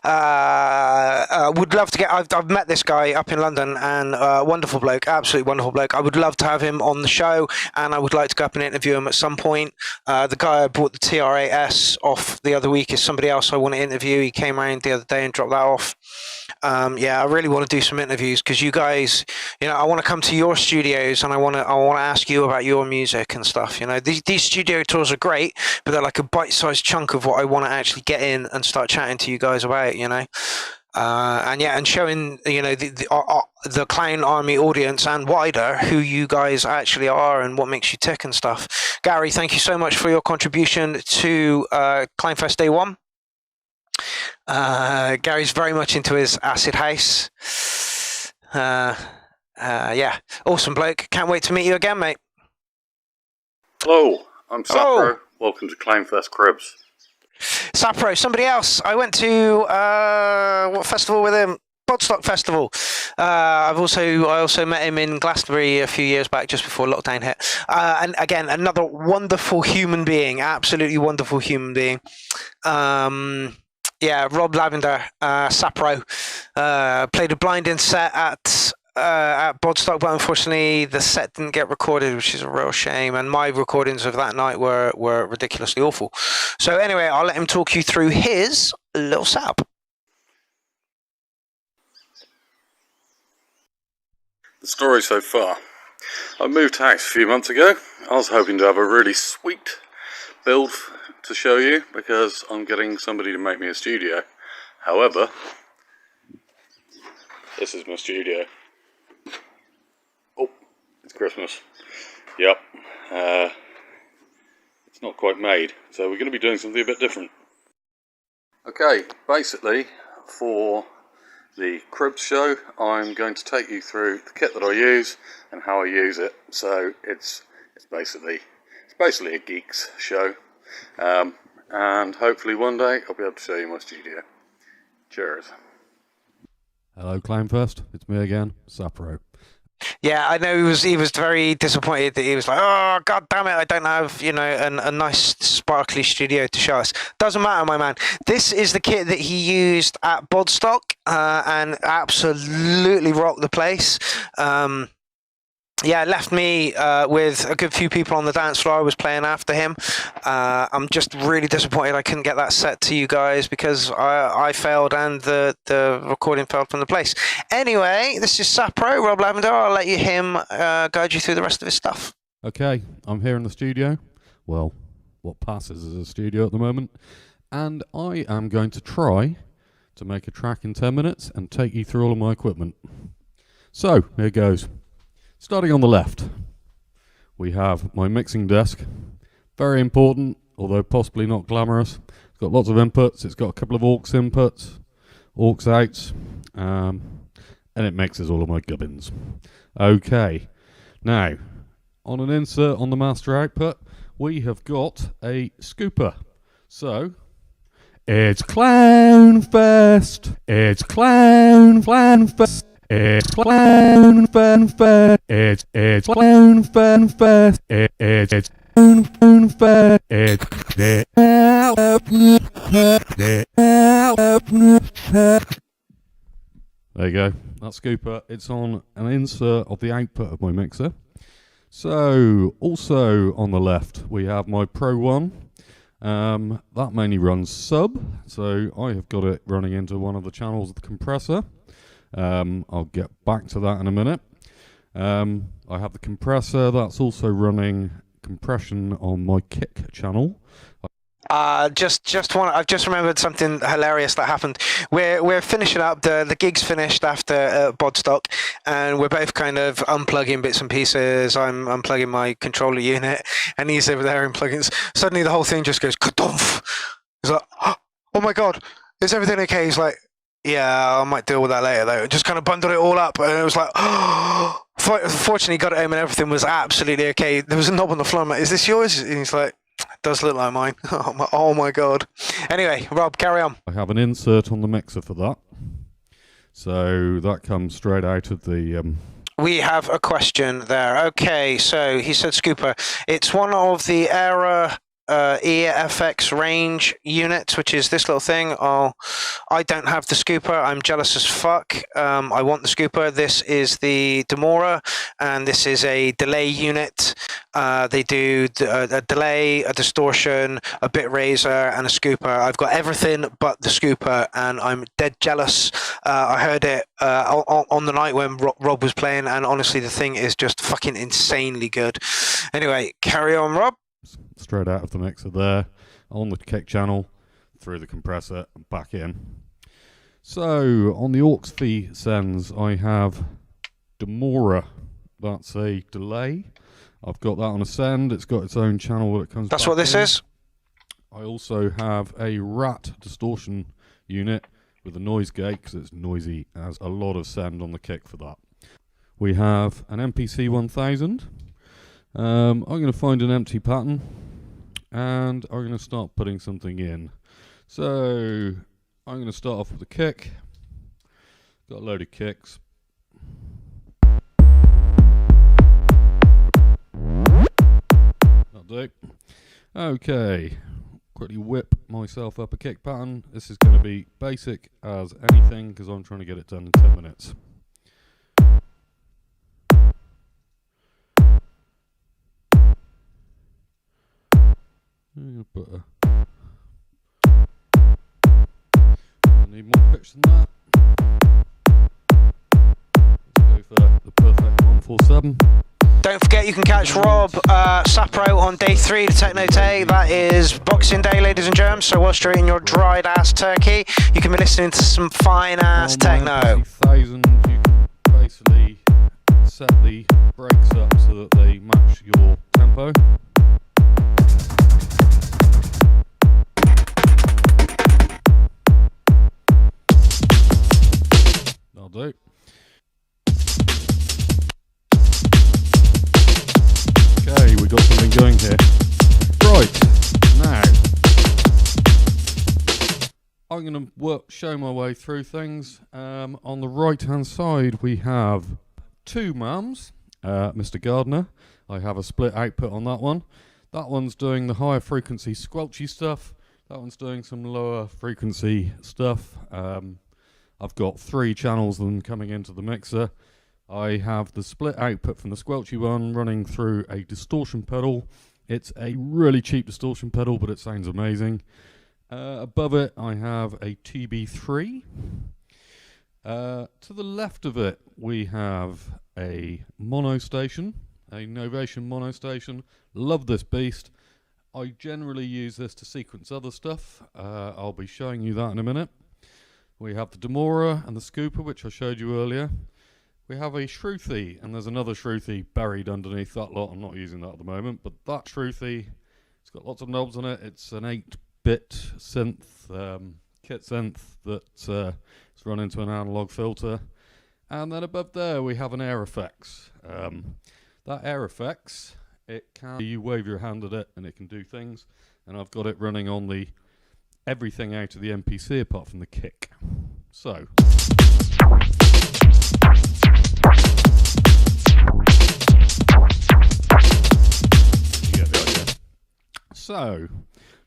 Would love to get. I've met this guy up in London, and wonderful bloke, absolutely wonderful bloke. I would love to have him on the show, and I would like to go up and interview him at some point. The guy I bought the TR8S off the other week is somebody else I want to interview. He came around the other day and dropped that off. Yeah, I really want to do some interviews because you guys, you know, I want to come to your studios and I want to ask you about your music and stuff. You know, these studio tours are great, but they're like a bite-sized chunk of what I want to actually get in and start chatting to you guys about. You know, and yeah, and showing, you know, the Clown Army audience and wider who you guys actually are and what makes you tick and stuff. Gary, thank you so much for your contribution to CLOWNFEST Day 1. Gary's very much into his acid house. Yeah, awesome bloke. Can't wait to meet you again, mate. Hello, I'm Sapro. Welcome to CLOWNFEST Cribs. Sapro, somebody else. I went to what festival with him? Podstock Festival. I also met him in Glastonbury a few years back, just before lockdown hit. And again, another wonderful human being, absolutely wonderful human being. Yeah, Rob Lavender, Sapro, played a blinding set at Bodstock, but unfortunately the set didn't get recorded, which is a real shame. And my recordings of that night were ridiculously awful. So anyway, I'll let him talk you through his little setup. The story so far. I moved house a few months ago. I was hoping to have a really sweet build to show you because I'm getting somebody to make me a studio. However, this is my studio. Oh, it's Christmas. Yep. It's not quite made, so we're going to be doing something a bit different. Okay, basically for the Cribs show, I'm going to take you through the kit that I use and how I use it. So it's basically a geeks show, and hopefully one day I'll be able to show you my studio. Cheers. Hello, CLOWNFEST. It's me again, Sapro. Yeah, I know he was very disappointed that he was like, oh, god damn it, I don't have, you know, a nice sparkly studio to show us. Doesn't matter, my man. This is the kit that he used at Bodstock and absolutely rocked the place. Yeah, left me with a good few people on the dance floor. I was playing after him. I'm just really disappointed I couldn't get that set to you guys because I failed and the recording failed from the place. Anyway, this is Sapro, Rob Lavender. I'll let him guide you through the rest of his stuff. Okay, I'm here in the studio. Well, what passes as a studio at the moment. And I am going to try to make a track in 10 minutes and take you through all of my equipment. So, here goes. Starting on the left, we have my mixing desk. Very important, although possibly not glamorous. It's got lots of inputs. It's got a couple of aux inputs, aux outs, and it mixes all of my gubbins. Okay, now, on an insert on the master output, we have got a scooper. So, it's CLOWNFEST! It's CLOWNFEST! It's CLOWNFEST. It's CLOWNFEST. It's CLOWNFEST. There you go. That scooper. It's on an insert of the output of my mixer. So, also on the left, we have my Pro 1. That mainly runs sub, so I have got it running into one of the channels of the compressor. I'll get back to that in a minute. I have the compressor that's also running compression on my kick channel. I've just remembered something hilarious that happened. We're finishing up. The gig's finished after Bodstock, and we're both kind of unplugging bits and pieces. I'm unplugging my controller unit, and he's over there unplugging. Suddenly, the whole thing just goes kadomph. He's like, "Oh my god, is everything okay?" He's like, "Yeah, I might deal with that later though." Just kind of bundled it all up, and it was like, fortunately, got it home, and everything was absolutely okay. There was a knob on the floor. I'm like, "Is this yours?" And he's like, "Does look like mine." Oh my god. Anyway, Rob, carry on. I have an insert on the mixer for that. So that comes straight out of the... We have a question there. Okay, so he said Scooper. It's one of the Era EFX range units, which is this little thing. Oh, I don't have the Scooper. I'm jealous as fuck. I want the Scooper. This is the Demora, and this is a delay unit. They do a delay, a distortion, a bit raiser, and a Scooper. I've got everything but the Scooper, and I'm dead jealous. I heard it on the night when Rob was playing, and honestly, the thing is just fucking insanely good. Anyway, carry on, Rob. Straight out of the mixer there, on the kick channel, through the compressor, and back in. So, on the aux V sends, I have Demora. That's a delay. I've got that on a send. It's got its own channel where it comes That's back what this in. is? I also have a Rat distortion unit with a noise gate, because it's noisy, has a lot of send on the kick for that. We have an MPC 1000. I'm going to find an empty pattern, and I'm going to start putting something in. So I'm going to start off with a kick. Got a load of kicks. That'll do. Okay, quickly whip myself up a kick pattern. This is going to be basic as anything, because I'm trying to get it done in 10 minutes. I'm going to put I need more pitch than that. Let's go for the perfect 147. Don't forget you can catch Rob Sapro on day 3 of Techno Day. That is Boxing Day, ladies and germs. So whilst you're eating your dried ass turkey, you can be listening to some fine ass techno. 1000, you can basically set the brakes up so that they match your tempo. That'll do. Okay, we got something going here. Right, now I'm going to show my way through things. On the right hand side we have two mums, Mr. Gardner. I have a split output on that one. That one's doing the higher frequency squelchy stuff. That one's doing some lower frequency stuff. I've got 3 channels of them coming into the mixer. I have the split output from the squelchy one running through a distortion pedal. It's a really cheap distortion pedal, but it sounds amazing. Above it, I have a TB3. To the left of it, we have a mono station, a Novation mono station. Love this beast. I generally use this to sequence other stuff. I'll be showing you that in a minute. We have the Demora and the Scooper, which I showed you earlier. We have a Shruthi, and there's another Shruthi buried underneath that lot. I'm not using that at the moment, but that Shruthi, it's got lots of knobs on it. It's an 8-bit synth, kit synth that's run into an analog filter. And then above there we have an Air Effects. That Air Effects, you wave your hand at it and it can do things. And I've got it running on the everything out of the MPC apart from the kick. So you get the idea. So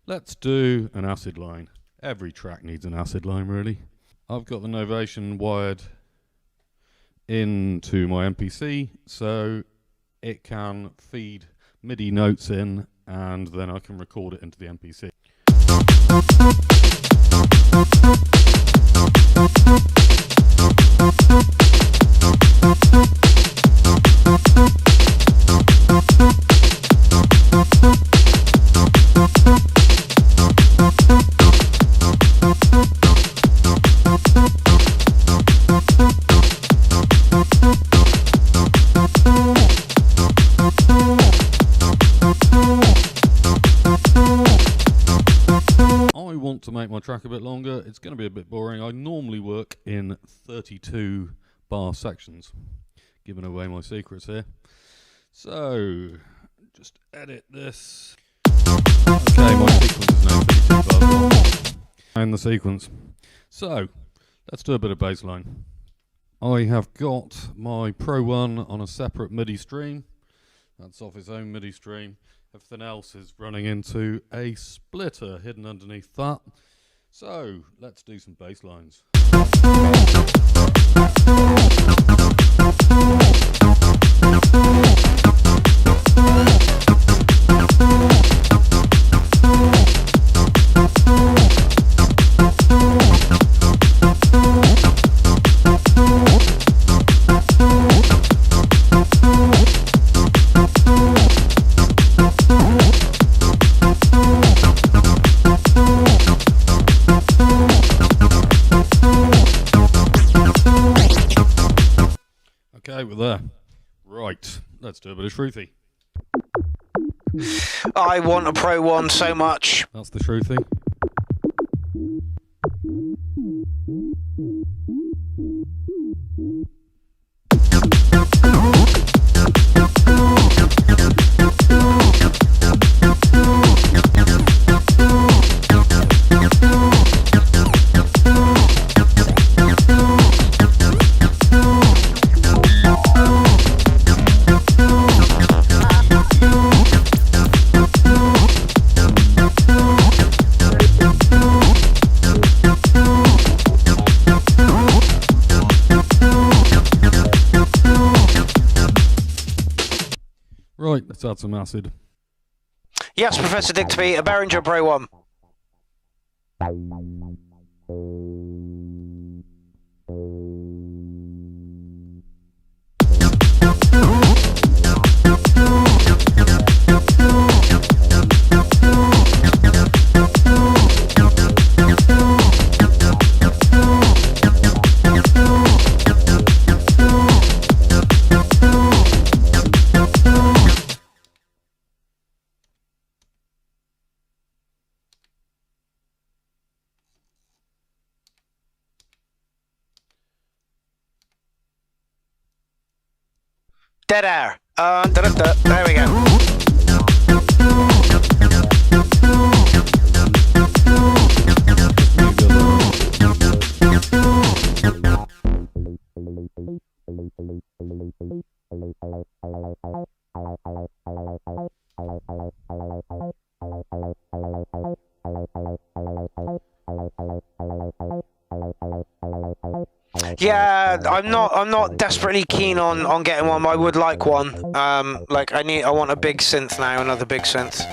let's do an acid line. Every track needs an acid line, really. I've got the Novation wired into my MPC so it can feed MIDI notes in, and then I can record it into the MPC. make my track a bit longer. It's going to be a bit boring. I normally work in 32 bar sections, giving away my secrets here. So, just edit this. Okay, my sequence is now 32 bars long. And the sequence. So, let's do a bit of bass line. I have got my Pro 1 on a separate MIDI stream. That's off its own MIDI stream. Everything else is running into a splitter hidden underneath that. So, let's do some bass lines. Okay, we're there. Right, let's do a bit of Shruti. I want a Pro 1 so much. That's the Shruti. Right, let's add some acid. Yes, Professor Dictaby, a Behringer Pro 1. Dead air. There we go. Yeah, I'm not desperately keen on getting one, but I would like one. I want a big synth now, another big synth.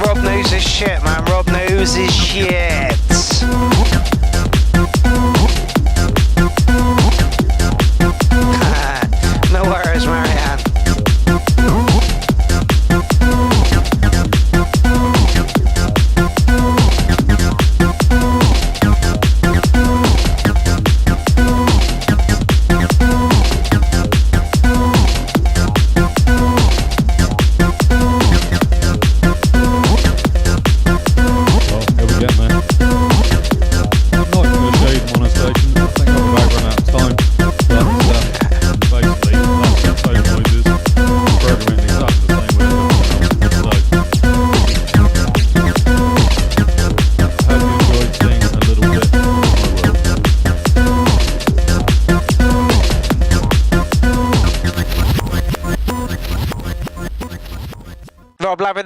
Rob knows his shit, man. Rob knows his shit. No worries, Marianne.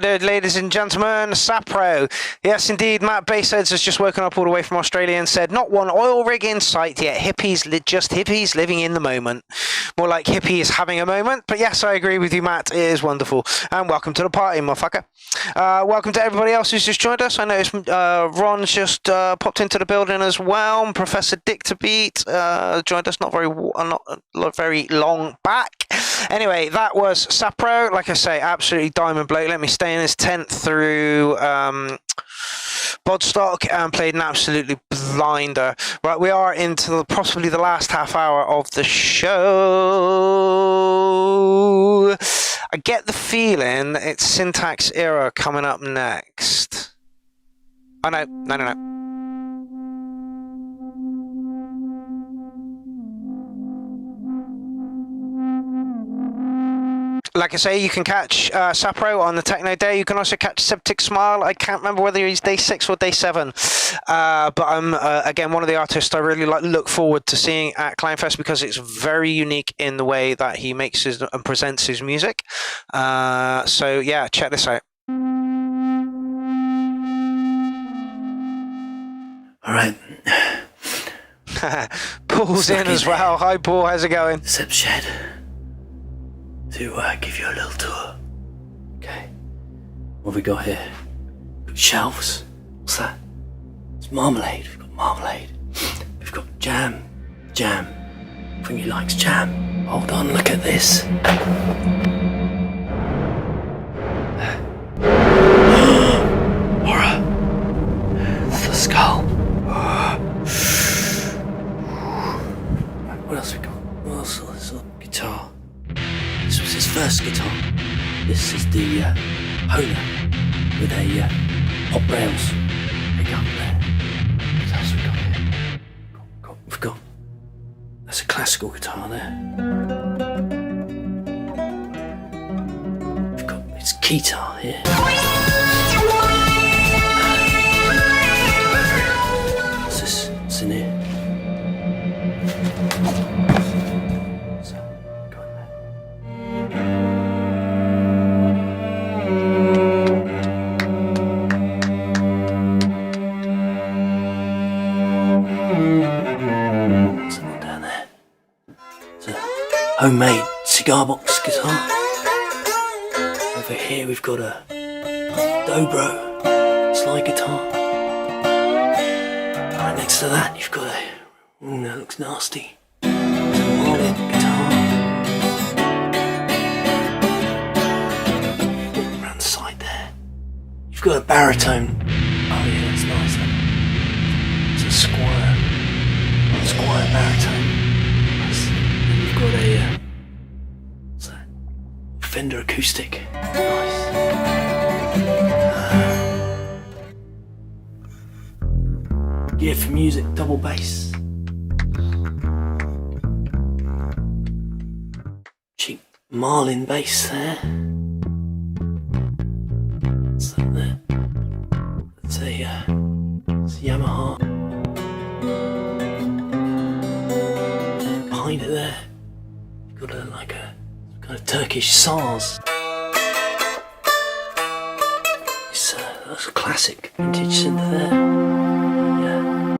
Ladies and gentlemen, Sapro. Yes, indeed, Matt Baseheads has just woken up all the way from Australia and said, not one oil rig in sight yet. Just hippies living in the moment. More like hippies having a moment. But yes, I agree with you, Matt. It is wonderful. And welcome to the party, motherfucker. Welcome to everybody else who's just joined us. I noticed Ron's just popped into the building as well. Professor Dictabeat joined us not very long back. Anyway, that was Sapro. Like I say, absolutely diamond bloke. Let me stay in his tent through Bodstock and played an absolutely blinder. Right, we are into possibly the last half hour of the show. I get the feeling it's Syntax Era coming up next. Oh, no. Like I say, you can catch Sapro on the Techno Day. You can also catch Septic Smile. I can't remember whether he's day 6 or day 7. But I'm, again, one of the artists I really look forward to seeing at CLOWNFEST because it's very unique in the way that he makes his and presents his music. So, yeah, check this out. All right. Paul's in as well. Hi, Paul. How's it going? Sip Shed. To give you a little tour. Okay. What have we got here? Got shelves. What's that? It's marmalade. We've got marmalade. We've got jam. Jam. I think he likes jam. Hold on, look at this. Horror. It's the skull. What else we got? What else? This guitar. This was his first guitar. This is the Honer with a hot rails pick up there. What else we got here? We've got that's a classical guitar there. We've got his guitar here. What's this? What's in here? Homemade cigar box guitar. Over here we've got a Dobro slide guitar. Right next to that you've got a that looks nasty. Wallet guitar. Around the side there. You've got a baritone. Oh yeah, that's nice. It's a Squire baritone. Got a what's that? Fender acoustic. Nice. Gear for music, double bass. Cheap Marlin bass there. What's that there? It's a Yamaha. Behind it there. Got a kind of Turkish SARS. It's that's a classic vintage synth there. Yeah.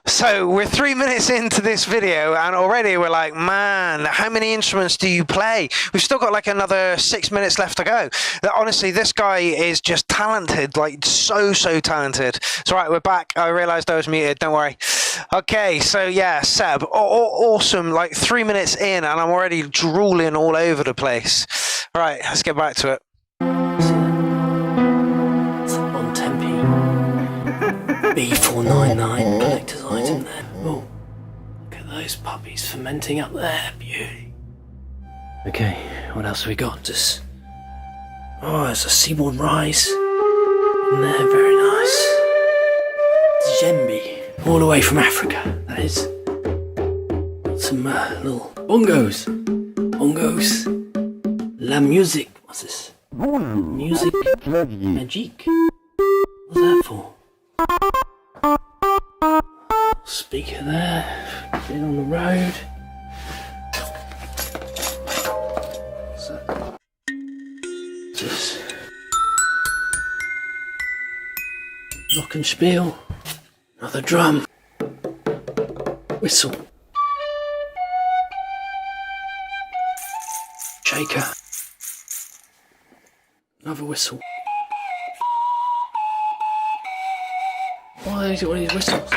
So we're 3 minutes into this video and already we're like, man, how many instruments do you play? We've still got like another 6 minutes left to go. Honestly, this guy is just talented, like so talented. It's all right, we're back. I realized I was muted, don't worry. Okay, so yeah, Seb, awesome, like 3 minutes in and I'm already drooling all over the place. All right, let's get back to it. B499 collector's item there. Oh, look at those puppies fermenting up there. Beauty. Okay, what else have we got? Just there's a seaboard rise in there. Very nice. Djembe, all the way from Africa. That is. Got some little bongos. La musique. What's this? Music magique. What's that for? Speaker there, getting on the road. So, just glockenspiel, another drum, whistle, shaker, another whistle. Why is it one of these whistles?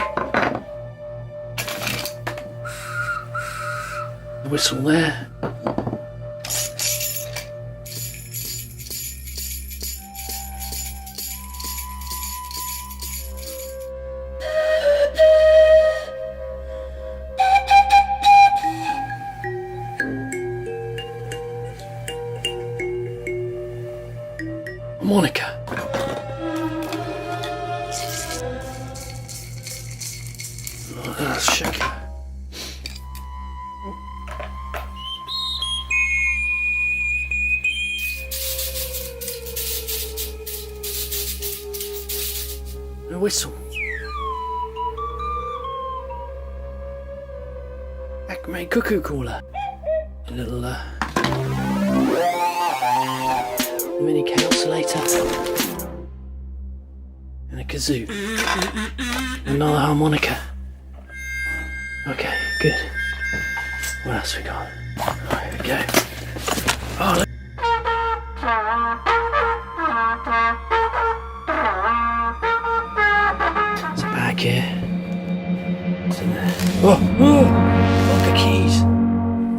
The whistle there. Monica. Oh, that's shaky. A whistle. Acme cuckoo caller. A little mini calculator and a kazoo. Another harmonica. Okay, good. What else we got? Right, here we go. Oh, look. There's a bag here. What's in there? Oh, Volca keys.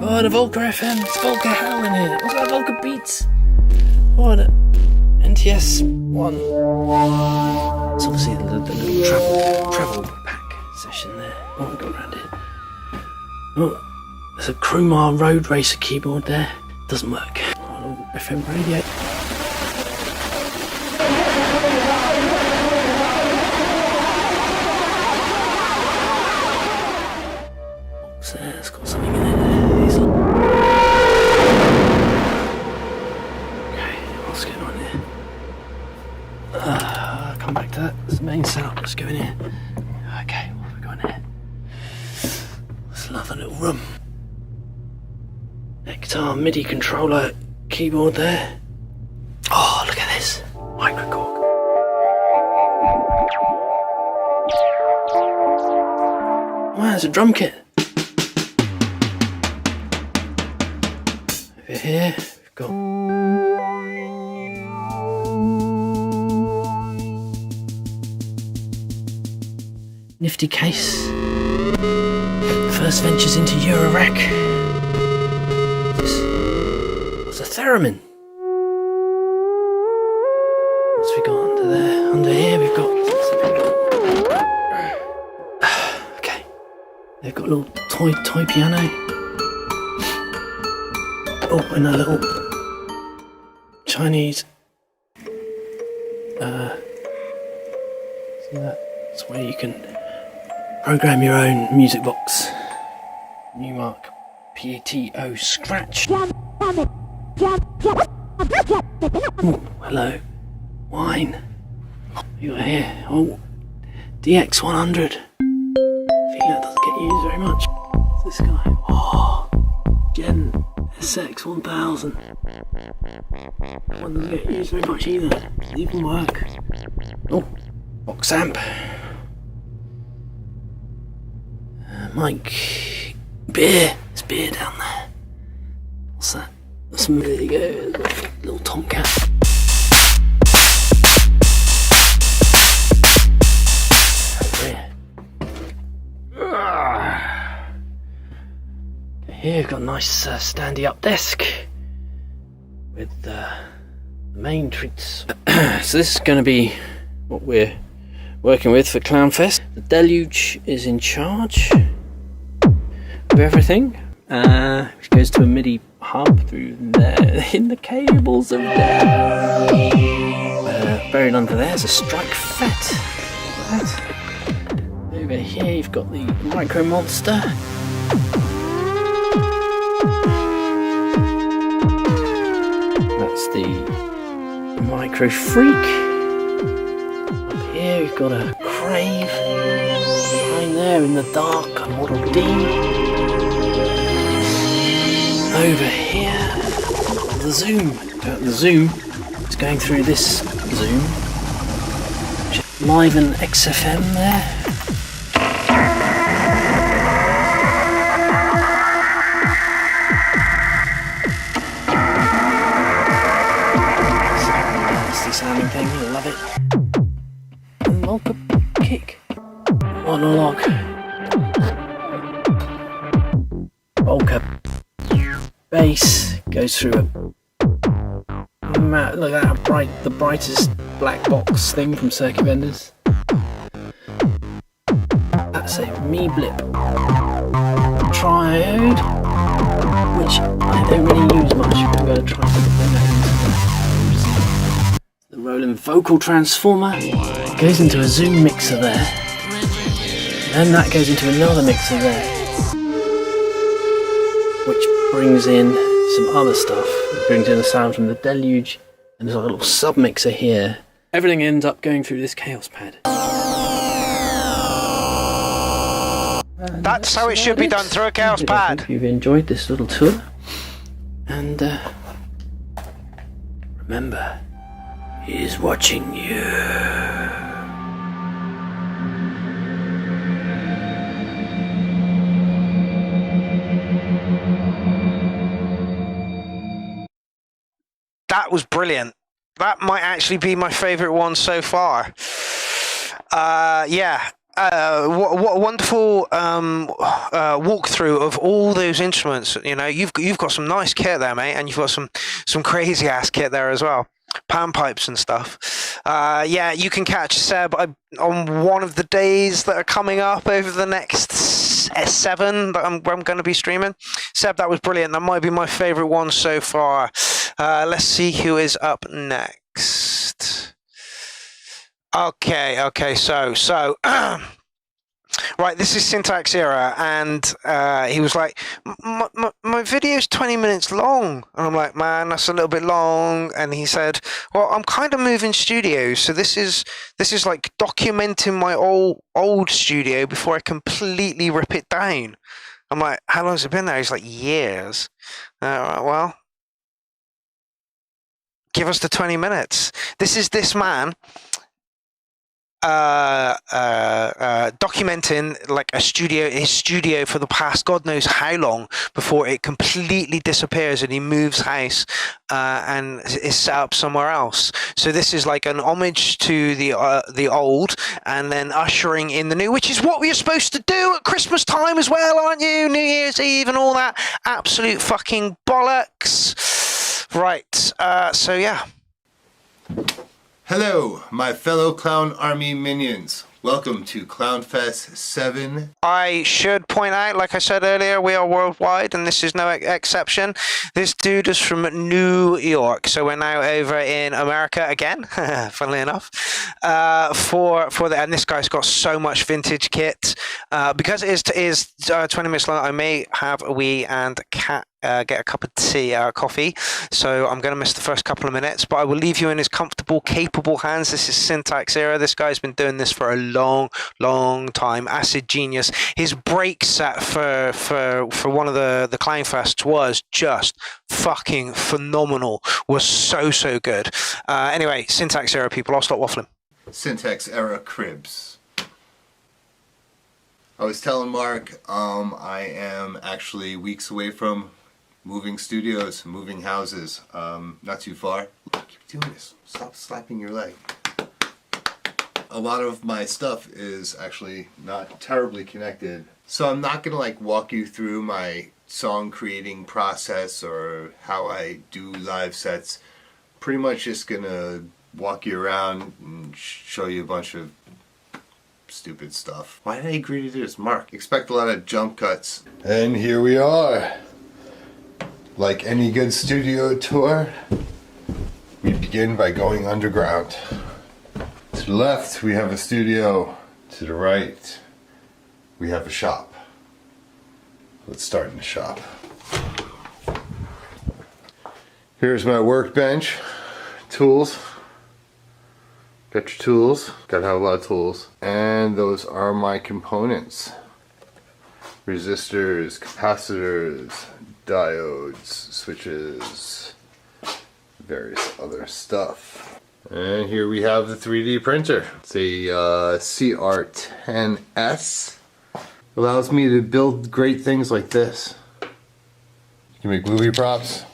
Oh, the Volca FM. It's Volca Hell in here. What's that Volca Beats? Oh, the NTS one. It's obviously the little travel pack session there. What have we got around here? Oh, there's a Crumar Road Racer keyboard there. Doesn't work. Oh, FM radio. What's there? It's got something in it. Come back to that. It's the main setup. Let's go in here. Okay, what have we got in here? Let's love a little room. Guitar, MIDI controller, keyboard there. Oh, look at this. Microcork. Wow, there's a drum kit. Over here, we've got nifty case. First ventures into Eurorack. What's a theremin? What's we got under there? Under here we've got... Okay. They've got a little toy piano. Oh, and a little Chinese... see that? That's where you can program your own music box. Newmark PtAC Scratch. Ooh, hello. Wine. What you got here? Oh, DX100. I think that doesn't get used very much. What's this guy? Oh, Gen SX1000. That one doesn't get used very much either. Doesn't even work. Oh, box amp. Mike, beer. There's beer down there. What's that? There you go. Little Tomcat. Here we've got a nice standy up desk with the main treats. So this is going to be what we're working with for CLOWNFEST. The Deluge is in charge of everything. Which goes to a MIDI hub through there in the cables of there. Buried under there is a strike fet. Over here you've got the Micro Monster. That's the Micro Freak. Up here we've got a Crave. Behind there in the dark, a Model D. Over here, the Zoom. The Zoom is going through this Zoom. Live and XFM there. Nasty sounding thing, I love it. And Volca kick. Monologue. Polka. Bass goes through a look at that the brightest black box thing from Circuit Vendors. That's a me blip. Triode, which I don't really use much, but I'm going to try to bring that into the Roland vocal transformer. It goes into a Zoom mixer there, and that goes into another mixer there, which brings in some other stuff. It brings in the sound from the Deluge, and there's a little sub mixer here. Everything ends up going through this Chaos pad. That's how it should be done, through a Chaos pad. I hope you've enjoyed this little tour, and remember, he is watching you. That was brilliant. That might actually be my favourite one so far. Yeah. What a wonderful walkthrough of all those instruments. You know, you've got some nice kit there, mate, and you've got some crazy ass kit there as well. Pan pipes and stuff. Yeah, you can catch Seb on one of the days that are coming up over the next 7 that I'm going to be streaming. Seb, that was brilliant. That might be my favourite one so far. Let's see who is up next. Okay, so right, this is Syntax Era, and he was like, my video's 20 minutes long, and I'm like, man, that's a little bit long. And he said, well, I'm kind of moving studios, so this is like documenting my old studio before I completely rip it down. I'm like, how long's it been there? He's like, years. Well, give us the 20 minutes. This is this man documenting like his studio for the past God knows how long before it completely disappears and he moves house and is set up somewhere else. So this is like an homage to the old and then ushering in the new, which is what we're supposed to do at Christmas time as well, aren't you? New Year's Eve and all that absolute fucking bollocks. Right, so yeah. Hello, my fellow Clown Army minions. Welcome to CLOWNFEST 7. I should point out, like I said earlier, we are worldwide, and this is no exception. This dude is from New York, so we're now over in America again, funnily enough. And this guy's got so much vintage kit. Because it is 20 minutes long, I may have a wee and get a cup of tea, coffee. So I'm going to miss the first couple of minutes, but I will leave you in his comfortable, capable hands. This is Syntax Era. This guy's been doing this for a long time. Acid genius. His break set for one of the CLOWNFests was just fucking phenomenal. Was so good. Anyway, Syntax Era, people. I'll stop waffling. Syntax Era Cribs. I was telling Mark, I am actually weeks away from moving studios, moving houses, not too far. Keep doing this. Stop slapping your leg. A lot of my stuff is actually not terribly connected, so I'm not gonna like walk you through my song creating process or how I do live sets. Pretty much just gonna walk you around and show you a bunch of stupid stuff. Why did I agree to do this? Mark, expect a lot of jump cuts. And here we are. Like any good studio tour, we begin by going underground. To the left, we have a studio. To the right, we have a shop. Let's start in the shop. Here's my workbench. Tools. Got your tools. Gotta have a lot of tools. And those are my components. Resistors, capacitors, diodes, switches, various other stuff. And here we have the 3D printer. It's a CR10S. Allows me to build great things like this. You can make movie props.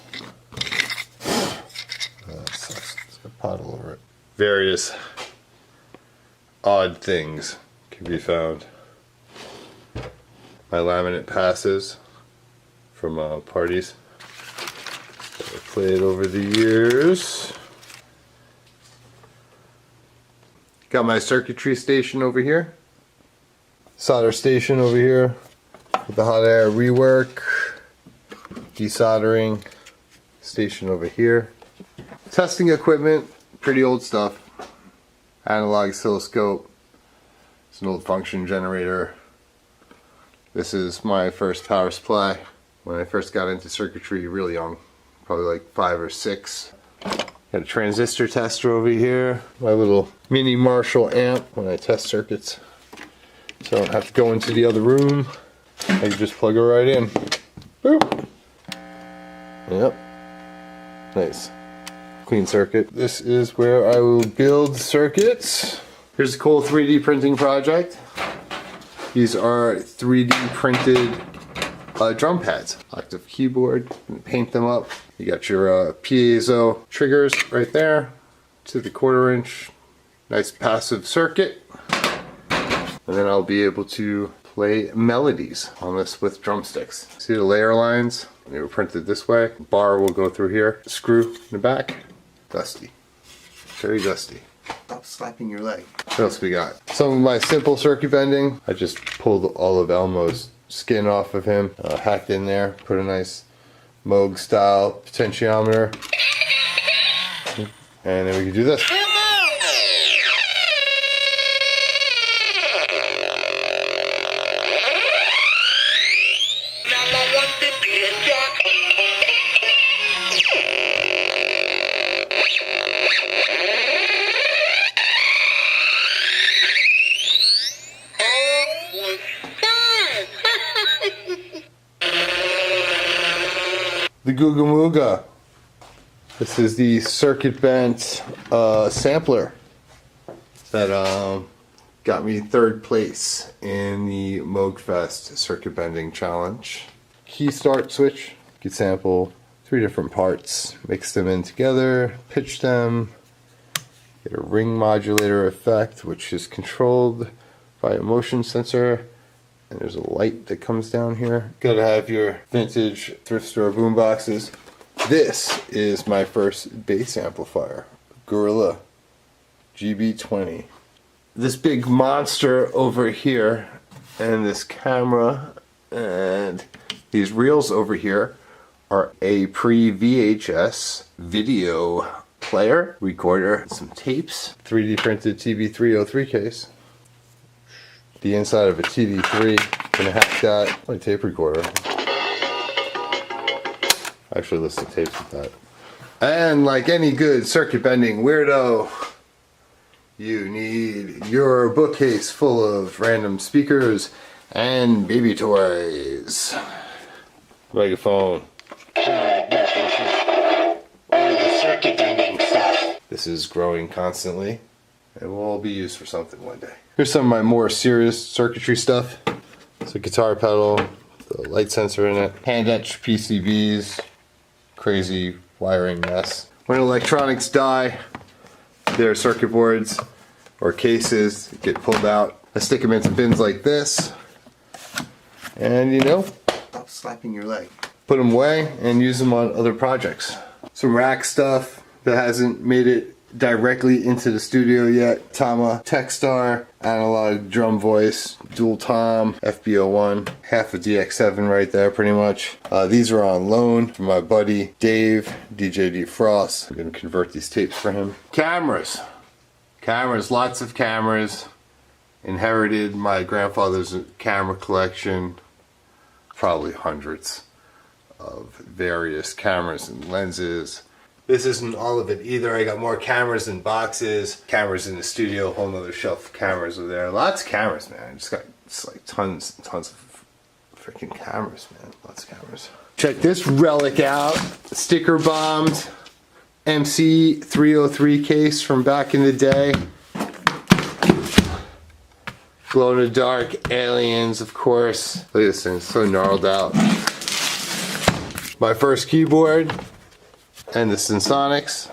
There's a puddle over it. Various odd things. can be found. My laminate passes from parties that I've played over the years. Got my circuitry station over here. Solder station over here with the hot air rework. Desoldering station over here. Testing equipment, pretty old stuff. Analog oscilloscope. It's an old function generator. This is my first power supply when I first got into circuitry, really young, probably like 5 or 6. Got a transistor tester over here, my little mini Marshall amp when I test circuits. So I don't have to go into the other room. I can just plug it right in. Boop. Yep. Nice. Clean circuit. This is where I will build circuits. Here's a cool 3D printing project. These are 3D printed drum pads. Octave keyboard, paint them up. You got your piezo triggers right there to the 1/4 inch. Nice passive circuit. And then I'll be able to play melodies on this with drumsticks. See the layer lines? They were printed this way. Bar will go through here. Screw in the back. Dusty. Very dusty. Stop slapping your leg. What else we got? Some of my simple circuit bending. I just pulled all of Elmo's skin off of him, hacked in there, put a nice Moog style potentiometer, and then we can do this. The Googa Mooga. This is the circuit bent sampler that got me 3rd place in the MoogFest circuit bending challenge. Key start switch. You could sample 3 different parts, mix them in together, pitch them, get a ring modulator effect, which is controlled by a motion sensor. And there's a light that comes down here. Gotta have your vintage thrift store boom boxes. This is my first bass amplifier, Gorilla GB20. This big monster over here, and this camera, and these reels over here are a pre-VHS video player, recorder, some tapes, 3D printed TB303 case. The inside of a TD3, gonna hack that. My tape recorder. I actually listen to tapes with that. And like any good circuit bending weirdo, you need your bookcase full of random speakers and baby toys. Microphone. Circuit bending stuff. This is growing constantly. It will all be used for something one day. Here's some of my more serious circuitry stuff. It's a guitar pedal, the light sensor in it, hand etched PCBs, crazy wiring mess. When electronics die, their circuit boards or cases get pulled out. I stick them into bins like this, and you know, stop slapping your leg. Put them away and use them on other projects. Some rack stuff that hasn't made it directly into the studio yet. Tama Techstar, analog drum voice, dual tom, FB01, half a DX7 right there pretty much. These are on loan from my buddy Dave, DJ D Frost. I'm gonna convert these tapes for him. Cameras. Cameras, lots of cameras. Inherited my grandfather's camera collection, probably hundreds of various cameras and lenses. This isn't all of it either. I got more cameras in boxes, cameras in the studio, a whole nother shelf of cameras over there. Lots of cameras, man. Just got like tons and tons of freaking cameras, man. Lots of cameras. Check this relic out. Sticker bombed MC303 case from back in the day. Glow in the dark aliens, of course. Look at this thing, it's so gnarled out. My first keyboard. And the Sensonics.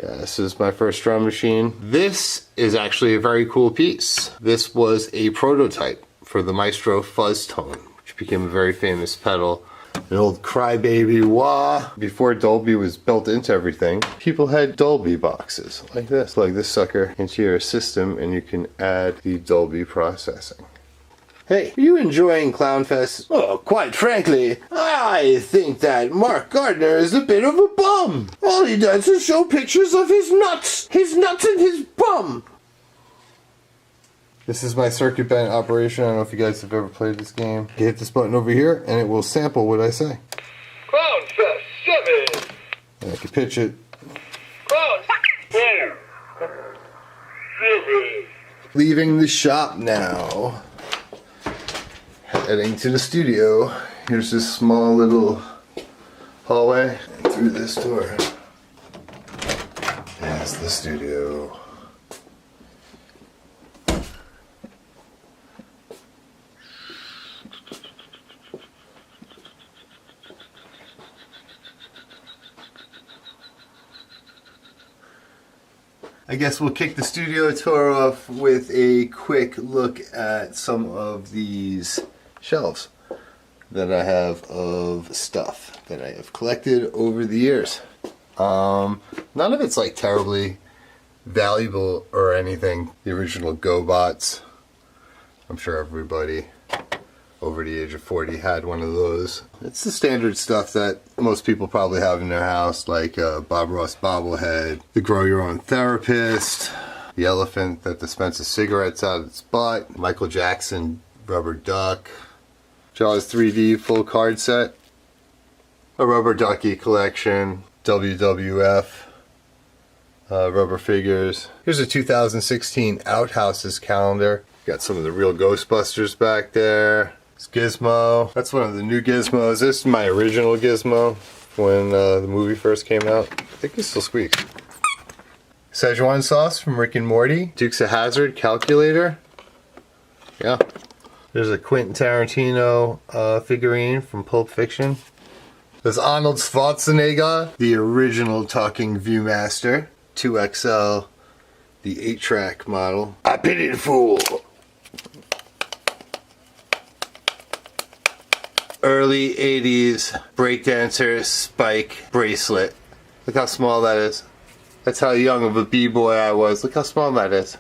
Yeah, this is my first drum machine. This is actually a very cool piece. This was a prototype for the Maestro Fuzz Tone, which became a very famous pedal. An old crybaby wah. Before Dolby was built into everything, people had Dolby boxes like this. Plug this sucker into your system and you can add the Dolby processing. Hey, are you enjoying CLOWNFEST? Oh, quite frankly, I think that Mark Gardner is a bit of a bum. All he does is show pictures of his nuts and his bum. This is my circuit bent operation. I don't know if you guys have ever played this game. You hit this button over here and it will sample what I say. CLOWNFEST 7. And I can pitch it. CLOWNFEST 7. Leaving the shop now. Heading to the studio. Here's this small little hallway. And through this door is the studio. I guess we'll kick the studio tour off with a quick look at some of these shelves that I have of stuff that I have collected over the years. None of it's like terribly valuable or anything. The original GoBots, I'm sure everybody over the age of 40 had one of those. It's the standard stuff that most people probably have in their house, like Bob Ross bobblehead, the Grow Your Own Therapist, the elephant that dispenses cigarettes out of its butt, Michael Jackson rubber duck, Jaws 3D full card set, a rubber ducky collection, WWF, rubber figures. Here's a 2016 Outhouses calendar. Got some of the real Ghostbusters back there. It's Gizmo. That's one of the new Gizmos. This is my original Gizmo when the movie first came out. I think it still squeaks. Szechuan sauce from Rick and Morty. Dukes of Hazzard calculator. Yeah. There's a Quentin Tarantino figurine from Pulp Fiction. There's Arnold Schwarzenegger, the original talking Viewmaster. 2XL, the 8-track model. I pity the fool. Early 80s breakdancer Spike bracelet. Look how small that is. That's how young of a b-boy I was. Look how small that is.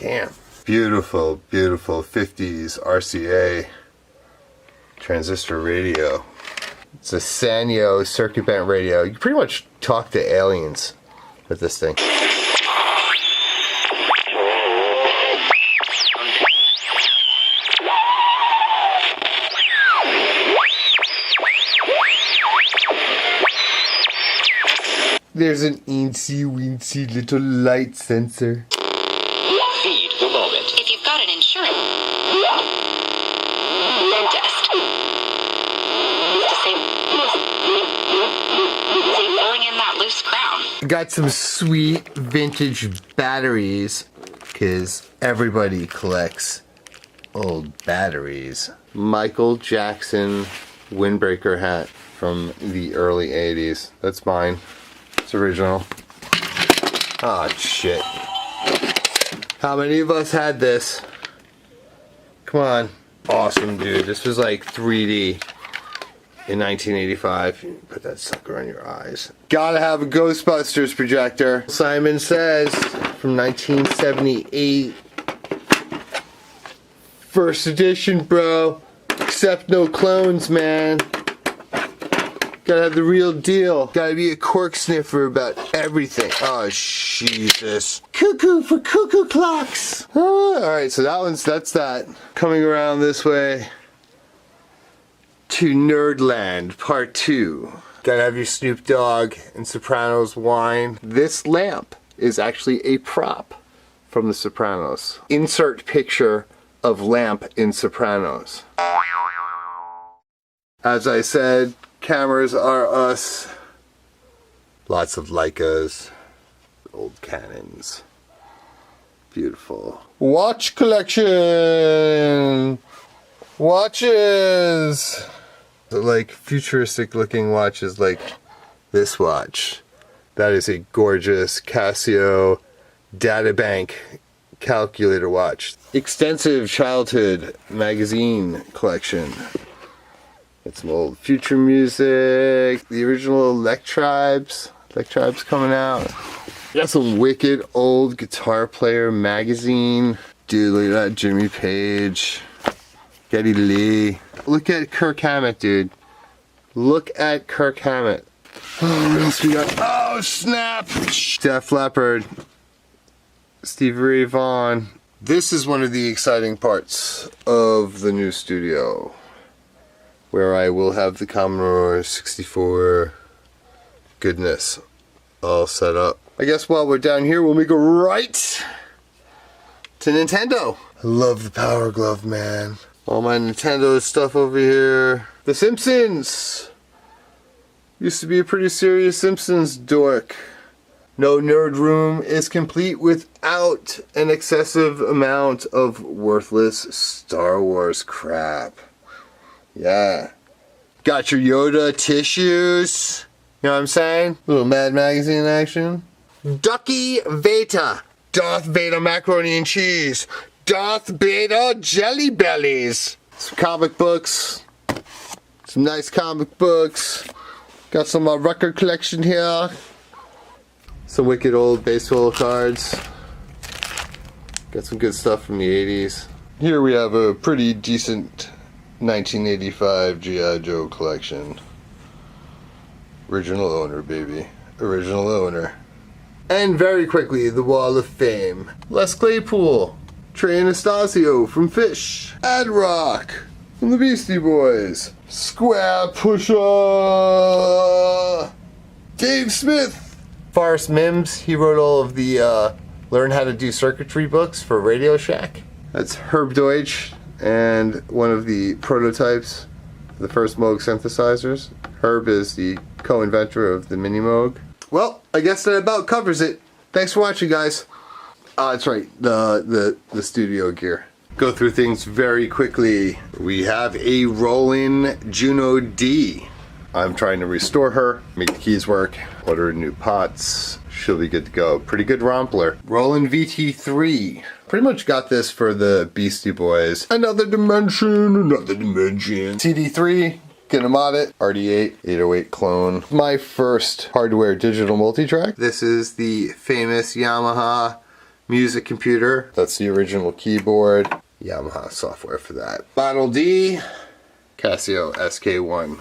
Damn. Beautiful, beautiful 50s RCA transistor radio. It's a Sanyo circuit bent radio. You can pretty much talk to aliens with this thing. There's an eensy weensy little light sensor. Feed the moment. If you've got an insurance dentist, filling in that loose crown. Got some sweet vintage batteries, because everybody collects old batteries. Michael Jackson windbreaker hat from the early 80s. That's mine. It's original. Oh shit. How many of us had this? Come on. Awesome, dude. This was like 3D in 1985. Put that sucker on your eyes. Gotta have a Ghostbusters projector. Simon Says from 1978. First edition, bro. Accept no clones, man. Gotta have the real deal. Gotta be a cork sniffer about everything. Oh, Jesus. Cuckoo for cuckoo clocks. Alright, so that's that. Coming around this way to Nerdland Part 2. Gotta have your Snoop Dogg and Sopranos wine. This lamp is actually a prop from The Sopranos. Insert picture of lamp in Sopranos. As I said, cameras are us. Lots of Leicas, old Canons. Beautiful. Watch collection! Watches! Like futuristic looking watches like this watch. That is a gorgeous Casio databank calculator watch. Extensive childhood magazine collection. Got some old future music, the original Electribes coming out. Got some wicked old guitar player magazine. Dude, look at that Jimmy Page, Geddy Lee. Look at Kirk Hammett, dude. Look at Kirk Hammett. Oh, what else we got? Oh, snap! Def Leppard, Stevie Ray Vaughan. This is one of the exciting parts of the new studio, where I will have the Commodore 64 goodness all set up. I guess while we're down here, we'll make a right to Nintendo. I love the Power Glove, man. All my Nintendo stuff over here. The Simpsons! Used to be a pretty serious Simpsons dork. No nerd room is complete without an excessive amount of worthless Star Wars crap. Yeah. Got your Yoda tissues. You know what I'm saying? Little Mad Magazine action. Ducky Veta. Darth Vader macaroni and cheese. Darth Vader jelly bellies. Some comic books. Some nice comic books. Got some record collection here. Some wicked old baseball cards. Got some good stuff from the 80s. Here we have a pretty decent 1985 G.I. Joe collection. Original owner, baby. Original owner. And very quickly, the Wall of Fame. Les Claypool. Trey Anastasio from Fish. Ad Rock from the Beastie Boys. Square Pusher. Dave Smith. Forrest Mims, he wrote all of the Learn How to Do Circuitry books for Radio Shack. That's Herb Deutsch, and one of the prototypes, the first Moog synthesizers. Herb is the co-inventor of the Mini Moog. Well, I guess that about covers it. Thanks for watching, guys. That's right, the studio gear. Go through things very quickly. We have a Roland Juno D. I'm trying to restore her, make the keys work, order new pots. She'll be good to go. Pretty good Rompler. Roland VT3. Pretty much got this for the Beastie Boys. Another dimension. CD3. Gonna mod it. RD8, 808 clone. My first hardware digital multitrack. This is the famous Yamaha music computer. That's the original keyboard. Yamaha software for that. Model D. Casio SK1.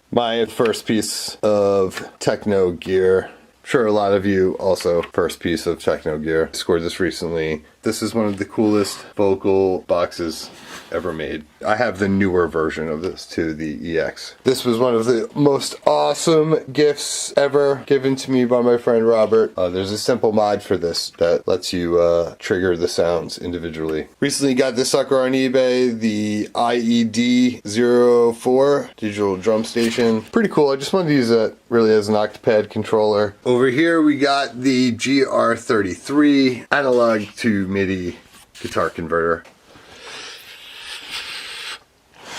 My first piece of techno gear. Sure, a lot of you also first piece of techno gear. Scored this recently. This is one of the coolest vocal boxes ever made. I have the newer version of this too, the EX. This was one of the most awesome gifts ever given to me by my friend Robert. There's a simple mod for this that lets you trigger the sounds individually. Recently got this sucker on eBay, the IED-04 digital drum station. Pretty cool. I just wanted to use that really as an octapad controller. Over here we got the GR33 analog to MIDI guitar converter.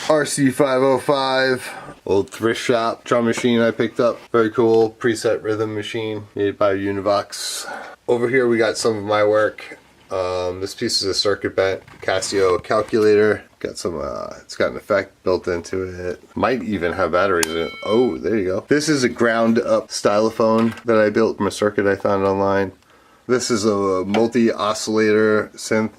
RC505, old thrift shop drum machine I picked up. Very cool preset rhythm machine made by Univox. Over here we got some of my work. This piece is a circuit bent Casio calculator. Got some, it's got an effect built into it. Might even have batteries in it. Oh, there you go. This is a ground up stylophone that I built from a circuit I found online. This is a multi-oscillator synth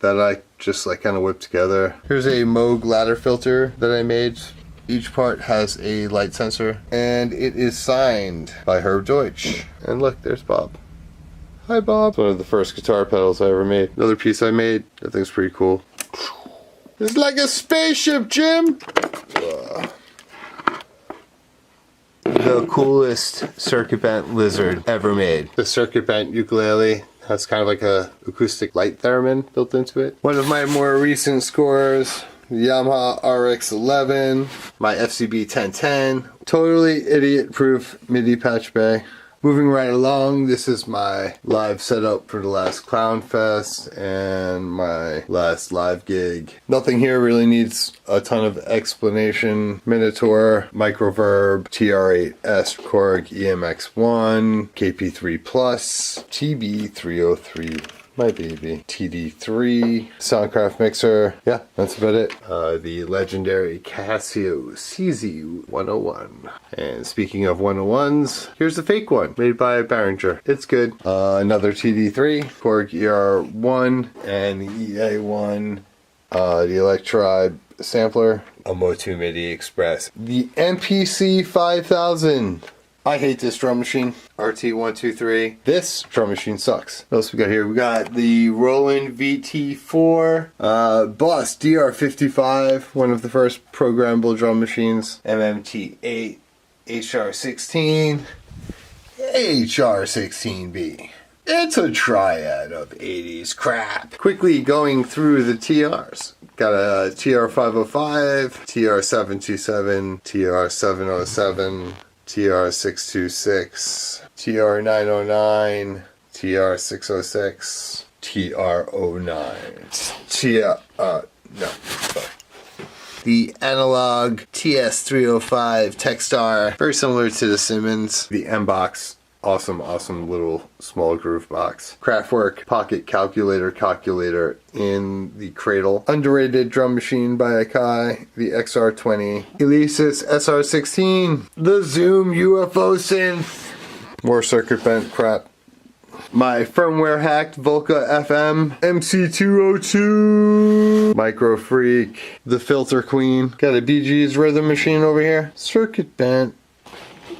that I just like kind of whipped together. Here's a Moog ladder filter that I made. Each part has a light sensor, and it is signed by Herb Deutsch. And look, there's Bob. Hi, Bob. It's one of the first guitar pedals I ever made. Another piece I made. That thing's pretty cool. It's like a spaceship, Jim. The coolest circuit bent lizard ever made. The circuit bent ukulele has kind of like a acoustic light theremin built into it. One of my more recent scores, the Yamaha RX-11, my FCB 1010, totally idiot-proof MIDI patch bay. moving right along, this is my live setup for the last CLOWNFEST and my last live gig. Nothing here really needs a ton of explanation. Minotaur, Microverb, TR8S Korg EMX1, KP3 Plus, TB303. My baby. TD3, Soundcraft mixer. Yeah, that's about it. The legendary Casio CZ101. And speaking of 101s, here's the fake one made by Behringer. It's good. Another TD3, Korg ER1 and the EA1, the Electribe sampler, a Motu MIDI Express, the MPC 5000. I hate this drum machine, RT123. This drum machine sucks. What else we got here? We got the Roland VT4, Boss DR55, one of the first programmable drum machines, MMT8, HR16, HR16B. It's a triad of 80s crap. Quickly going through the TRs. Got a TR505, TR727, TR707, TR626, TR909, TR606, TR09, no, sorry. The analog TS305 Techstar, very similar to the Simmons. The M-Box, awesome little small groove box. Kraftwerk Pocket Calculator in the cradle. Underrated drum machine by Akai, the XR20. Elysis SR16, the Zoom UFO synth. More circuit bent crap. My firmware hacked Volca FM MC202. Micro Freak, the Filter Queen. Got a BG's rhythm machine over here. Circuit bent.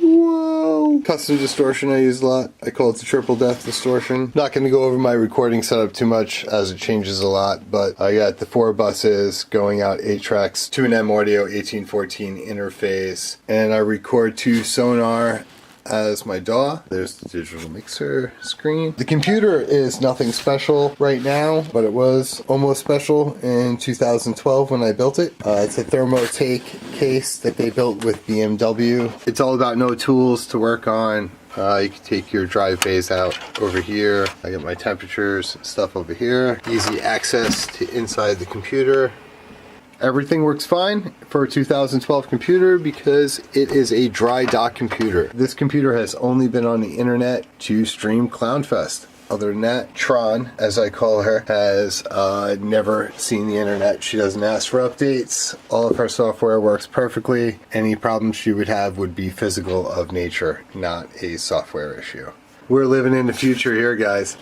Whoa. Custom distortion I use a lot. I call it the triple death distortion. Not going to go over my recording setup too much as it changes a lot, but I got the 4 buses going out 8 tracks, 2M audio 1814 interface, and I record to Sonar as my DAW. There's the digital mixer screen. The computer is nothing special right now, but it was almost special in 2012 when I built it. It's a Thermotake case that they built with BMW. It's all about no tools to work on. You can take your drive bays out over here. I got my temperatures and stuff over here. Easy access to inside the computer. Everything works fine for a 2012 computer because it is a dry dock computer. This computer has only been on the internet to stream CLOWNFEST. Other than that, Tron, as I call her, has never seen the internet. She doesn't ask for updates. All of her software works perfectly. Any problems she would have would be physical of nature, not a software issue. We're living in the future here, guys.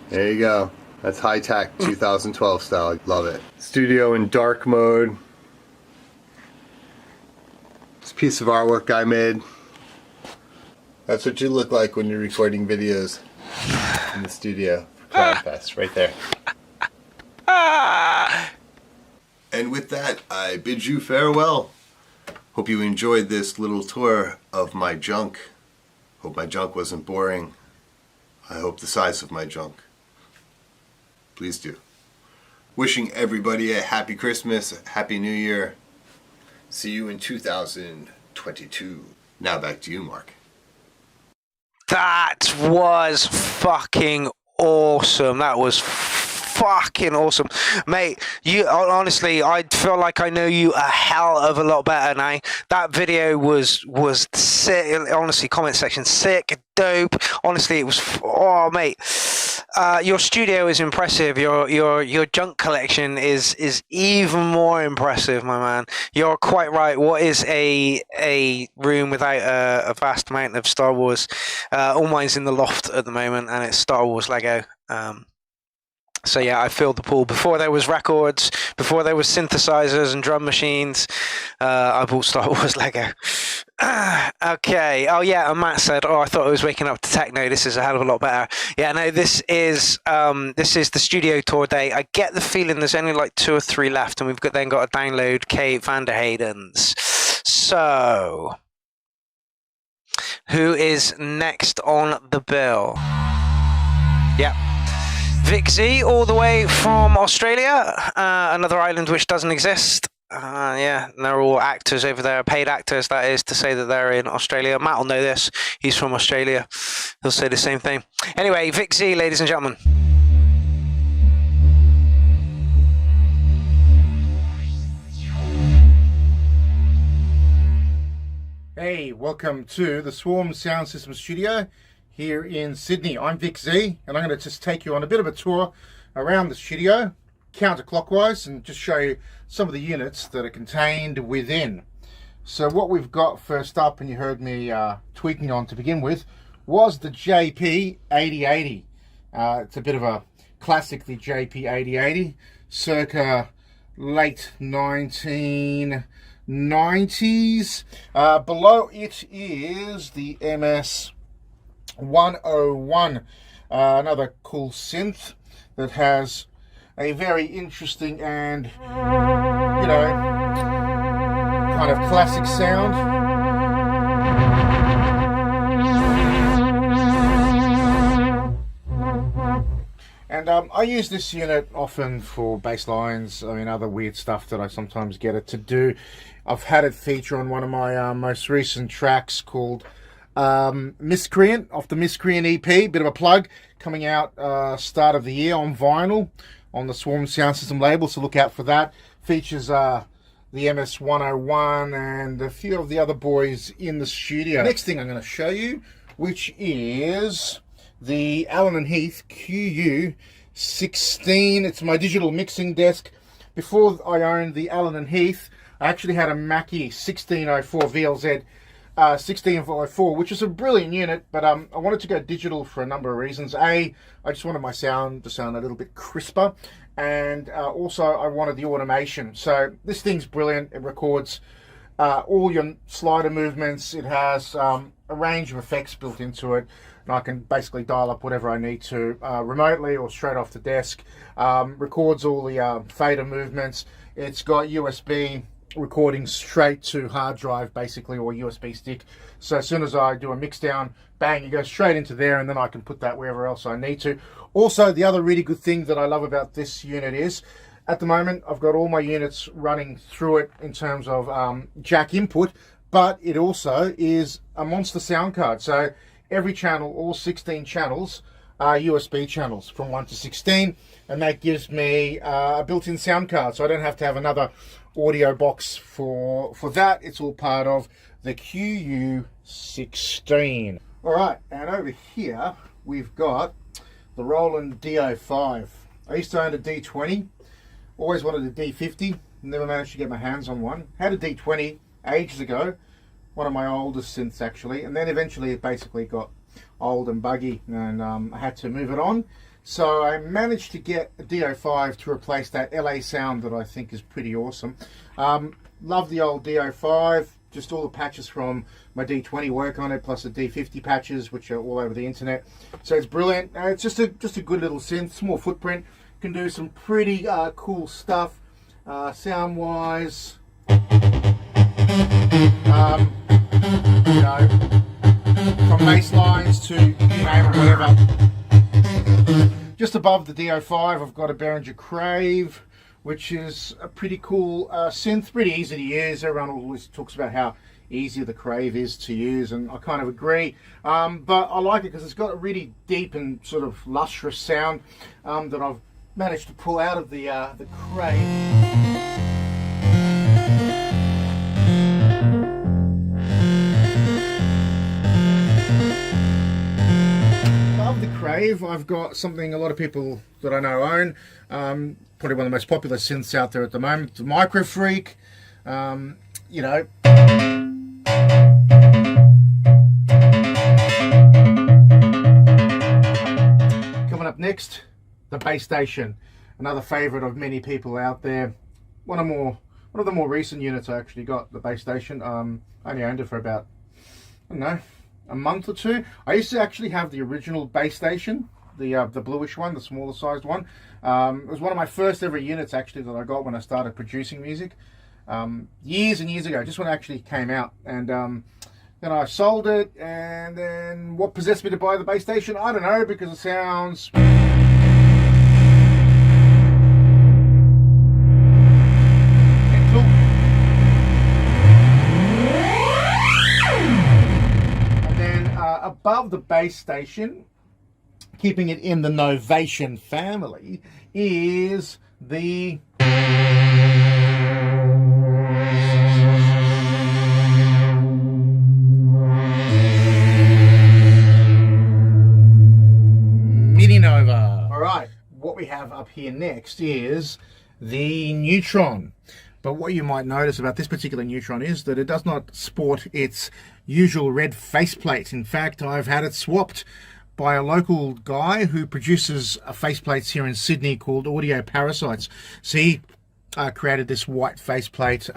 There you go. That's high-tech 2012 style. Love it. Studio in dark mode. This piece of artwork I made. That's what you look like when you're recording videos in the studio for CLOWNFEST, right there. And with that, I bid you farewell. Hope you enjoyed this little tour of my junk. Hope my junk wasn't boring. I hope the size of my junk. Please do. Wishing everybody a happy Christmas, a happy New Year. See you in 2022. Now back to you, Mark. That was fucking awesome. That was fucking awesome, mate. You honestly, I feel like I know you a hell of a lot better now. That video was sick. Honestly, comment section sick, dope. Honestly, it was. Oh, mate. Your studio is impressive. Your junk collection is even more impressive, my man. You're quite right. What is a room without a vast amount of Star Wars? All mine's in the loft at the moment, and it's Star Wars Lego. So yeah, I filled the pool. Before there was records, before there was synthesizers and drum machines, I bought Star Wars Lego. Okay. Oh yeah, and Matt said, "Oh, I thought I was waking up to techno. This is a hell of a lot better." Yeah, no, this is the studio tour day. I get the feeling there's only like 2 or 3 left, and we've then got to download Kate Vanderhayden's. So, who is next on the bill? Yep. Vixxii, all the way from Australia, another island which doesn't exist. Yeah, and they're all actors over there, paid actors, that is to say that they're in Australia. Matt will know this, he's from Australia, he'll say the same thing. Anyway, Vixxii, ladies and gentlemen. Hey, welcome to the Swarm Sound System Studio here in Sydney. I'm Vixxii, and I'm going to just take you on a bit of a tour around the studio, counterclockwise, and just show you some of the units that are contained within. So what we've got first up, and you heard me tweaking on to begin with, was the JP 8080. It's a bit of a classic, the JP 8080, circa late 1990s. Below it is the MS 101, another cool synth that has a very interesting and, you know, kind of classic sound. And I use this unit often for bass lines, I mean other weird stuff that I sometimes get it to do. I've had it feature on one of my most recent tracks called Miscreant, off the Miscreant EP, bit of a plug, coming out start of the year on vinyl on the Swarm Sound System label, so look out for that. Features the MS 101 and a few of the other boys in the studio. Next thing I'm going to show you, which is the Allen & Heath QU16. It's my digital mixing desk. Before I owned the Allen & Heath, I actually had a Mackie 1604 VLZ 1604, which is a brilliant unit, but I wanted to go digital for a number of reasons. A, I just wanted my sound to sound a little bit crisper, and also I wanted the automation. So this thing's brilliant. It records all your slider movements. It has a range of effects built into it, and I can basically dial up whatever I need to remotely or straight off the desk. Records all the fader movements. It's got USB recording straight to hard drive, basically, or USB stick. So as soon as I do a mix down, bang, it goes straight into there, and then I can put that wherever else I need to. Also, the other really good thing that I love about this unit is, at the moment, I've got all my units running through it in terms of jack input, but it also is a monster sound card. So every channel, all 16 channels, are USB channels from 1 to 16, and that gives me a built-in sound card, so I don't have to have another audio box for that. It's all part of the QU16. All right, and over here we've got the Roland D05. I used to own a D20, always wanted a D50, never managed to get my hands on one. Had a D20 ages ago, one of my oldest synths actually, and then eventually it basically got old and buggy, and I had to move it on. So I managed to get a D05 to replace that LA sound that I think is pretty awesome. Love the old D05, just all the patches from my D20 work on it, plus the D50 patches, which are all over the internet. So it's brilliant. It's just a good little synth, small footprint, can do some pretty cool stuff sound wise. You know, from bass lines to, you name it, whatever. Just above the D05, I've got a Behringer Crave, which is a pretty cool synth, pretty easy to use. Everyone always talks about how easy the Crave is to use, and I kind of agree. But I like it because it's got a really deep and sort of lustrous sound that I've managed to pull out of the Crave. The Crave, I've got something a lot of people that I know own, probably one of the most popular synths out there at the moment, the Micro Freak. You know, coming up next, the Bass Station, another favorite of many people out there. One of the more recent units I actually got, the Bass Station. Only owned it for about, I don't know, a month or two. I used to actually have the original Bass Station, the bluish one, the smaller sized one. It was one of my first ever units actually that I got when I started producing music years and years ago, just when it actually came out. And then I sold it, and then what possessed me to buy the Bass Station? I don't know, because it sounds cool. above the base station, keeping it in the Novation family, is the Mini Nova. All right, what we have up here next is the Neutron. But what you might notice about this particular Neutron is that it does not sport its usual red faceplate. In fact, I've had it swapped by a local guy who produces faceplates here in Sydney called Audio Parasites. So he created this white faceplate.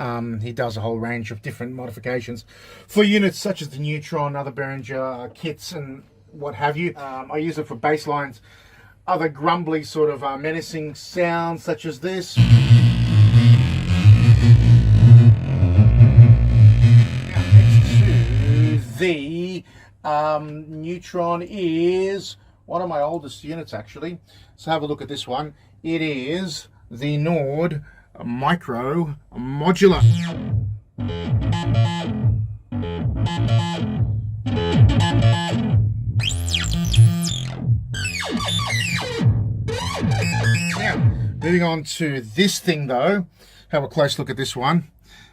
He does a whole range of different modifications for units such as the Neutron, other Behringer kits and what have you. I use it for bass lines, other grumbly sort of menacing sounds such as this. The Neutron is one of my oldest units, actually. So have a look at this one. It is the Nord Micro Modular. Now, moving on to this thing though, have a close look at this one.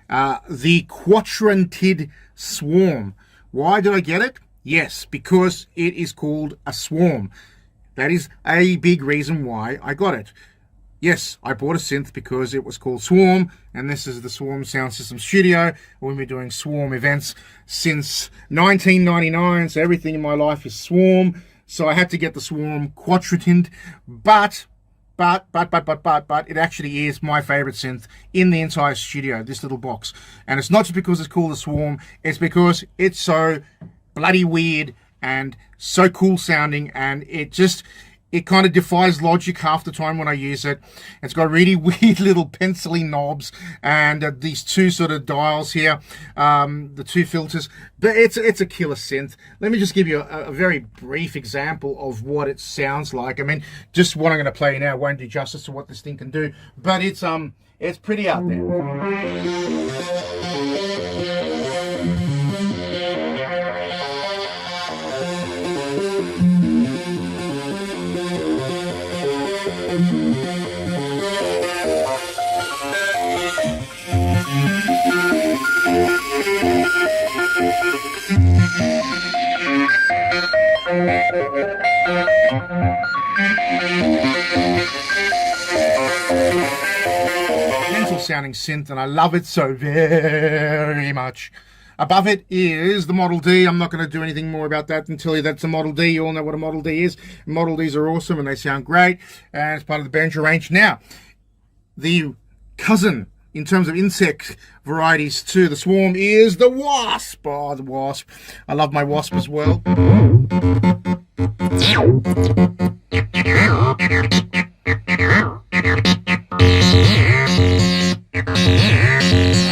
The Quadrantid Swarm. Why did I get it? Yes, because it is called a swarm. That is a big reason why I got it. Yes, I bought a synth because it was called Swarm, and this is the Swarm Sound System Studio. We've been doing Swarm events since 1999, so everything in my life is Swarm. So I had to get the Swarm Quadrantid, but it actually is my favorite synth in the entire studio, this little box. And it's not just because it's called a Swarm, it's because it's so bloody weird and so cool sounding, and it kind of defies logic half the time when I use it. It's got really weird little pencil-y knobs and these two sort of dials here, the two filters. But it's a killer synth. Let me just give you a very brief example of what it sounds like. I mean, just what I'm going to play now won't do justice to what this thing can do, but it's pretty out there. Gentle sounding synth, and I love it so very much. Above it is the Model D. I'm not going to do anything more about that and tell you that's a Model D. You all know what a Model D is. Model Ds are awesome and they sound great, and it's part of the Behringer range. Now, the cousin in terms of insect varieties to the Swarm is the Wasp. Oh, the Wasp. I love my Wasp as well.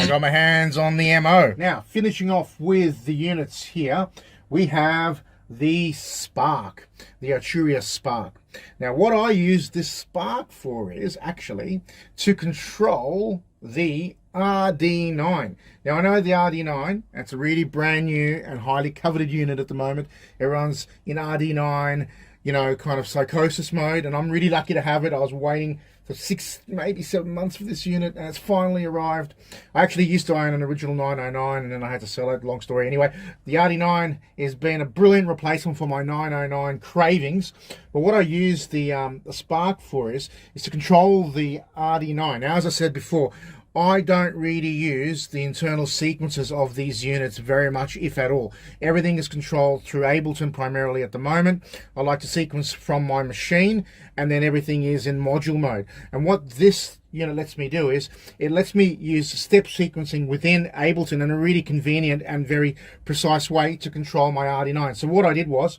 I got my hands on the MO. Now, finishing off with the units here, we have the Spark, the Arturia Spark. Now, what I use this Spark for is actually to control the RD9. Now, I know the RD9, that's a really brand new and highly coveted unit at the moment. Everyone's in RD9, you know, kind of psychosis mode, and I'm really lucky to have it. I was waiting for 6, maybe 7 months for this unit, and it's finally arrived. I actually used to own an original 909, and then I had to sell it. Long story. Anyway, the RD9 has been a brilliant replacement for my 909 cravings. But what I use the Spark for is to control the RD9. Now, as I said before, I don't really use the internal sequences of these units very much, if at all. Everything is controlled through Ableton primarily at the moment. I like to sequence from my machine, and then everything is in module mode. And what this unit lets me do is it lets me use step sequencing within Ableton in a really convenient and very precise way to control my RD9. So what I did was,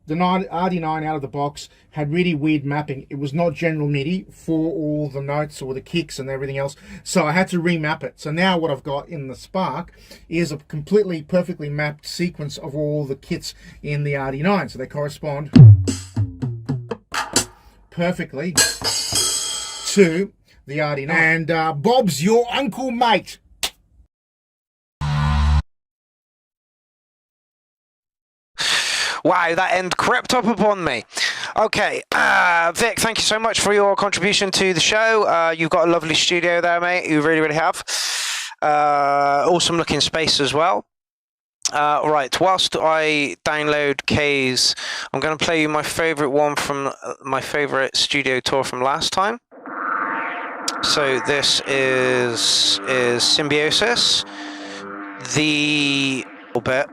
the RD9 out of the box had really weird mapping. It was not general MIDI for all the notes or the kicks and everything else. So I had to remap it. So now what I've got in the Spark is a completely perfectly mapped sequence of all the kits in the RD9. So they correspond perfectly to the RD9. And Bob's your uncle, mate. Wow, that end crept up upon me. Okay, Vic, thank you so much for your contribution to the show. You've got a lovely studio there, mate. You really, really have. Awesome looking space as well. Right, whilst I download K's, I'm going to play you my favourite one from my favourite studio tour from last time. So this is Symbiosis. The bit,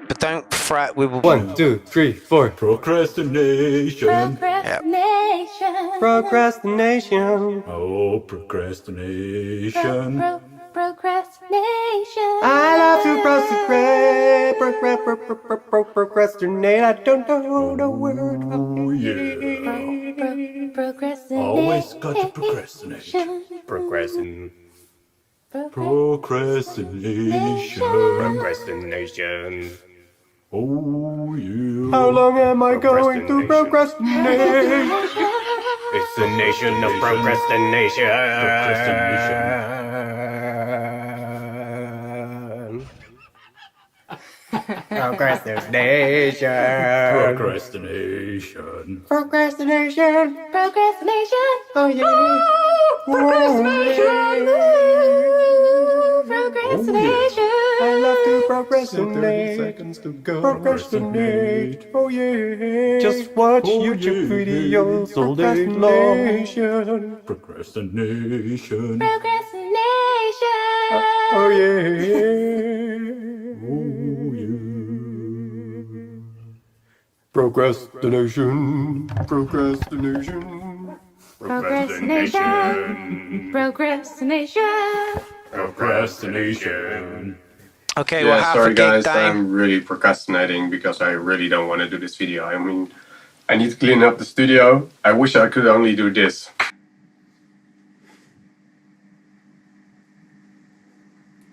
but don't fret. We will. 1, 2, 3, 4. Procrastination. Procrastination. Procrastination. Oh, procrastination. Procrastination. I love to procrastinate. I don't know the word. Oh, yeah. Procrastination. Always got to procrastinate. Procrastination. Procrastination. Oh, yeah. How long am I going to procrastinate? It's the nation of procrastination. Procrastination. Procrastination. Procrastination. Procrastination. Oh yeah. Procrastination. Procrastination. I love to procrastinate. 30 seconds to go. Procrastinate. Oh yeah. Just watch YouTube videos all day long. Procrastination. Procrastination. Oh yeah. Procrastination. Procrastination. Procrastination. Procrastination. Procrastination. Okay, yeah, well, half sorry a gig guys, down. I'm really procrastinating because I really don't want to do this video. I mean, I need to clean up the studio. I wish I could only do this.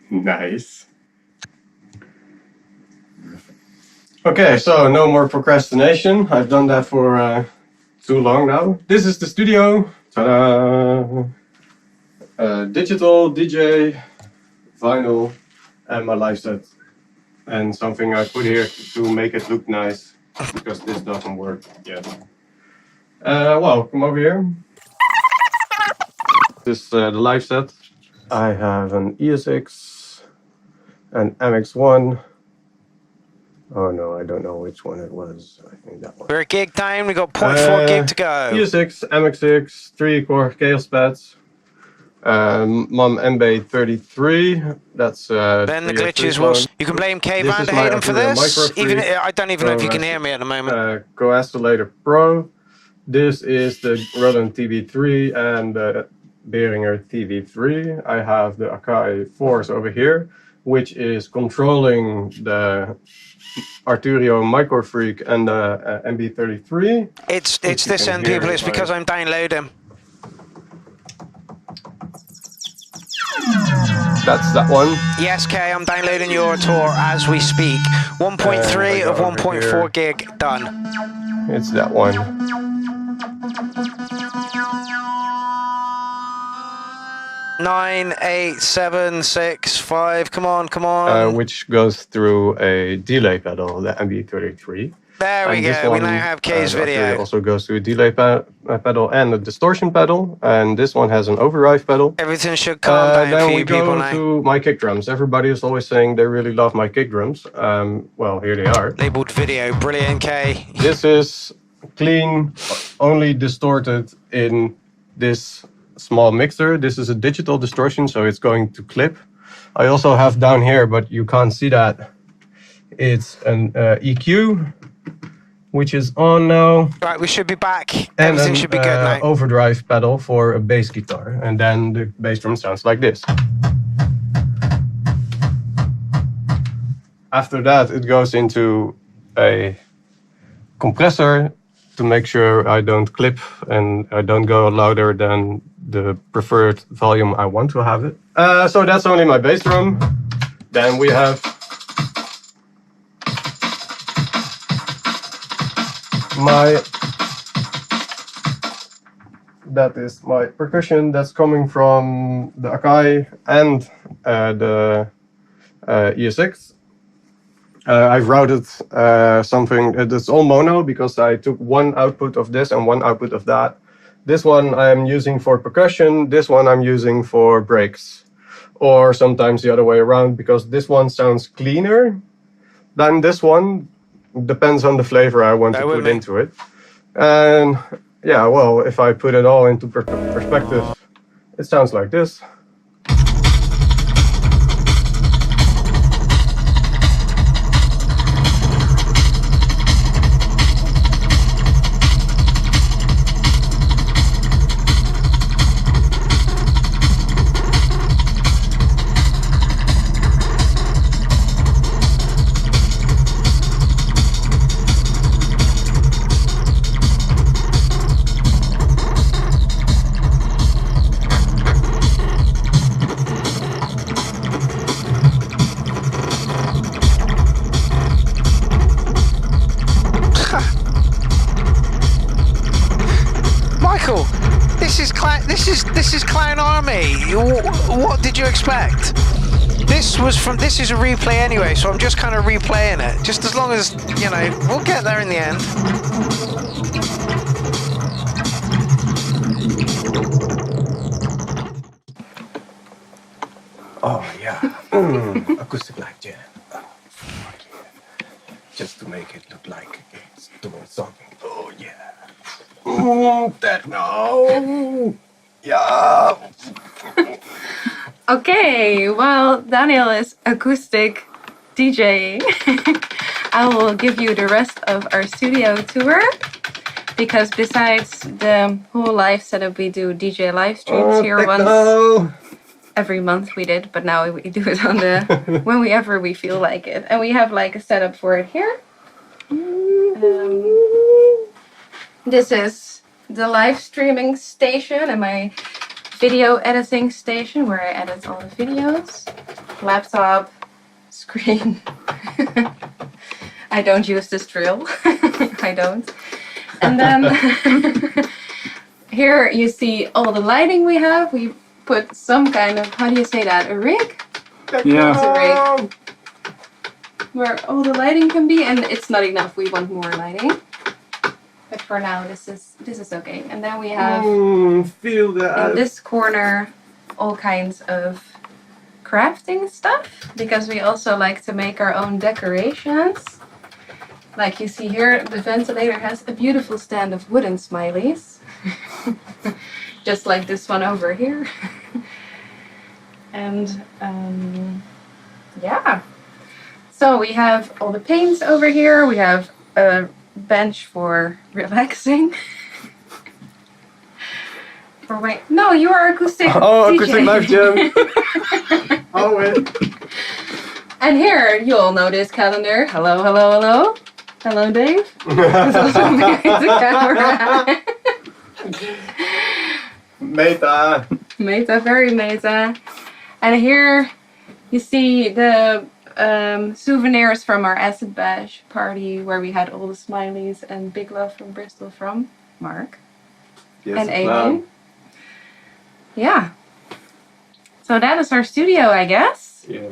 Nice. Okay, so no more procrastination. I've done that for too long now. This is the studio. Ta-da! Digital, DJ, vinyl, and my live set. And something I put here to make it look nice, because this doesn't work yet. Well, come over here. This is the live set. I have an ESX, an MX1. Oh no, I don't know which one it was. I think that one. We're a gig down. We got 0.4 gig to go. ESX, MX6, 3-core Chaos pads. Mom MB 33. That's Ben, the glitches will. You can blame K-Van to hate him for this. Even I don't even know if you can hear me at the moment. Coastellator Pro. This is the Roland TV3 and the Behringer TV3. I have the Akai Force over here, which is controlling the Arturio Microfreak and the MB33. It's this end, people. It's because I'm downloading. That's that one. Yes, Kay, I'm downloading your tour as we speak. 1.3 of 1.4 gig done. It's that one. Nine, 8, 7, 6, 5. Come on, come on. Which goes through a delay pedal, the MB33. There we go. We now have Kay's video. It also goes to a delay pedal and a distortion pedal, and this one has an overdrive pedal. Everything should calm down then for we you people go now. to my kick drums. Everybody is always saying they really love my kick drums. Well, here they are. Labeled video. Brilliant, Kay. This is clean, only distorted in this small mixer. This is a digital distortion, so it's going to clip. I also have down here, but you can't see that, it's an EQ, which is on now. Right, we should be back. And Everything should be good now. Overdrive pedal for a bass guitar, and then the bass drum sounds like this. After that, it goes into a compressor to make sure I don't clip and I don't go louder than the preferred volume I want to have it. So that's only my bass drum. Then we have that is my percussion that's coming from the Akai and the ESX. I've routed something that's all mono because I took one output of this and one output of that. This one I'm using for percussion, this one I'm using for breaks. Or sometimes the other way around because this one sounds cleaner than this one. Depends on the flavor I want to put into it. And yeah, well, if I put it all into perspective, it sounds like this. Michael, this is Clown Army. What did you expect? This is a replay anyway, so I'm just kind of replaying it. Just as long as, you know, we'll get there in the end. Oh yeah, acoustic live jam. Just to make it look like it's doing something. Oh yeah. Techno. Yeah. Okay, while Daniel is acoustic DJing, I will give you the rest of our studio tour. Because besides the whole live setup, we do DJ live streams here once every month we did, but now we do it on the whenever we feel like it. And we have like a setup for it here. This is the live streaming station and my video editing station where I edit all the videos. Laptop, screen. I don't use this drill. I don't. And then here you see all the lighting we have. We put some kind of, how do you say that, a rig? Yeah. It's a rig. Where all the lighting can be, and it's not enough. We want more lighting. But for now, this is okay. And then we have feel that in this corner all kinds of crafting stuff because we also like to make our own decorations. Like you see here, the ventilator has a beautiful stand of wooden smileys. Just like this one over here. And yeah. So we have all the paints over here. We have a bench for relaxing. For wait, no, you are acoustic. Oh, DJ. acoustic live jam. Oh wait. And here you'll notice calendar. Hello, hello, hello. Hello, Dave. This also behind the camera. Meta. Meta, very meta. And here you see the souvenirs from our Acid Bash party where we had all the smileys and big love from Bristol from Mark and Amy. Yeah. So that is our studio, I guess. Yeah.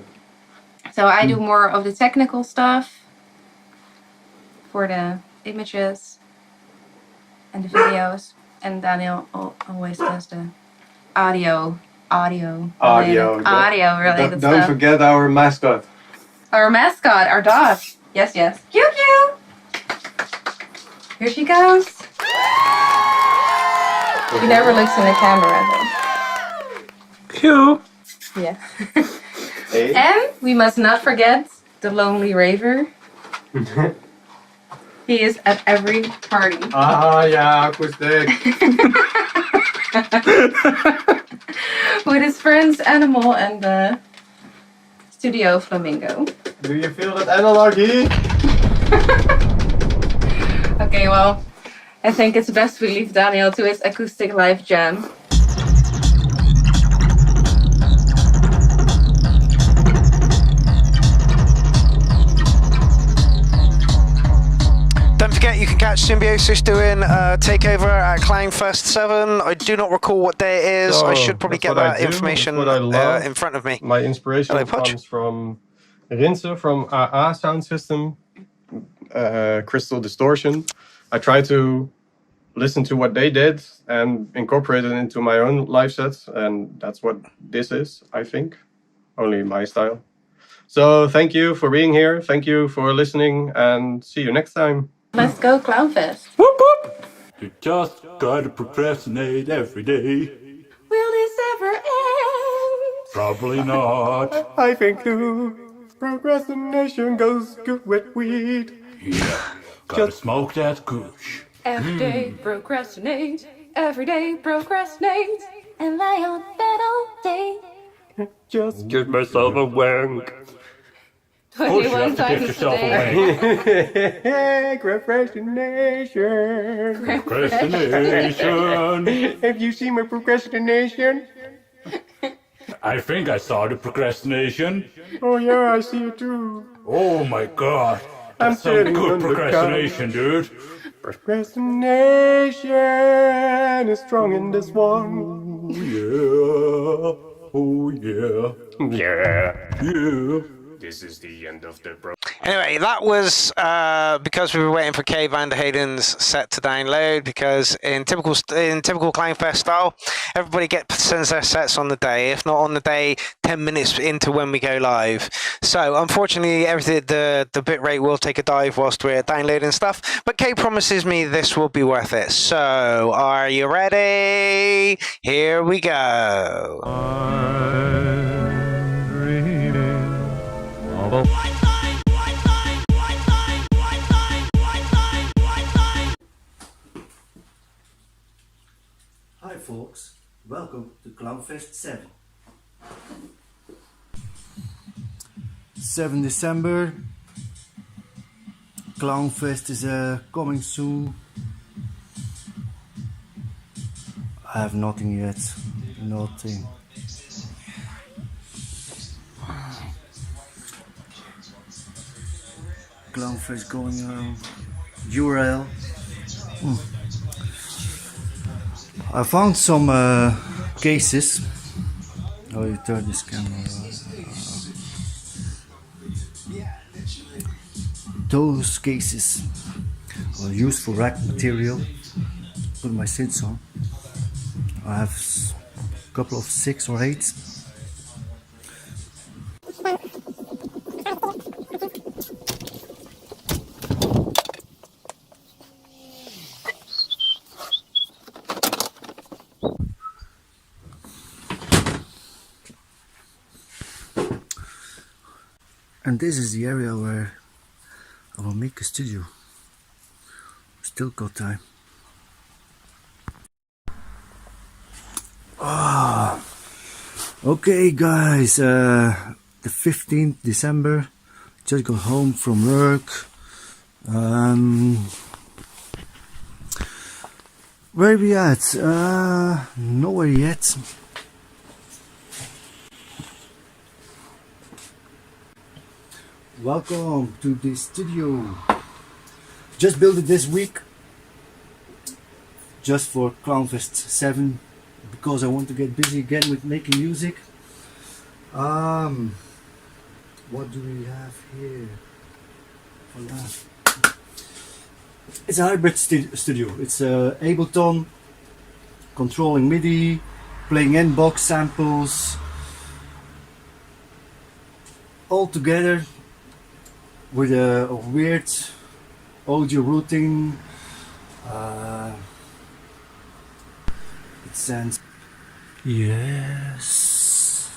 So I do more of the technical stuff for the images and the videos, and Daniel always does the audio related stuff. Don't forget our mascot. Our mascot, our dog. Yes, yes. Cue, cue. Here she goes. She never looks in the camera though. Cue. Yeah. And we must not forget the lonely raver. He is at every party. Ah, yeah, acoustic. With his friends Animal and the Studio Flamingo. Do you feel that analogy? Okay, well, I think it's best we leave Daniel to his acoustic live jam. Don't forget, you can catch Symbiosis doing a takeover at CLOWNFEST 7. I do not recall what day it is. I should probably get that information in front of me. My inspiration comes from Rinse from AA Sound System, Crystal Distortion. I try to listen to what they did and incorporate it into my own live sets, and that's what this is, I think. Only my style. So thank you for being here, thank you for listening, and see you next time. Let's go CLOWNFEST. Whoop whoop! You just gotta procrastinate every day. Will this ever end? Probably not. I think too. Procrastination goes good with weed. Yeah, gotta smoke that kush. Every day procrastinate, every day procrastinate, and lay on bed all day. Just give myself a wank. 21 times a day. Procrastination. Procrastination. Have you seen my procrastination? I think I saw the procrastination. Oh yeah, I see it too. Oh my god. I'm That's some sitting good on the procrastination, dude. Procrastination is strong in this one. Yeah. Oh yeah. Yeah. Yeah. This is the end of the Anyway, that was because we were waiting for K Van der Hayden's set to download, because in typical CLOWNFEST style, everybody sends their sets on the day, if not on the day 10 minutes into when we go live. So unfortunately, the bitrate will take a dive whilst we're downloading stuff, but K promises me this will be worth it. So are you ready? Here we go. Hi folks, welcome to CLOWNFEST 7. 7 December, CLOWNFEST is coming soon. I have nothing yet, nothing. CLOWNFEST going around, URL. I found some cases. Oh, you turn this camera. Those cases are used for rack material. Put my synths on. I have a couple of 6 or 8. And this is the area where I will make a studio. Still got time. Okay guys, the 15th December, just got home from work. Where we at? Nowhere yet. Welcome to the studio. Just built it this week, just for CLOWNFEST 7, because I want to get busy again with making music. What do we have here for that? It's a hybrid studio. It's Ableton, controlling MIDI, playing N-box samples, all together with a weird audio routing. It sounds. Yes.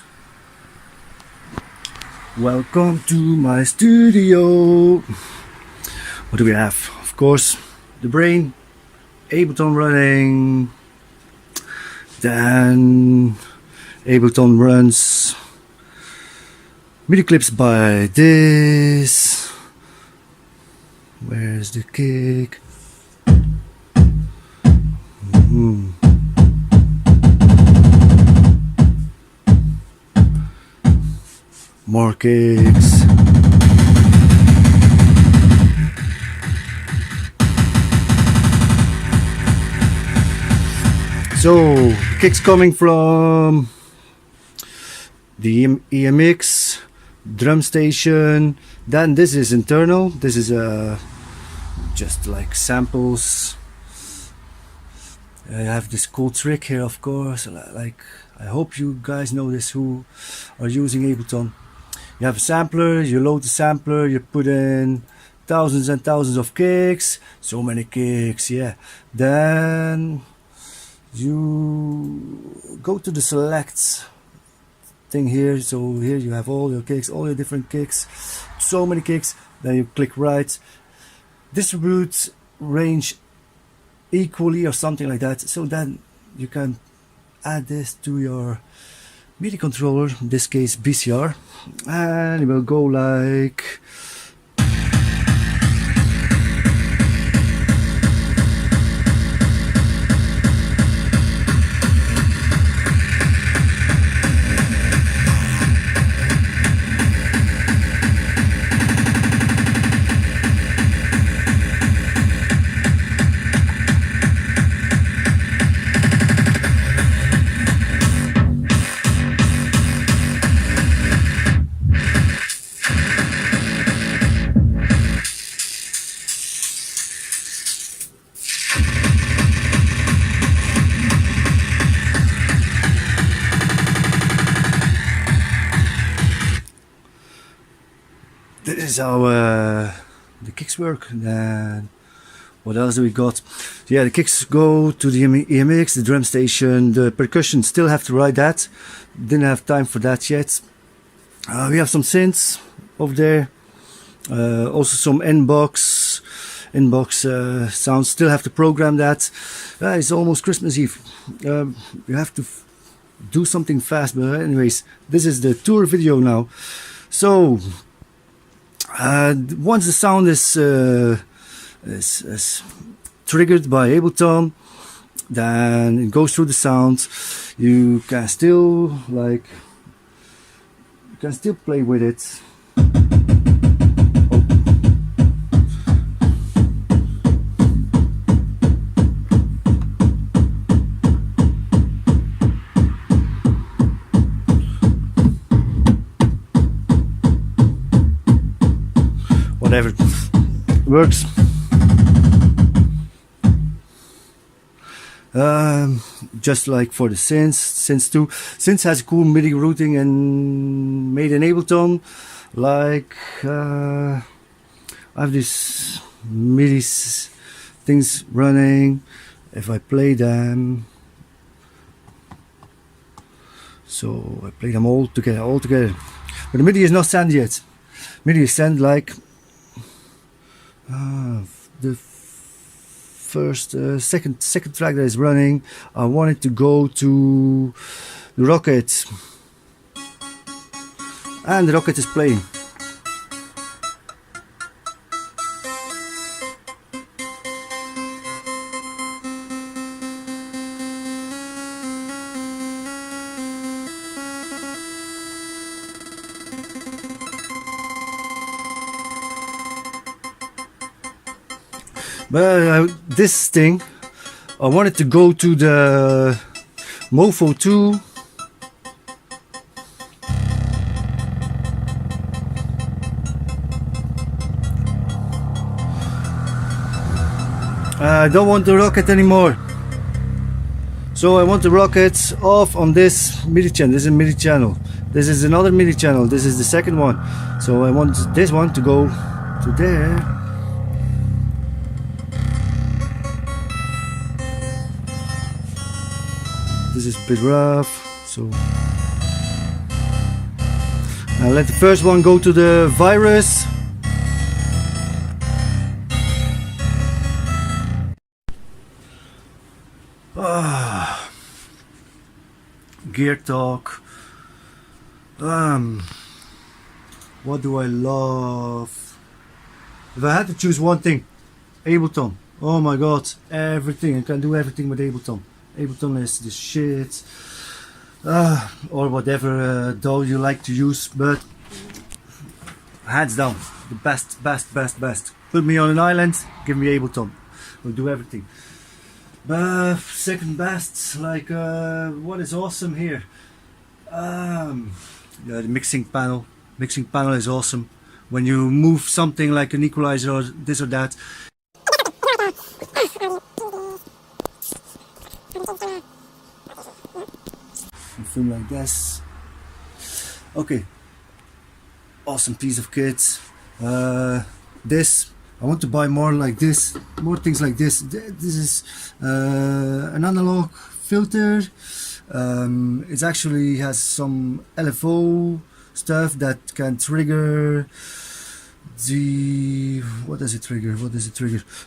Welcome to my studio. What do we have? Of course, the brain, Ableton running. Then Ableton runs MIDI clips by this. Where's the kick? More kicks. So, kicks coming from the EMX, drum station. Then this is internal. This is just like samples. I have this cool trick here, of course. Like, I hope you guys know this who are using Ableton. You have a sampler, you load the sampler, you put in thousands and thousands of kicks, so many kicks, yeah. Then you go to the select thing here. So here you have all your kicks, all your different kicks, so many kicks. Then you click right, distribute range equally or something like that. So then you can add this to your MIDI controller, in this case VCR, and it will go like this is how the kicks work. Then what else do we got? Yeah, the kicks go to the EMX, the drum station, the percussion. Still have to write that. Didn't have time for that yet. We have some synths over there. Also some inbox sounds. Still have to program that. It's almost Christmas Eve. You have to do something fast. But anyways, this is the tour video now. So once the sound is triggered by Ableton, then it goes through the sound. You can still play with it. Whatever works. Just like for the synths too. Synths has cool MIDI routing and made in Ableton. Like I have these MIDI things running. If I play them, so I play them all together. But the MIDI is not sent yet. MIDI is sent like the first second track that is running. I want it to go to the rocket, and the rocket is playing. But this thing, I wanted to go to the Mofo 2. I don't want the rocket anymore. So I want the rocket off on this MIDI channel. This is a MIDI channel. This is another MIDI channel. This is the second one. So I want this one to go to there. This is a bit rough, so I'll let the first one go to the virus. Gear talk. What do I love? If I had to choose one thing, Ableton. Oh my god, everything. I can do everything with Ableton. Ableton is the shit, or whatever DAW you like to use, but hands down, the best. Put me on an island, give me Ableton, we'll do everything. Second best, like what is awesome here? Yeah, the mixing panel, Mixing panel is awesome. When you move something like an equalizer or this or that. You film like this. Okay. Awesome piece of kit. This, I want to buy more like this, more things like this. This is an analog filter. It actually has some LFO stuff that can trigger the, what does it trigger?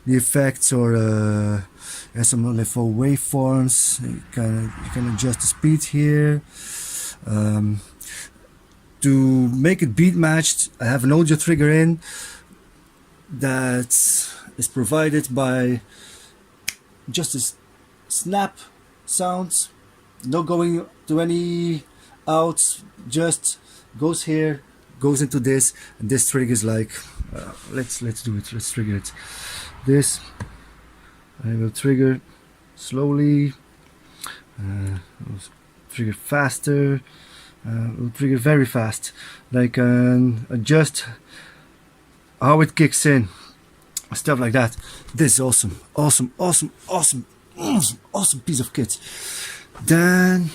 The effects, or has some LFO waveforms. You can adjust the speed here. To make it beat matched, I have an audio trigger in that is provided by just a snap sounds, not going to any outs, just goes here, goes into this, and this triggers like let's do it. Let's trigger it. This I will trigger slowly, trigger faster. Will trigger very fast. I can adjust how it kicks in, stuff like that. This is awesome, awesome piece of kit. Then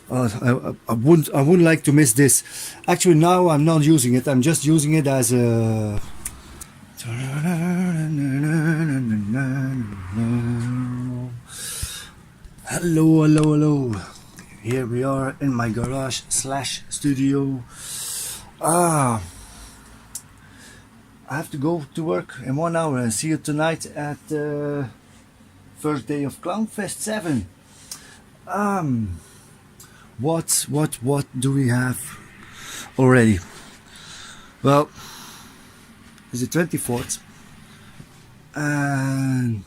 I wouldn't like to miss this. Actually, now I'm not using it. I'm just using it as a. Hello. Here we are in my garage / studio. I have to go to work in 1 hour and see you tonight at the first day of CLOWNFEST 7. What do we have already? Well, it's the 24th and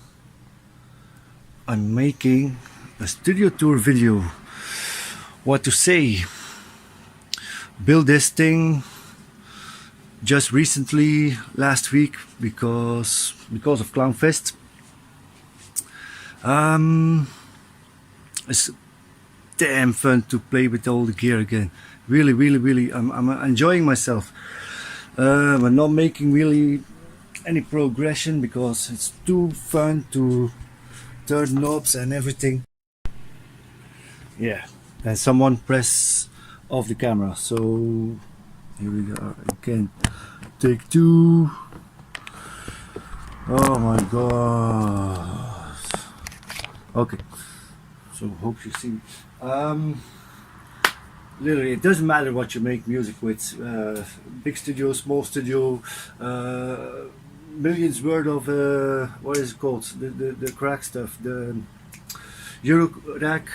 I'm making a studio tour video. What to say? Build this thing just recently, last week, because of CLOWNFEST. It's damn fun to play with all the gear again. Really, I'm enjoying myself. I'm not making really any progression because it's too fun to turn knobs and everything. Yeah. And someone press off the camera, so here we go again. Take 2. Oh my god. Okay, so hope you see. Literally, it doesn't matter what you make music with. Big studio, small studio, millions worth of what is it called? The crack stuff, the Euro rack.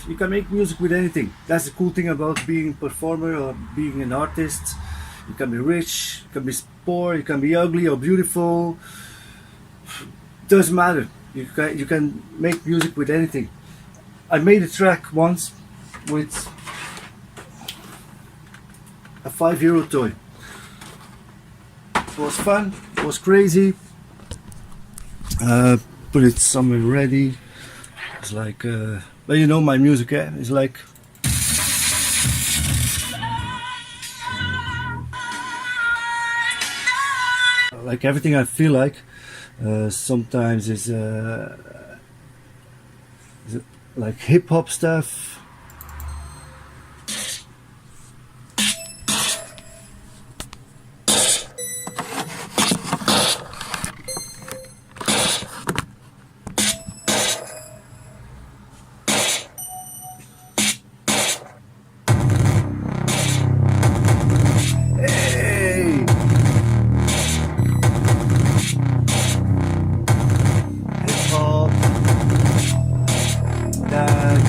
You can make music with anything. That's the cool thing about being a performer or being an artist. You can be rich, you can be poor, you can be ugly or beautiful. Doesn't matter. You can make music with anything. I made a track once with a €5 toy. It was fun, it was crazy. Put it somewhere ready. It's like well, you know my music, eh? It's like everything I feel like. Sometimes it's like hip hop stuff.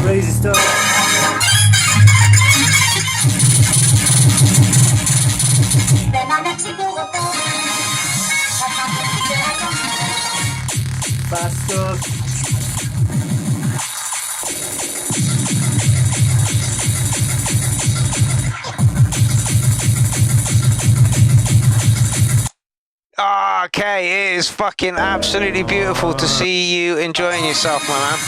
Crazy stuff. Fast stuff. Okay, it is fucking absolutely beautiful to see you enjoying yourself, my man.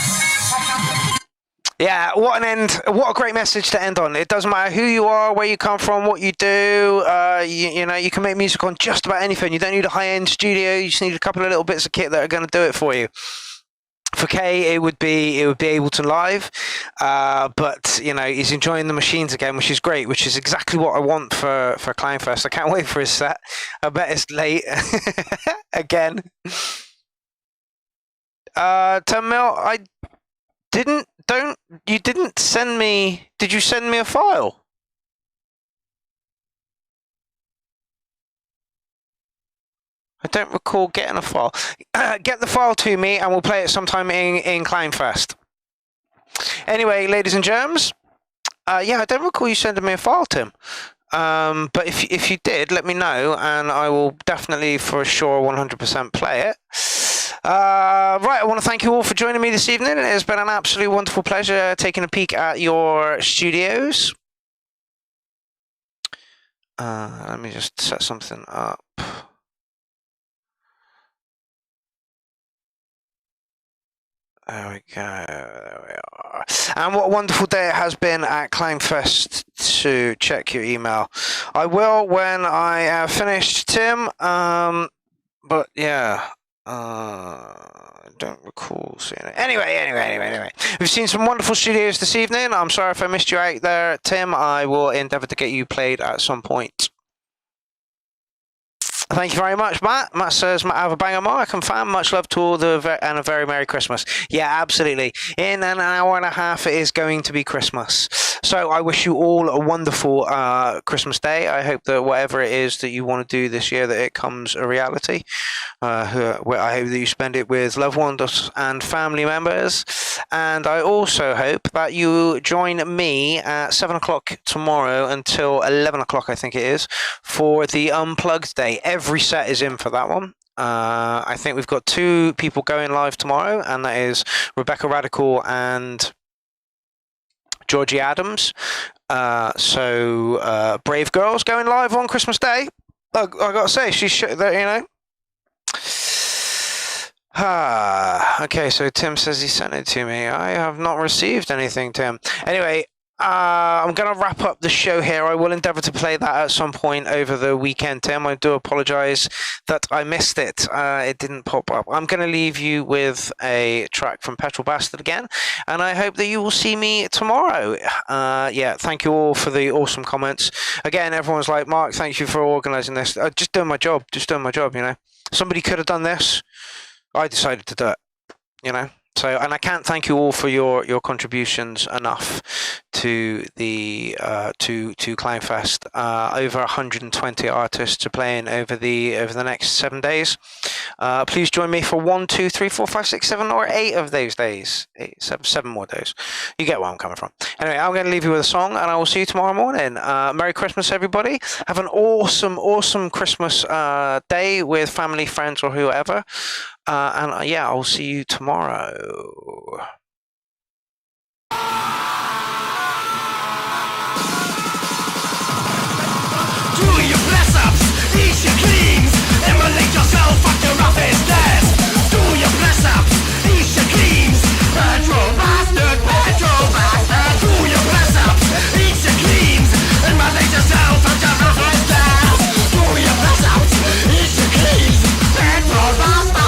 Yeah, what an end! What a great message to end on. It doesn't matter who you are, where you come from, what you do. You know, you can make music on just about anything. You don't need a high-end studio. You just need a couple of little bits of kit that are going to do it for you. For Kay, it would be Ableton Live, but you know, he's enjoying the machines again, which is great. Which is exactly what I want for CLOWNFEST. I can't wait for his set. I bet it's late again. 10 mil. You didn't send me. Did you send me a file? I don't recall getting a file. Get the file to me and we'll play it sometime in CLOWNFEST. Anyway, ladies and germs, yeah, I don't recall you sending me a file, Tim. But if you did, let me know and I will definitely, for sure, 100% play it. Right, I want to thank you all for joining me this evening. It has been an absolutely wonderful pleasure taking a peek at your studios. Let me just set something up. There we go. There we are. And what a wonderful day it has been at CLOWNFEST to check your email. I will when I have finished, Tim. But yeah. I don't recall seeing it. Anyway. We've seen some wonderful studios this evening. I'm sorry if I missed you out there, Tim. I will endeavour to get you played at some point. Thank you very much, Matt. Matt says, Matt, have a banger mark and fan. Much love to all and a very Merry Christmas. Yeah, absolutely. In an hour and a half, it is going to be Christmas. So I wish you all a wonderful Christmas day. I hope that whatever it is that you want to do this year, that it comes a reality. I hope that you spend it with loved ones and family members. And I also hope that you join me at 7 o'clock tomorrow until 11 o'clock, I think it is, for the Unplugged Day. Every set is in for that one. I think we've got 2 people going live tomorrow, and that is Rebecca Radical and Georgie Adams. So Brave Girls going live on Christmas Day. I gotta say, okay, so Tim says he sent it to me. I have not received anything, Tim. Anyway, I'm going to wrap up the show here. I will endeavour to play that at some point over the weekend, Tim. I do apologise that I missed it. It didn't pop up. I'm going to leave you with a track from Petrol Bastard again, and I hope that you will see me tomorrow. Yeah, thank you all for the awesome comments. Again, everyone's like, Mark, thank you for organising this. Just doing my job, you know. Somebody could have done this. I decided to do it, you know. So, and I can't thank you all for your contributions enough to the to CLOWNFEST. Over 120 artists are playing over the next 7 days. Please join me for 1, 2, 3, 4, 5, 6, 7, or 8 of those days. 7 more days. You get where I'm coming from. Anyway, I'm going to leave you with a song, and I will see you tomorrow morning. Merry Christmas, everybody. Have an awesome Christmas day with family, friends, or whoever. And yeah, I'll see you tomorrow. Do your press-ups, eat your cleans, emulate yourself at your office desk. Do your press-ups, eat your cleans, petrol bastard. Do your press-ups, eat your cleans, emulate yourself at your office desk. Do your press-ups, eat your cleans, petrol bastard.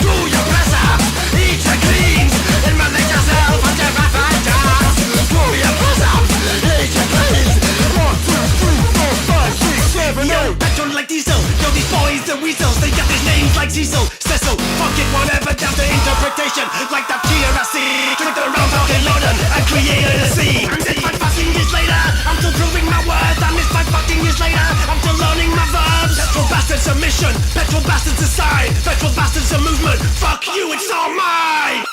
Do your press-ups, eat your cleans, emulate yourself at your office desk. Do your press-ups, eat your cleans. 1, 2, 3, 4, 5, 6, 7, 8. Petrol like diesel, yo, these boys the weasels. They got these names like Cecil, Cecil. Fuck it, whatever, down to interpretation. Like that TRC, tricked around talking London and created a scene. This 5 fucking years later, I'm still proving my worth. And this 5 fucking years later, I'm still learning my verbs. Petrol bastards a mission, petrol bastards a sign, petrol bastards a movement. Fuck you, it's all mine.